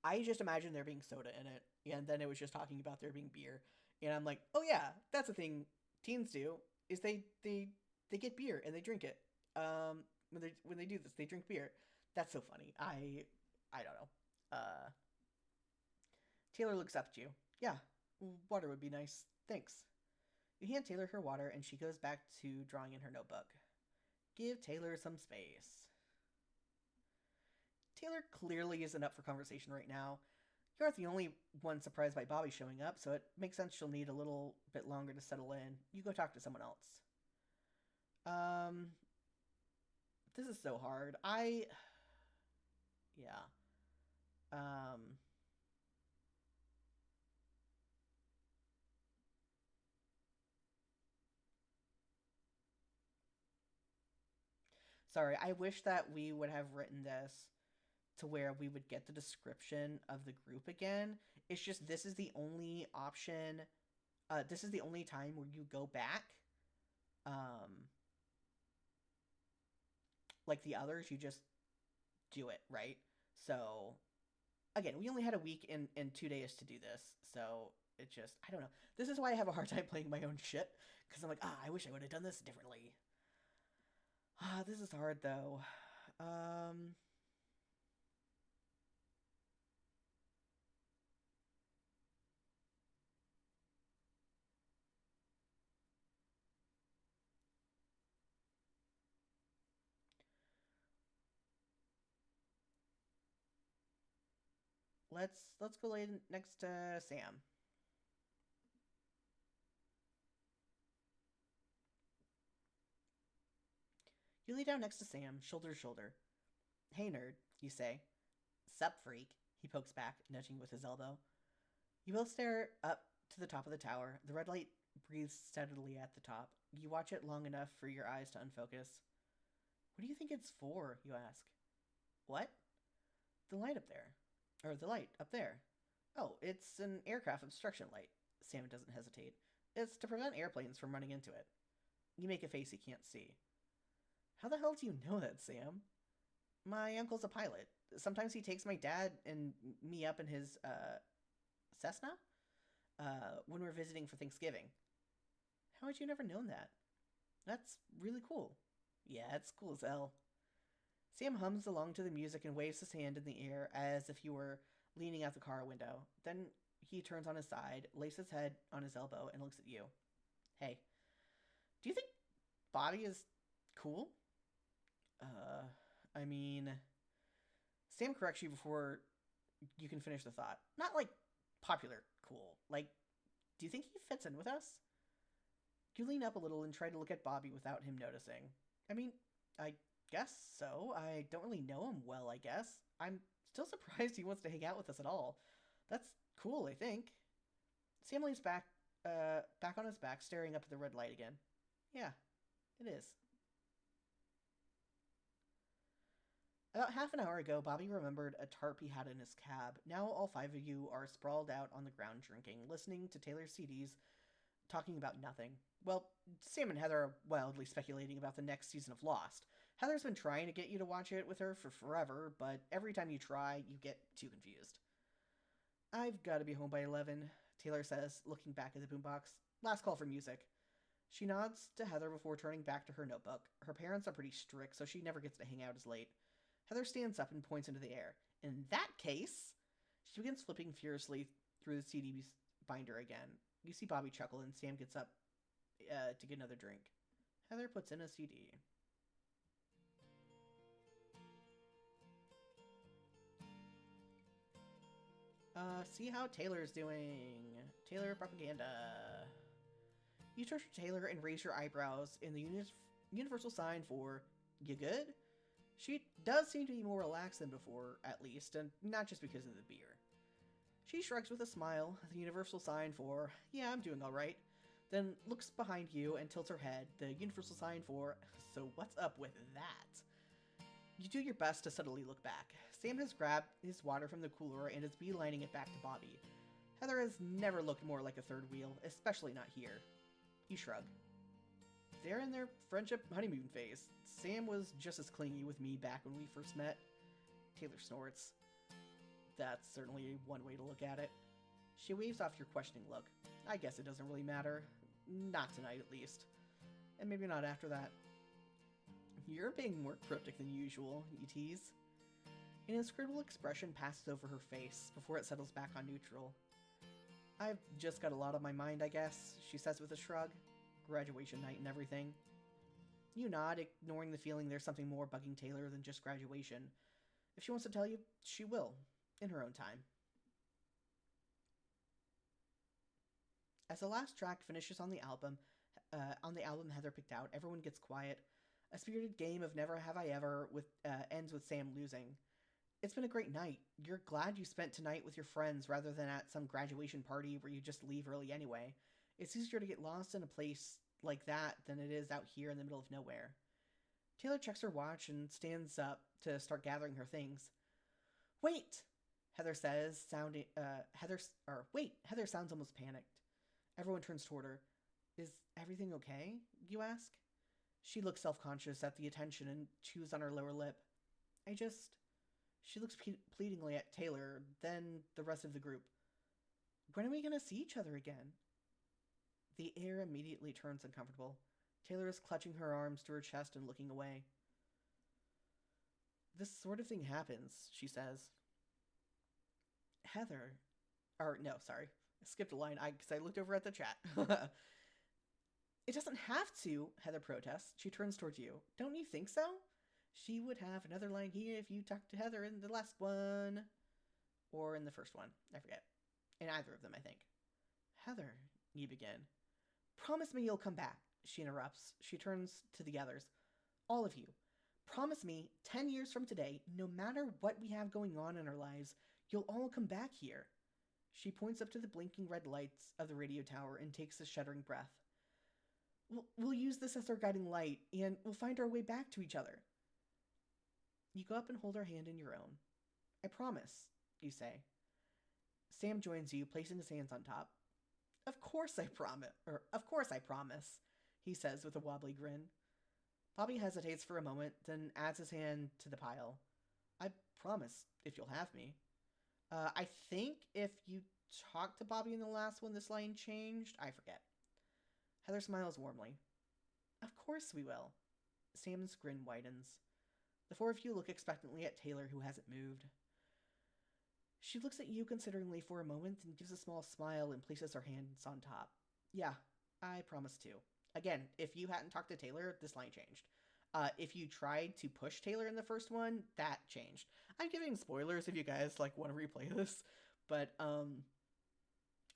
I just imagined there being soda in it, and then it was just talking about there being beer, and I'm like, oh yeah, that's a thing teens do. Is they get beer and they drink it. When they do this, they drink beer. That's so funny. I don't know. Taylor looks up at you. Yeah, water would be nice. Thanks. You hand Taylor her water, and she goes back to drawing in her notebook. Give Taylor some space. Taylor clearly isn't up for conversation right now. You aren't the only one surprised by Bobby showing up, so it makes sense she'll need a little bit longer to settle in. You go talk to someone else. Um, this is so hard. Yeah. Um, Sorry, I wish that we would have written this to where we would get the description of the group again. It's just this is the only option. This is the only time where you go back. Um, like the others, you just do it, right? So again, we only had a week and 2 days to do this, so it just I don't know. This is why I have a hard time playing my own shit because I'm like, I wish I would have done this differently. This is hard though. Um, let's go lay next to Sam. You lay down next to Sam, shoulder to shoulder. Hey nerd, you say. Sup freak, he pokes back, nudging with his elbow. You both stare up to the top of the tower. The red light breathes steadily at the top. You watch it long enough for your eyes to unfocus. What do you think it's for? You ask. What? The light up there. Or the light up there. Oh, it's an aircraft obstruction light. Sam doesn't hesitate. It's to prevent airplanes from running into it. You make a face he can't see. How the hell do you know that, Sam? My uncle's a pilot. Sometimes he takes my dad and me up in his Cessna when we're visiting for Thanksgiving. How had you never known that? That's really cool. Yeah, it's cool as hell. Sam hums along to the music and waves his hand in the air as if he were leaning out the car window. Then he turns on his side, lays his head on his elbow, and looks at you. Hey, do you think Bobby is cool? Uh, I mean, Sam corrects you before you can finish the thought. Not like popular cool. Like, do you think he fits in with us? You lean up a little and try to look at Bobby without him noticing. I mean, I guess so. I don't really know him well, I guess. I'm still surprised he wants to hang out with us at all. That's cool, I think. Sam leans back on his back, staring up at the red light again. Yeah, it is. About half an hour ago, Bobby remembered a tarp he had in his cab. Now all five of you are sprawled out on the ground drinking, listening to Taylor's CDs, talking about nothing. Well, Sam and Heather are wildly speculating about the next season of Lost. Heather's been trying to get you to watch it with her for forever, but every time you try, you get too confused. I've got to be home by 11, Taylor says, looking back at the boombox. Last call for music. She nods to Heather before turning back to her notebook. Her parents are pretty strict, so she never gets to hang out as late. Heather stands up and points into the air. In that case, she begins flipping furiously through the CD binder again. You see Bobby chuckle, and Sam gets up to get another drink. Heather puts in a CD. See how Taylor's doing. Taylor propaganda. You turn to Taylor and raise your eyebrows in the universal sign for, you good? She does seem to be more relaxed than before, at least, and not just because of the beer. She shrugs with a smile, the universal sign for, yeah, I'm doing alright, then looks behind you and tilts her head, the universal sign for, so what's up with that? You do your best to subtly look back. Sam has grabbed his water from the cooler and is beelining it back to Bobby. Heather has never looked more like a third wheel, especially not here. You shrug. They're in their friendship honeymoon phase. Sam was just as clingy with me back when we first met. Taylor snorts. That's certainly one way to look at it. She waves off your questioning look. I guess it doesn't really matter. Not tonight, at least. And maybe not after that. You're being more cryptic than usual, you tease. An inscrutable expression passes over her face before it settles back on neutral. I've just got a lot on my mind, I guess, she says with a shrug. Graduation night and everything. You nod, ignoring the feeling there's something more bugging Taylor than just graduation. If she wants to tell you, she will, in her own time. As the last track finishes on the album Heather picked out, everyone gets quiet. A spirited game of Never Have I Ever ends with Sam losing. It's been a great night. You're glad you spent tonight with your friends rather than at some graduation party where you just leave early anyway. It's easier to get lost in a place like that than it is out here in the middle of nowhere. Taylor checks her watch and stands up to start gathering her things. Wait, Heather says, Heather sounds almost panicked. Everyone turns toward her. Is everything okay? You ask. She looks self-conscious at the attention and chews on her lower lip. She looks pleadingly at Taylor, then the rest of the group. When are we going to see each other again? The air immediately turns uncomfortable. Taylor is clutching her arms to her chest and looking away. This sort of thing happens, she says. Heather. No, sorry. I skipped a line because I looked over at the chat. It doesn't have to, Heather protests. She turns towards you. Don't you think so? She would have another line here if you talked to Heather in the last one. Or in the first one. I forget. In either of them, I think. Heather, you begin. Promise me you'll come back, she interrupts. She turns to the others. All of you. Promise me, 10 years from today, no matter what we have going on in our lives, you'll all come back here. She points up to the blinking red lights of the radio tower and takes a shuddering breath. We'll use this as our guiding light, and we'll find our way back to each other. You go up and hold her hand in your own. I promise, you say. Sam joins you, placing his hands on top. Of course I promise, he says with a wobbly grin. Bobby hesitates for a moment, then adds his hand to the pile. I promise, if you'll have me. I think if you talked to Bobby in the last one, this line changed. I forget. Heather smiles warmly. Of course we will. Sam's grin widens. The four of you look expectantly at Taylor, who hasn't moved. She looks at you consideringly for a moment and gives a small smile and places her hands on top. Yeah, I promise to. Again, if you hadn't talked to Taylor, this line changed. If you tried to push Taylor in the first one, that changed. I'm giving spoilers if you guys like want to replay this, but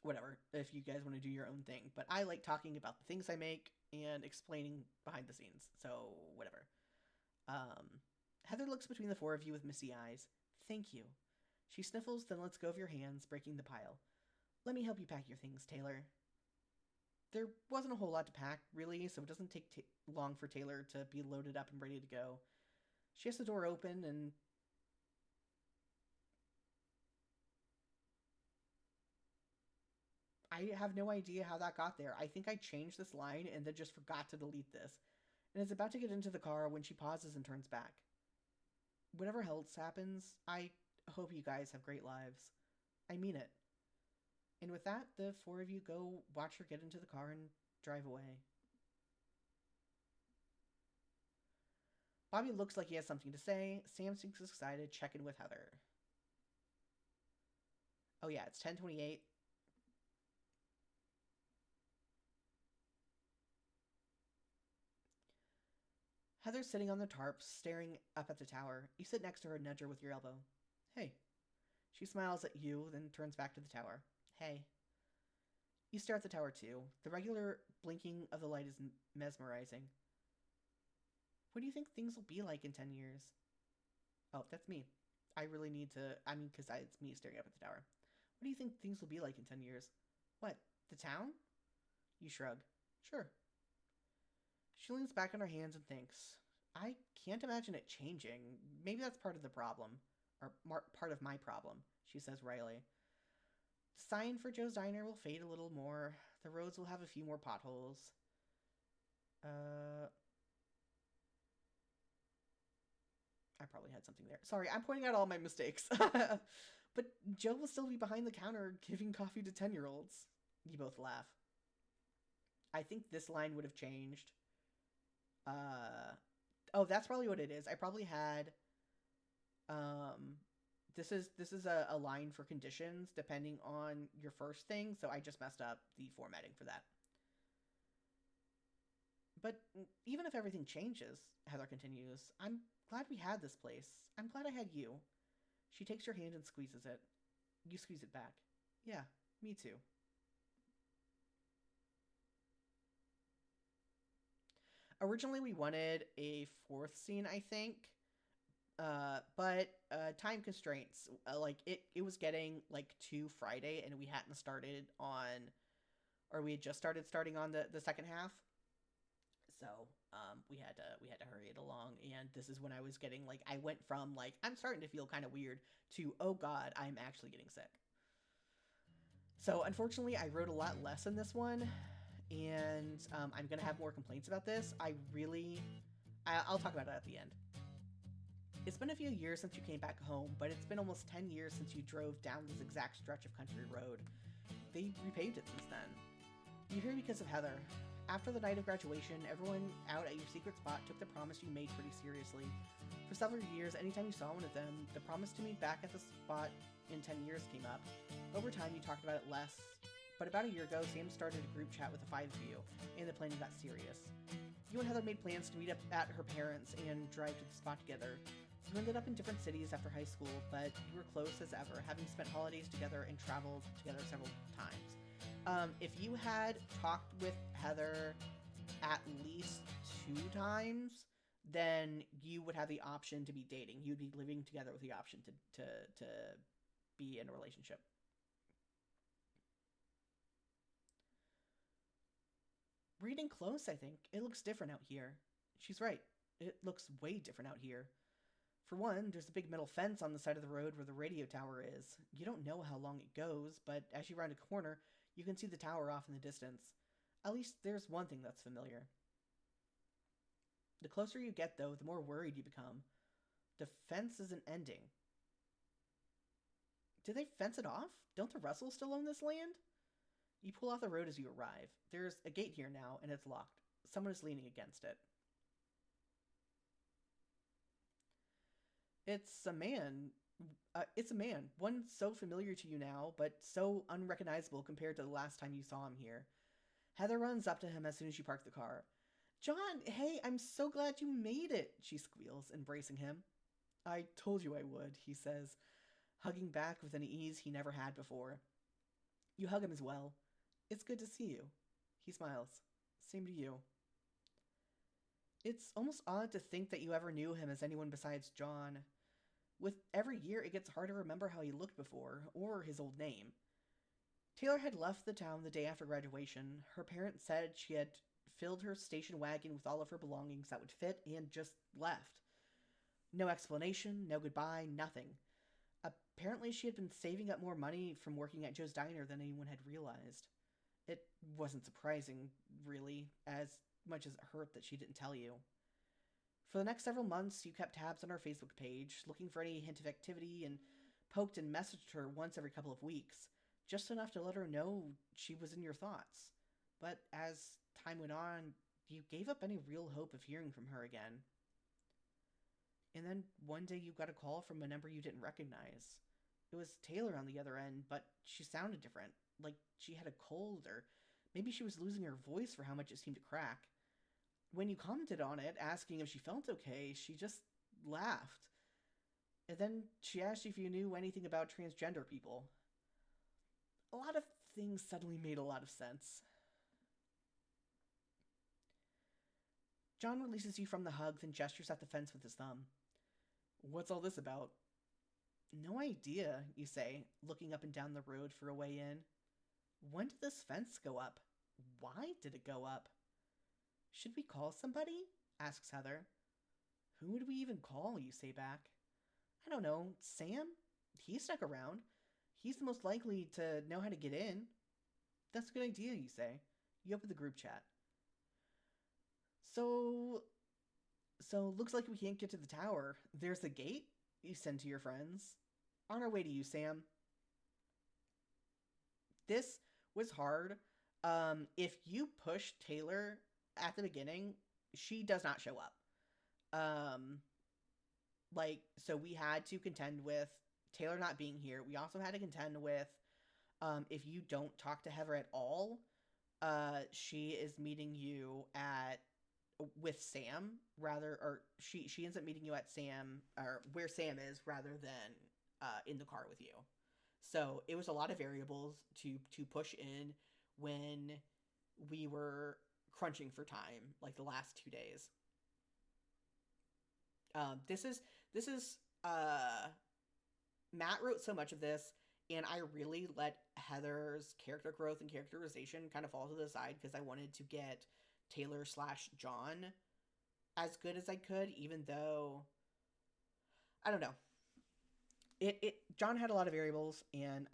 whatever. If you guys want to do your own thing, but I like talking about the things I make and explaining behind the scenes. So whatever. Heather looks between the four of you with misty eyes. Thank you. She sniffles, then lets go of your hands, breaking the pile. Let me help you pack your things, Taylor. There wasn't a whole lot to pack, really, so it doesn't take long for Taylor to be loaded up and ready to go. She has the door open and... I have no idea how that got there. I think I changed this line and then just forgot to delete this, and is about to get into the car when she pauses and turns back. Whatever else happens, I hope you guys have great lives. I mean it. And with that, the four of you go watch her get into the car and drive away. Bobby looks like he has something to say. Sam seems excited, checking with Heather. Oh yeah, it's 10:28. Heather's sitting on the tarp, staring up at the tower. You sit next to her and nudge her with your elbow. Hey. She smiles at you, then turns back to the tower. Hey. You stare at the tower too. The regular blinking of the light is mesmerizing. What do you think things will be like in 10 years? Oh, that's me. I really need to... because it's me staring up at the tower. What do you think things will be like in 10 years? What? The town? You shrug. Sure. She leans back on her hands and thinks. I can't imagine it changing. Maybe that's part of the problem. Or part of my problem, she says wryly. The sign for Joe's Diner will fade a little more. The roads will have a few more potholes. I probably had something there. Sorry, I'm pointing out all my mistakes. But Joe will still be behind the counter giving coffee to 10-year-olds. You both laugh. I think this line would have changed. Oh, that's probably what it is. I probably had... This is a line for conditions depending on your first thing, so I just messed up the formatting for that. But even if everything changes, Heather continues, I'm glad we had this place. I'm glad I had you. She takes your hand and squeezes it. You squeeze it back. Yeah, me too. Originally, we wanted a fourth scene, I think. But time constraints. It was getting like to Friday, and we hadn't started on, or we had just starting on the second half. So we had to hurry it along, and this is when I was getting like I went from like I'm starting to feel kind of weird to oh god I'm actually getting sick. So unfortunately, I wrote a lot less in this one, and I'm gonna have more complaints about this. I'll talk about it at the end. It's been a few years since you came back home, but it's been almost 10 years since you drove down this exact stretch of country road. They repaved it since then. You're here because of Heather. After the night of graduation, everyone out at your secret spot took the promise you made pretty seriously. For several years, anytime you saw one of them, the promise to meet back at the spot in 10 years came up. Over time, you talked about it less. But about a year ago, Sam started a group chat with the five of you, and the planning got serious. You and Heather made plans to meet up at her parents' and drive to the spot together. You ended up in different cities after high school, but you were close as ever, having spent holidays together and traveled together several times. If you had talked with Heather at least 2 times, then you would have the option to be dating. You'd be living together with the option to be in a relationship. We're getting close, I think. It looks different out here. She's right. It looks way different out here. For one, there's a big metal fence on the side of the road where the radio tower is. You don't know how long it goes, but as you round a corner, you can see the tower off in the distance. At least there's one thing that's familiar. The closer you get, though, the more worried you become. The fence isn't ending. Did they fence it off? Don't the Russells still own this land? You pull off the road as you arrive. There's a gate here now, and it's locked. Someone is leaning against it. It's a man. It's a man. One so familiar to you now, but so unrecognizable compared to the last time you saw him here. Heather runs up to him as soon as you park the car. John, hey, I'm so glad you made it, she squeals, embracing him. I told you I would, he says, hugging back with an ease he never had before. You hug him as well. It's good to see you. He smiles. Same to you. It's almost odd to think that you ever knew him as anyone besides John. With every year, it gets harder to remember how he looked before, or his old name. Taylor had left the town the day after graduation. Her parents said she had filled her station wagon with all of her belongings that would fit and just left. No explanation, no goodbye, nothing. Apparently, she had been saving up more money from working at Joe's Diner than anyone had realized. It wasn't surprising, really, as much as it hurt that she didn't tell you. For the next several months, you kept tabs on her Facebook page, looking for any hint of activity, and poked and messaged her once every couple of weeks, just enough to let her know she was in your thoughts. But as time went on, you gave up any real hope of hearing from her again. And then one day you got a call from a number you didn't recognize. It was Taylor on the other end, but she sounded different, like she had a cold, or maybe she was losing her voice for how much it seemed to crack. When you commented on it, asking if she felt okay, she just laughed. And then she asked if you knew anything about transgender people. A lot of things suddenly made a lot of sense. John releases you from the hug, then gestures at the fence with his thumb. What's all this about? No idea, you say, looking up and down the road for a way in. When did this fence go up? Why did it go up? Should we call somebody? Asks Heather. Who would we even call, you say back. I don't know, Sam? He stuck around. He's the most likely to know how to get in. That's a good idea, you say. You open the group chat. So looks like we can't get to the tower. There's a gate, you send to your friends. On our way to you, Sam. This was hard. If you push Taylor at the beginning, she does not show up. So we had to contend with Taylor not being here. We also had to contend with, if you don't talk to Heather at all, she is meeting you with Sam, or she ends up meeting you at Sam, or where Sam is, rather than in the car with you. So it was a lot of variables to push in when we were crunching for time, like the last 2 days. This is Matt wrote so much of this, and I really let Heather's character growth and characterization kind of fall to the side because I wanted to get Taylor/John as good as I could, even though I don't know. John had a lot of variables, and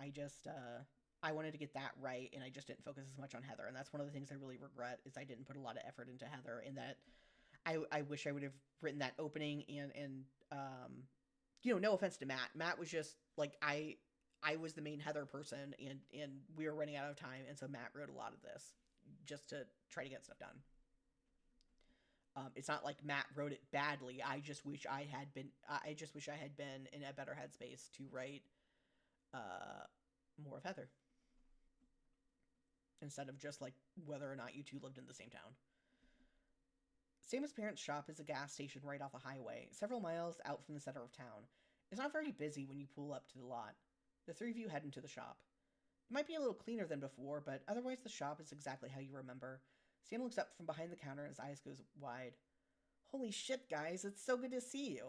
I wanted to get that right, and I just didn't focus as much on Heather, and that's one of the things I really regret is I didn't put a lot of effort into Heather, and that I wish I would have written that opening and no offense to Matt. Matt was just like I was the main Heather person, and we were running out of time, and so Matt wrote a lot of this just to try to get stuff done. It's not like Matt wrote it badly. I just wish I had been in a better headspace to write more of Heather instead of just like whether or not you two lived in the same town. Sam's parents' shop is a gas station right off the highway, several miles out from the center of town. It's not very busy when you pull up to the lot. The three of you head into the shop. It might be a little cleaner than before, but otherwise the shop is exactly how you remember. Sam looks up from behind the counter and his eyes goes wide. Holy shit, guys, it's so good to see you.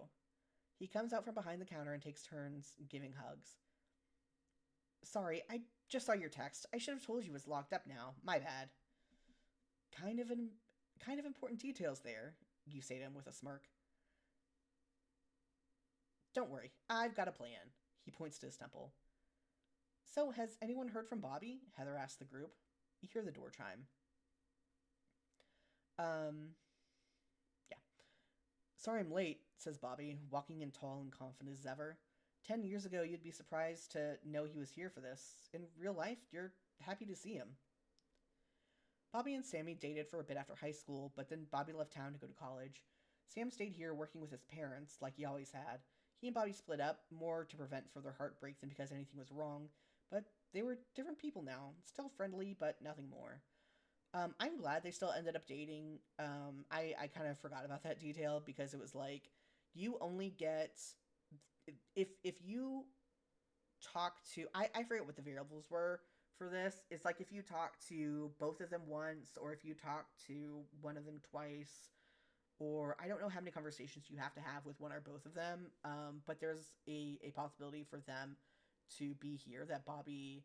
He comes out from behind the counter and takes turns giving hugs. Sorry, I just saw your text. I should have told you it was locked up now. My bad. Kind of important details there, you say to him with a smirk. Don't worry, I've got a plan. He points to his temple. So, has anyone heard from Bobby? Heather asks the group. You hear the door chime. Yeah. Sorry I'm late, says Bobby, walking in tall and confident as ever. 10 years ago, you'd be surprised to know he was here for this. In real life, you're happy to see him. Bobby and Sammy dated for a bit after high school, but then Bobby left town to go to college. Sam stayed here working with his parents, like he always had. He and Bobby split up more to prevent further heartbreak than because anything was wrong, but they were different people now. Still friendly, but nothing more. I'm glad they still ended up dating. I kind of forgot about that detail because it was like you only get if you talk to I forget what the variables were for this. It's like if you talk to both of them once or if you talk to one of them twice or I don't know how many conversations you have to have with one or both of them. But there's a possibility for them to be here that Bobby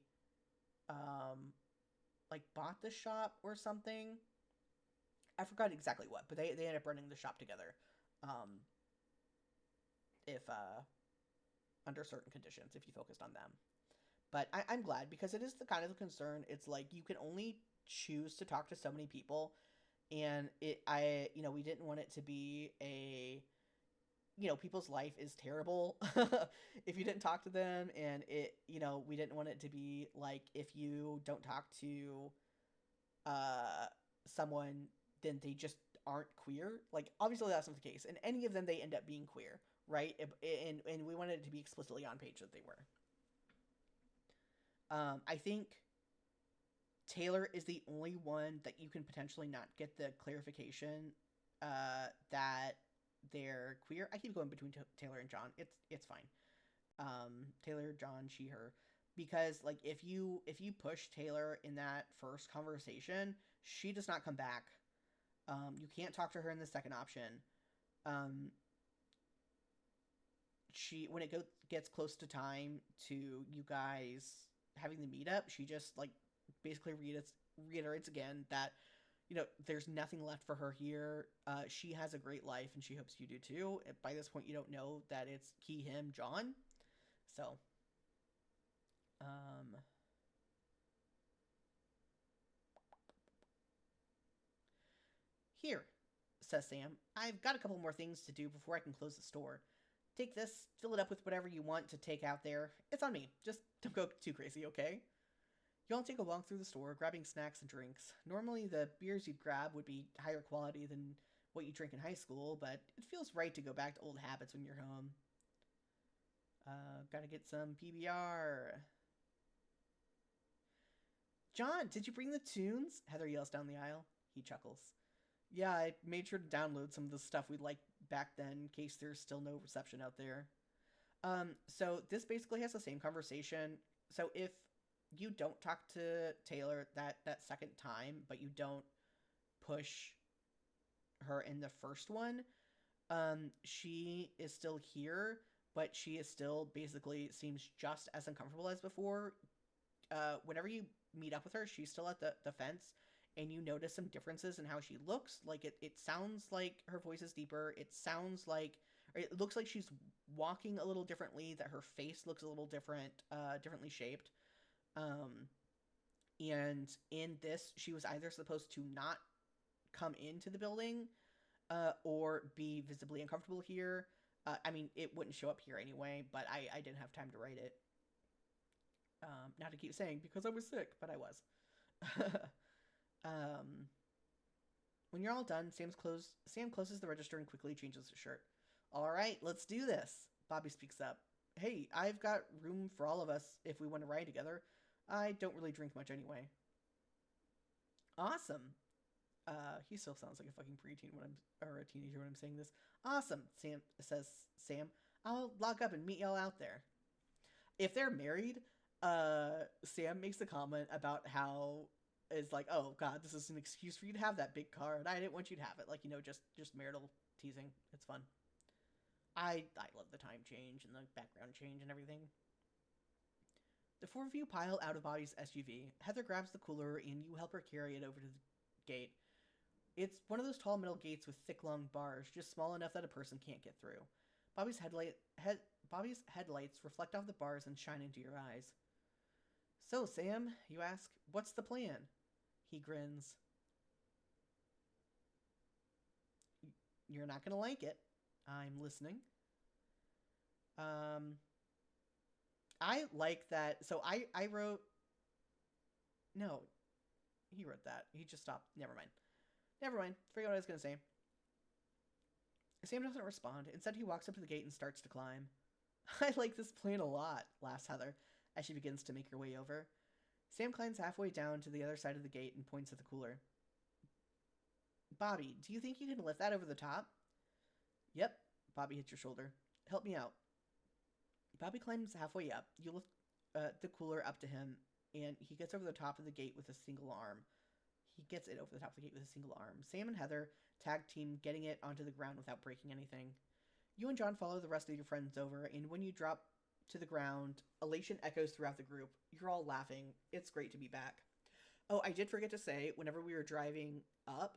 um like bought the shop or something. I forgot exactly what, but they ended up running the shop together. Um if under certain conditions if you focused on them. But I'm glad because it is the kind of concern. It's like you can only choose to talk to so many people, and we didn't want it to be a people's life is terrible if you didn't talk to them, and we didn't want it to be like if you don't talk to uh someone then they just aren't queer. Like obviously that's not the case. In any of them they end up being queer, right? And we wanted it to be explicitly on page that they were. I think Taylor is the only one that you can potentially not get the clarification that they're queer. I keep going between Taylor and John. It's fine. Taylor, John, she, her, because like if you push Taylor in that first conversation, she does not come back. You can't talk to her in the second option. Um, she when it gets close to time to you guys having the meetup, she just like basically reiterates again that there's nothing left for her here. She has a great life and she hopes you do too. By this point you don't know that it's he, him, John. So here, says Sam, I've got a couple more things to do before I can close the store. Take this, fill it up with whatever you want to take out there. It's on me. Just don't go too crazy, okay? You all take a walk through the store, grabbing snacks and drinks. Normally, the beers you'd grab would be higher quality than what you drink in high school, but it feels right to go back to old habits when you're home. Gotta get some PBR. John, did you bring the tunes? Heather yells down the aisle. He chuckles. Yeah, I made sure to download some of the stuff we liked back then in case there's still no reception out there. So this basically has the same conversation. So if you don't talk to Taylor that second time, but you don't push her in the first one, she is still here, but she is still basically seems just as uncomfortable as before. Whenever you meet up with her, she's still at the fence, and you notice some differences in how she looks. Like it sounds like her voice is deeper. It sounds like, or it looks like she's walking a little differently, that her face looks a little different, differently shaped. And in this, she was either supposed to not come into the building, or be visibly uncomfortable here. I mean, it wouldn't show up here anyway, but I didn't have time to write it. Not to keep saying because I was sick, but I was. When you're all done, Sam closes the register and quickly changes his shirt. All right, let's do this. Bobby speaks up. Hey, I've got room for all of us if we want to ride together. I don't really drink much anyway. Awesome. He still sounds like a fucking preteen or a teenager when I'm saying this. Awesome, Sam. I'll lock up and meet y'all out there. If they're married, Sam makes a comment about how it's like, oh god, this is an excuse for you to have that big car, and I didn't want you to have it. Like, just marital teasing. It's fun. I love the time change and the background change and everything. The four of you pile out of Bobby's SUV. Heather grabs the cooler and you help her carry it over to the gate. It's one of those tall metal gates with thick, long bars, just small enough that a person can't get through. Bobby's headlights reflect off the bars and shine into your eyes. So, Sam, you ask, what's the plan? He grins. You're not gonna like it. I'm listening. I like that. So I wrote. No, he wrote that. He just stopped. Never mind. Forget what I was gonna say. Sam doesn't respond. Instead, he walks up to the gate and starts to climb. I like this plan a lot, laughs Heather as she begins to make her way over. Sam climbs halfway down to the other side of the gate and points at the cooler. Bobby, do you think you can lift that over the top? Yep. Bobby hits your shoulder. Help me out. Bobby climbs halfway up. You lift the cooler up to him, and he gets over the top of the gate with a single arm. He gets it over the top of the gate with a single arm. Sam and Heather tag team getting it onto the ground without breaking anything. You and John follow the rest of your friends over, and when you drop to the ground, elation echoes throughout the group. You're all laughing. It's great to be back. Oh, I did forget to say, whenever we were driving up,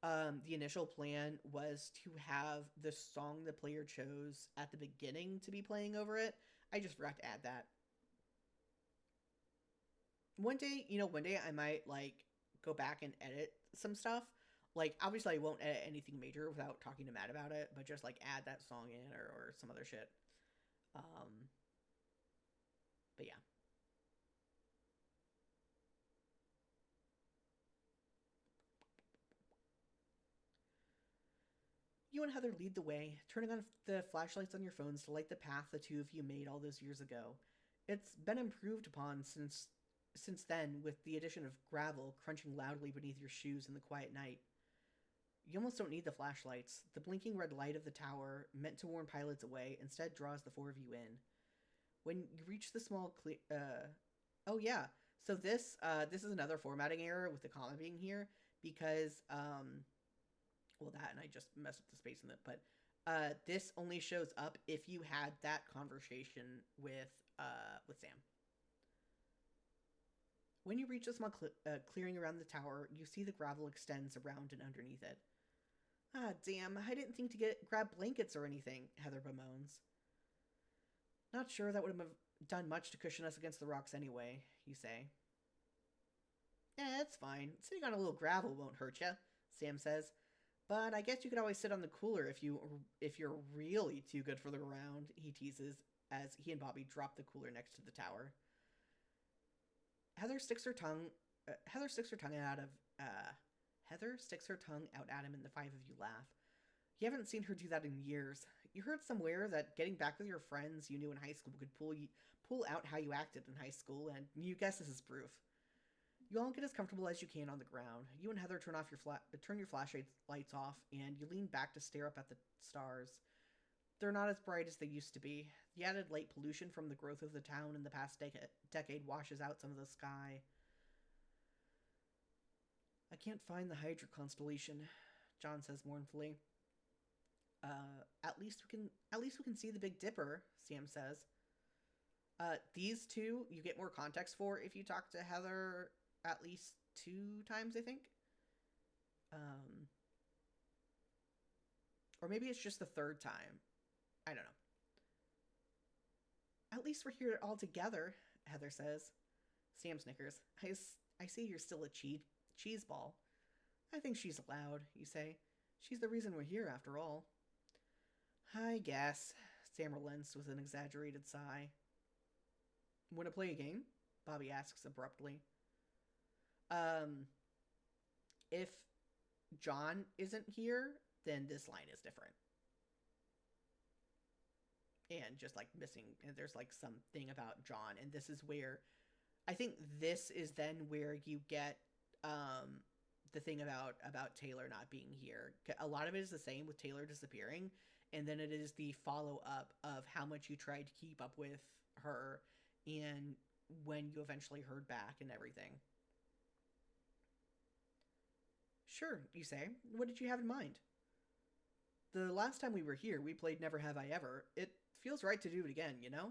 the initial plan was to have the song the player chose at the beginning to be playing over it. I just forgot to add that. One day I might like go back and edit some stuff. Like, obviously, I won't edit anything major without talking to Matt about it, but just like add that song in or some other shit. Um, but yeah. You and Heather lead the way, turning on the flashlights on your phones to light the path the two of you made all those years ago. It's been improved upon since then with the addition of gravel crunching loudly beneath your shoes in the quiet night. You almost don't need the flashlights. The blinking red light of the tower, meant to warn pilots away, instead draws the four of you in. When you reach the small oh yeah. So this is another formatting error with the comma being here because well, that, and I just messed up the space in it, but this only shows up if you had that conversation with Sam. When you reach a small clearing around the tower, you see the gravel extends around and underneath it. Ah, damn, I didn't think to grab blankets or anything, Heather bemoans. Not sure that would have done much to cushion us against the rocks anyway, you say. It's fine. Sitting on a little gravel won't hurt you, Sam says. But I guess you could always sit on the cooler if you're really too good for the ground, he teases as he and Bobby drop the cooler next to the tower. Heather sticks her tongue out of Heather sticks her tongue out at him, and the five of you laugh. You haven't seen her do that in years. You heard somewhere that getting back with your friends you knew in high school could pull out how you acted in high school, and you guess this is proof. You all get as comfortable as you can on the ground. You and Heather turn your flashlights off, and you lean back to stare up at the stars. They're not as bright as they used to be. The added light pollution from the growth of the town in the past decade washes out some of the sky. I can't find the Hydra constellation, John says mournfully. At least we can see the Big Dipper, Sam says. These two you get more context for if you talk to Heather at least 2 times, I think. Or maybe it's just the 3rd time. I don't know. At least we're here all together, Heather says. Sam snickers. I see you're still a cheese ball. I think she's allowed, you say. She's the reason we're here, after all. I guess, Sam relents with an exaggerated sigh. Want to play a game? Bobby asks abruptly. If John isn't here, then this line is different. And just like missing, and there's like something about John, and this is where, I think this is then where you get the thing about Taylor not being here. A lot of it is the same with Taylor disappearing, and then it is the follow-up of how much you tried to keep up with her and when you eventually heard back and everything. Sure, you say. What did you have in mind? The last time we were here, we played Never Have I Ever. It feels right to do it again, you know?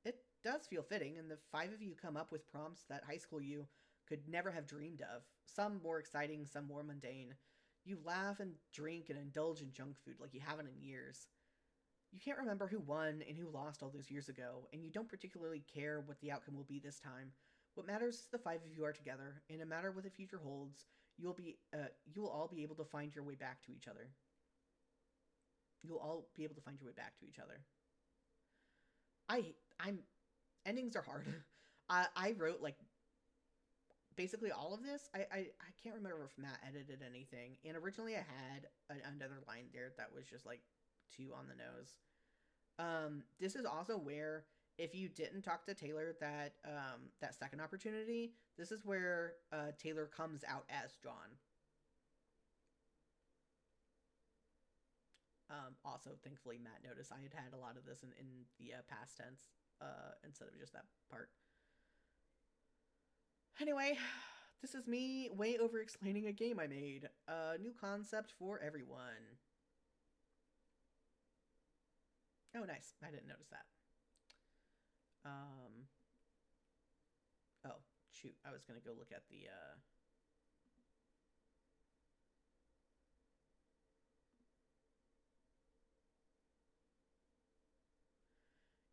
It does feel fitting, and the 5 of you come up with prompts that high school you could never have dreamed of. Some more exciting, some more mundane. You laugh and drink and indulge in junk food like you haven't in years. You can't remember who won and who lost all those years ago, and you don't particularly care what the outcome will be this time. What matters is the 5 of you are together, and no matter what the future holds, you will all be able to find your way back to each other. You'll all be able to find your way back to each other. I'm endings are hard. I wrote like basically all of this. I can't remember if Matt edited anything. And originally I had another line there that was just like too on the nose. This is also where if you didn't talk to Taylor that second opportunity, this is where Taylor comes out as John. Also, thankfully, Matt noticed I had a lot of this in the past tense instead of just that part. Anyway, this is me way over explaining a game I made. A new concept for everyone. Oh, nice. I didn't notice that. Um. Oh, shoot. I was gonna go look at the.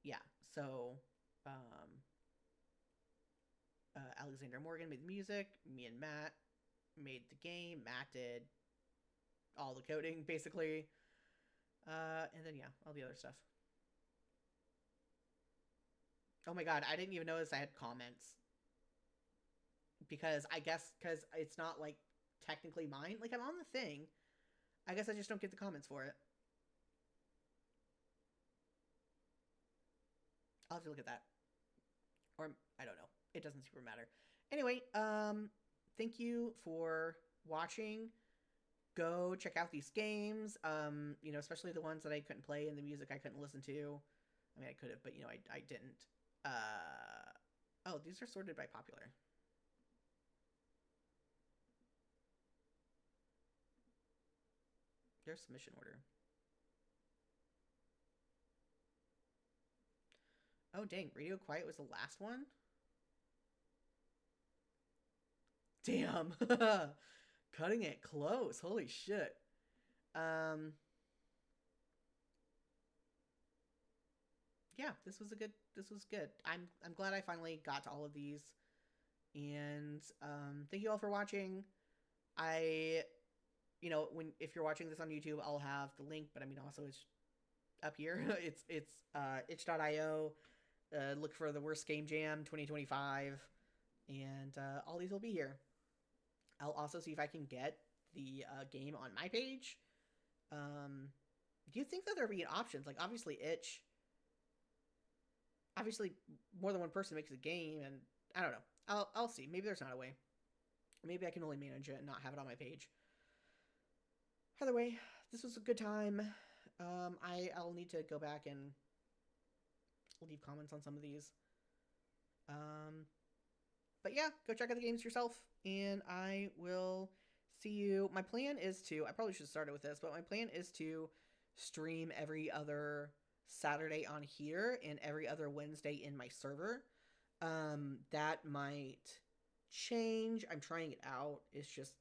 Yeah. So, um, Alexander Morgan made the music. Me and Matt made the game. Matt did all the coding, basically. And then yeah, all the other stuff. Oh my god, I didn't even notice I had comments because I guess because it's not like technically mine. Like I'm on the thing. I guess I just don't get the comments for it. I'll have to look at that. Or I don't know. It doesn't super matter. Anyway, thank you for watching. Go check out these games. Especially the ones that I couldn't play and the music I couldn't listen to. I mean, I could have, but I didn't. Oh, these are sorted by popular. There's submission order. Oh dang, Radio Quiet was the last one. Damn, cutting it close. Holy shit. Um, yeah, this was a good. This was good. I'm glad I finally got to all of these, and thank you all for watching. I, when if you're watching this on YouTube, I'll have the link, but I mean also it's up here. It's itch.io. Look for the worst game jam 2025, and all these will be here. I'll also see if I can get the game on my page. Do you think that there be options? Like obviously itch. Obviously, more than one person makes a game, and I don't know. I'll see. Maybe there's not a way. Maybe I can only manage it and not have it on my page. Either way, this was a good time. I'll need to go back and leave comments on some of these. Um, but yeah, go check out the games yourself, and I will see you. My plan is to. I probably should have started with this, but my plan is to stream every other Saturday on here and every other Wednesday in my server. That might change. I'm trying it out. It's just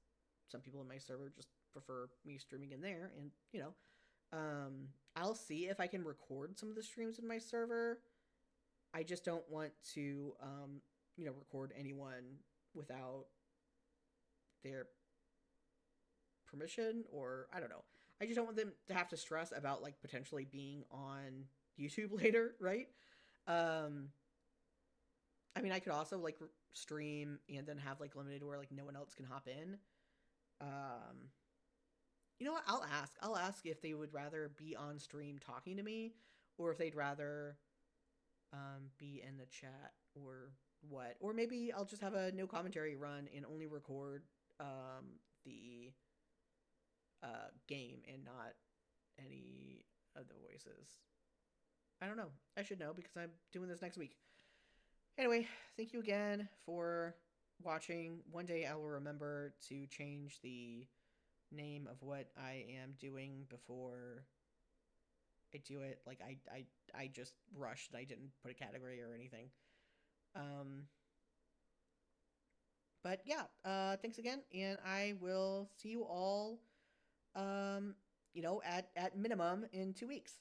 some people in my server just prefer me streaming in there, and I'll see if I can record some of the streams in my server. I just don't want to record anyone without their permission, or I don't know. I just don't want them to have to stress about like potentially being on YouTube later, right? Um I mean, I could also like stream and then have like limited where like no one else can hop in. Um you know what? I'll ask if they would rather be on stream talking to me or if they'd rather be in the chat or what. Or maybe I'll just have a no commentary run and only record the game and not any of the voices. I don't know. I should know because I'm doing this next week. Anyway, thank you again for watching. One day I will remember to change the name of what I am doing before I do it. Like I just rushed. I didn't put a category or anything. Um, but yeah, thanks again, and I will see you all at minimum in 2 weeks.